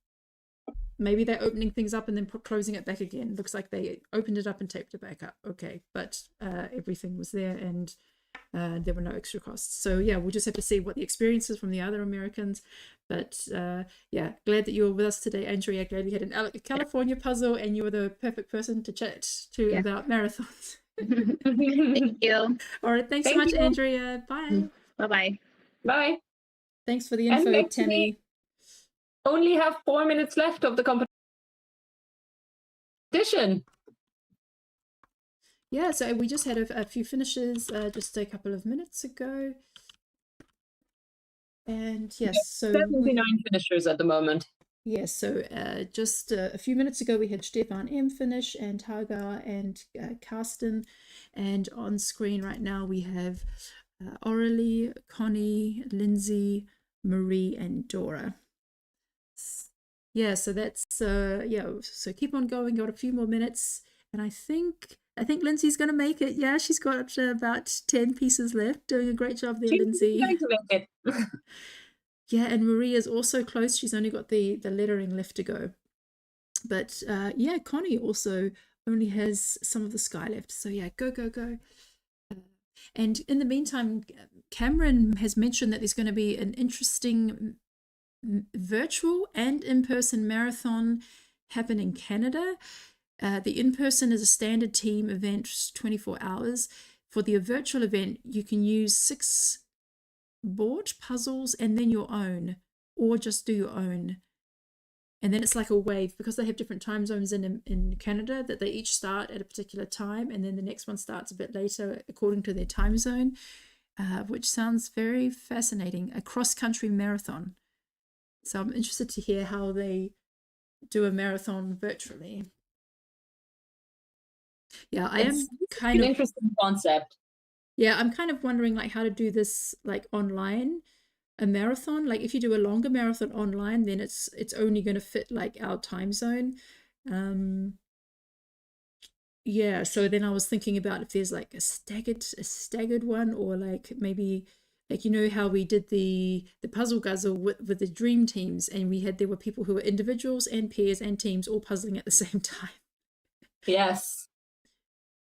they're opening things up and then closing it back again. Looks like they opened it up and taped it back up. Okay, but everything was there, and there were no extra costs. So yeah, we'll just have to see what the experience is from the other Americans. But yeah, glad that you were with us today, Andrea. Glad we had a California puzzle, and you were the perfect person to chat to about marathons. Thank you. All right, thanks so much, Andrea. Bye. Bye-bye. Bye. Thanks for the info, Tammy. Only have 4 minutes left of the competition. yeah, so we just had a few finishes just a couple of minutes ago. And yes, so 79 finishers at the moment. yes, so just a few minutes ago we had Stefan M finish and Hagar and Karsten, and on screen right now we have Aurelie, Connie, Lindsay, Marie, and Dora. Yeah, so that's yeah, so keep on going, got a few more minutes, and I think Lindsay's gonna make it. Yeah, she's got about 10 pieces left. Doing a great job there, She's Lindsay. going to make it. Yeah, and Marie is also close. She's only got the lettering left to go. But yeah, Connie also only has some of the sky left. So yeah, go, go, go. And in the meantime, Cameron has mentioned that there's going to be an interesting virtual and in-person marathon happen in Canada. The in-person is a standard team event, 24 hours. For the virtual event, you can use 6 board puzzles and then your own, or just do your own. And then it's like a wave, because they have different time zones in Canada, that they each start at a particular time, and then the next one starts a bit later according to their time zone, which sounds very fascinating. A cross-country marathon. So I'm interested to hear how they do a marathon virtually. Yeah, I am kind an of interesting concept. Yeah, I'm kind of wondering like how to do this like online, a marathon. Like if you do a longer marathon online, then it's only going to fit like our time zone. Yeah, so then I was thinking about if there's like a staggered one, or like maybe like how we did the puzzle guzzle with the dream teams, and there were people who were individuals and pairs and teams all puzzling at the same time. Yes.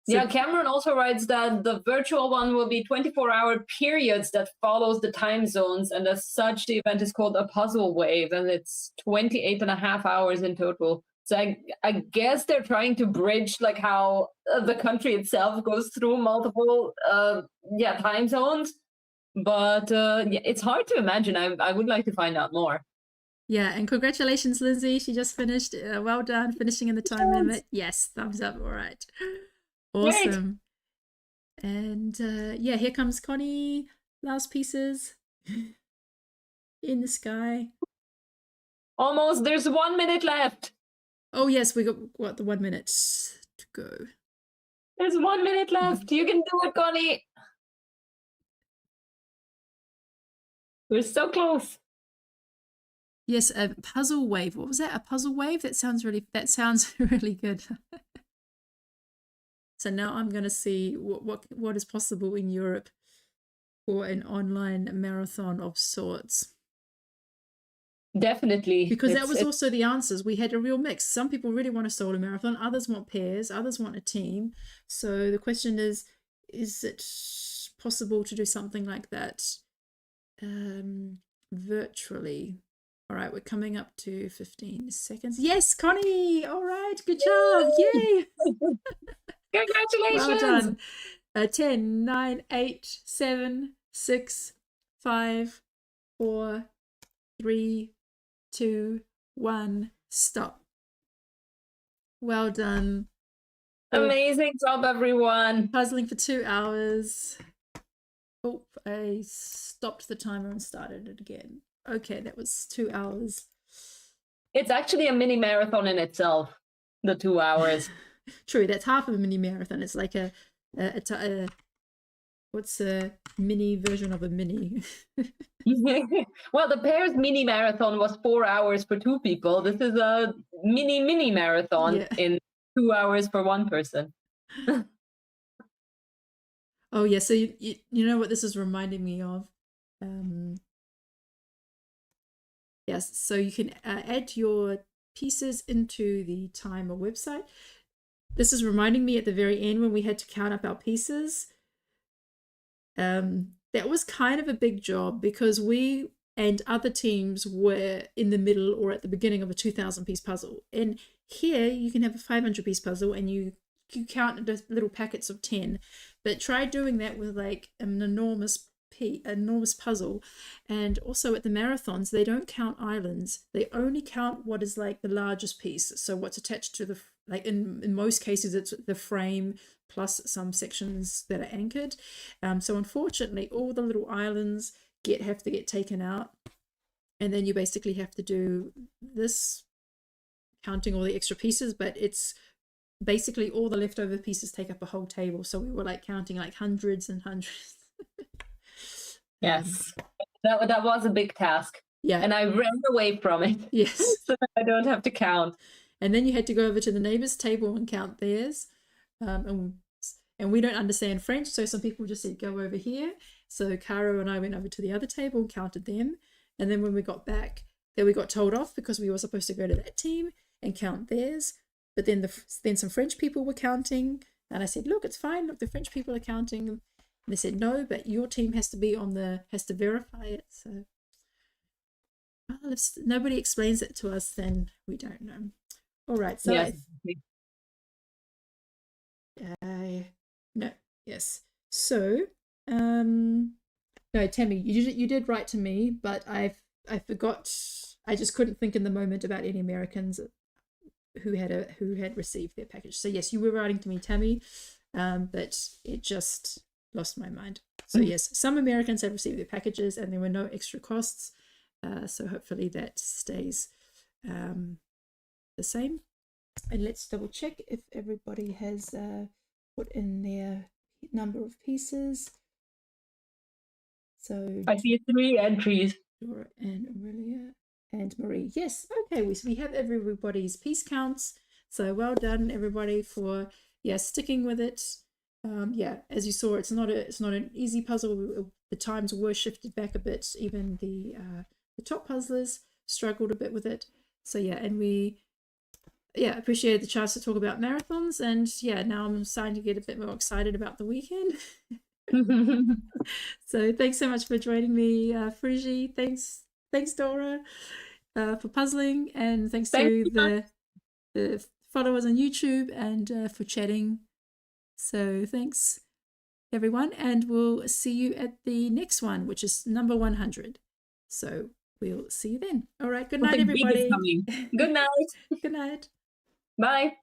So, yeah, Cameron also writes that the virtual one will be 24-hour periods that follows the time zones, and as such, the event is called a puzzle wave, and it's 28 and a half hours in total. So I guess they're trying to bridge like how the country itself goes through multiple time zones, but it's hard to imagine. I would like to find out more. Yeah, and congratulations, Lindsay. She just finished. Well done, finishing in the time limit. Yes, thumbs up. All right. Awesome. Great. And yeah, here comes Connie. Last pieces in the sky. Almost. There's 1 minute left. Oh yes, we got the 1 minute to go. There's 1 minute left. You can do it, Connie. We're so close. Yes, a puzzle wave. What was that? A puzzle wave? That sounds really good. So now I'm going to see what is possible in Europe for an online marathon of sorts. Definitely. Because that was also the answers. We had a real mix. Some people really want a solo marathon. Others want pairs. Others want a team. So the question is it possible to do something like that virtually? All right, we're coming up to 15 seconds. Yes, Connie. All right, good job. Yay. Congratulations. Well done. 10, 9, 8, 7, 6, 5, 4, 3, 2, 1, stop. Well done. Amazing job, everyone. Puzzling for 2 hours. Oh, I stopped the timer and started it again. Okay, that was 2 hours. It's actually a mini marathon in itself, the 2 hours. True, that's half of a mini marathon. It's like what's a mini version of a mini? Well, the pairs mini marathon was 4 hours for 2 people. This is a mini marathon in 2 hours for 1 person. Oh yeah, so you know what this is reminding me of? Yes, so you can add your pieces into the timer website. This is reminding me at the very end when we had to count up our pieces. That was kind of a big job because we and other teams were in the middle or at the beginning of a 2,000 piece puzzle. And here you can have a 500 piece puzzle and you count the little packets of 10. But try doing that with like an enormous puzzle. And also at the marathons, they don't count islands. They only count what is like the largest piece. So what's attached to like in most cases, it's the frame plus some sections that are anchored. So unfortunately, all the little islands have to get taken out. And then you basically have to do this, counting all the extra pieces, but it's basically all the leftover pieces take up a whole table. So we were like counting like hundreds and hundreds. Yes. That was a big task. Yeah. And I ran away from it. Yes. So that I don't have to count. And then you had to go over to the neighbor's table and count theirs. And we don't understand French, so some people just said, go over here. So Caro and I went over to the other table and counted them. And then when we got back, then we got told off because we were supposed to go to that team and count theirs. But then some French people were counting. And I said, look, it's fine. Look, the French people are counting. And they said, no, but your team has to verify it. So well, if nobody explains it to us, then we don't know. All right. So yes. No, yes. So, no, Tammy, you did write to me, but I forgot. I just couldn't think in the moment about any Americans who had received their package. So yes, you were writing to me, Tammy, but it just lost my mind. So yes, some Americans have received their packages, and there were no extra costs. So hopefully that stays the same. And let's double check if everybody has put in their number of pieces. So I see 3 entries. Dora and Aurelia and Marie. Yes, okay, we have everybody's piece counts. So well done everybody for sticking with it. As you saw, it's not an easy puzzle. The times were shifted back a bit. Even the top puzzlers struggled a bit with it. So and we appreciated the chance to talk about marathons, and now I'm starting to get a bit more excited about the weekend. So thanks so much for joining me, Frigi. Thanks Dora, for puzzling, and thanks to the followers on YouTube and for chatting. So thanks everyone, and we'll see you at the next one, which is number 100. So we'll see you then. All right, good night everybody. Good night. Good night. Bye.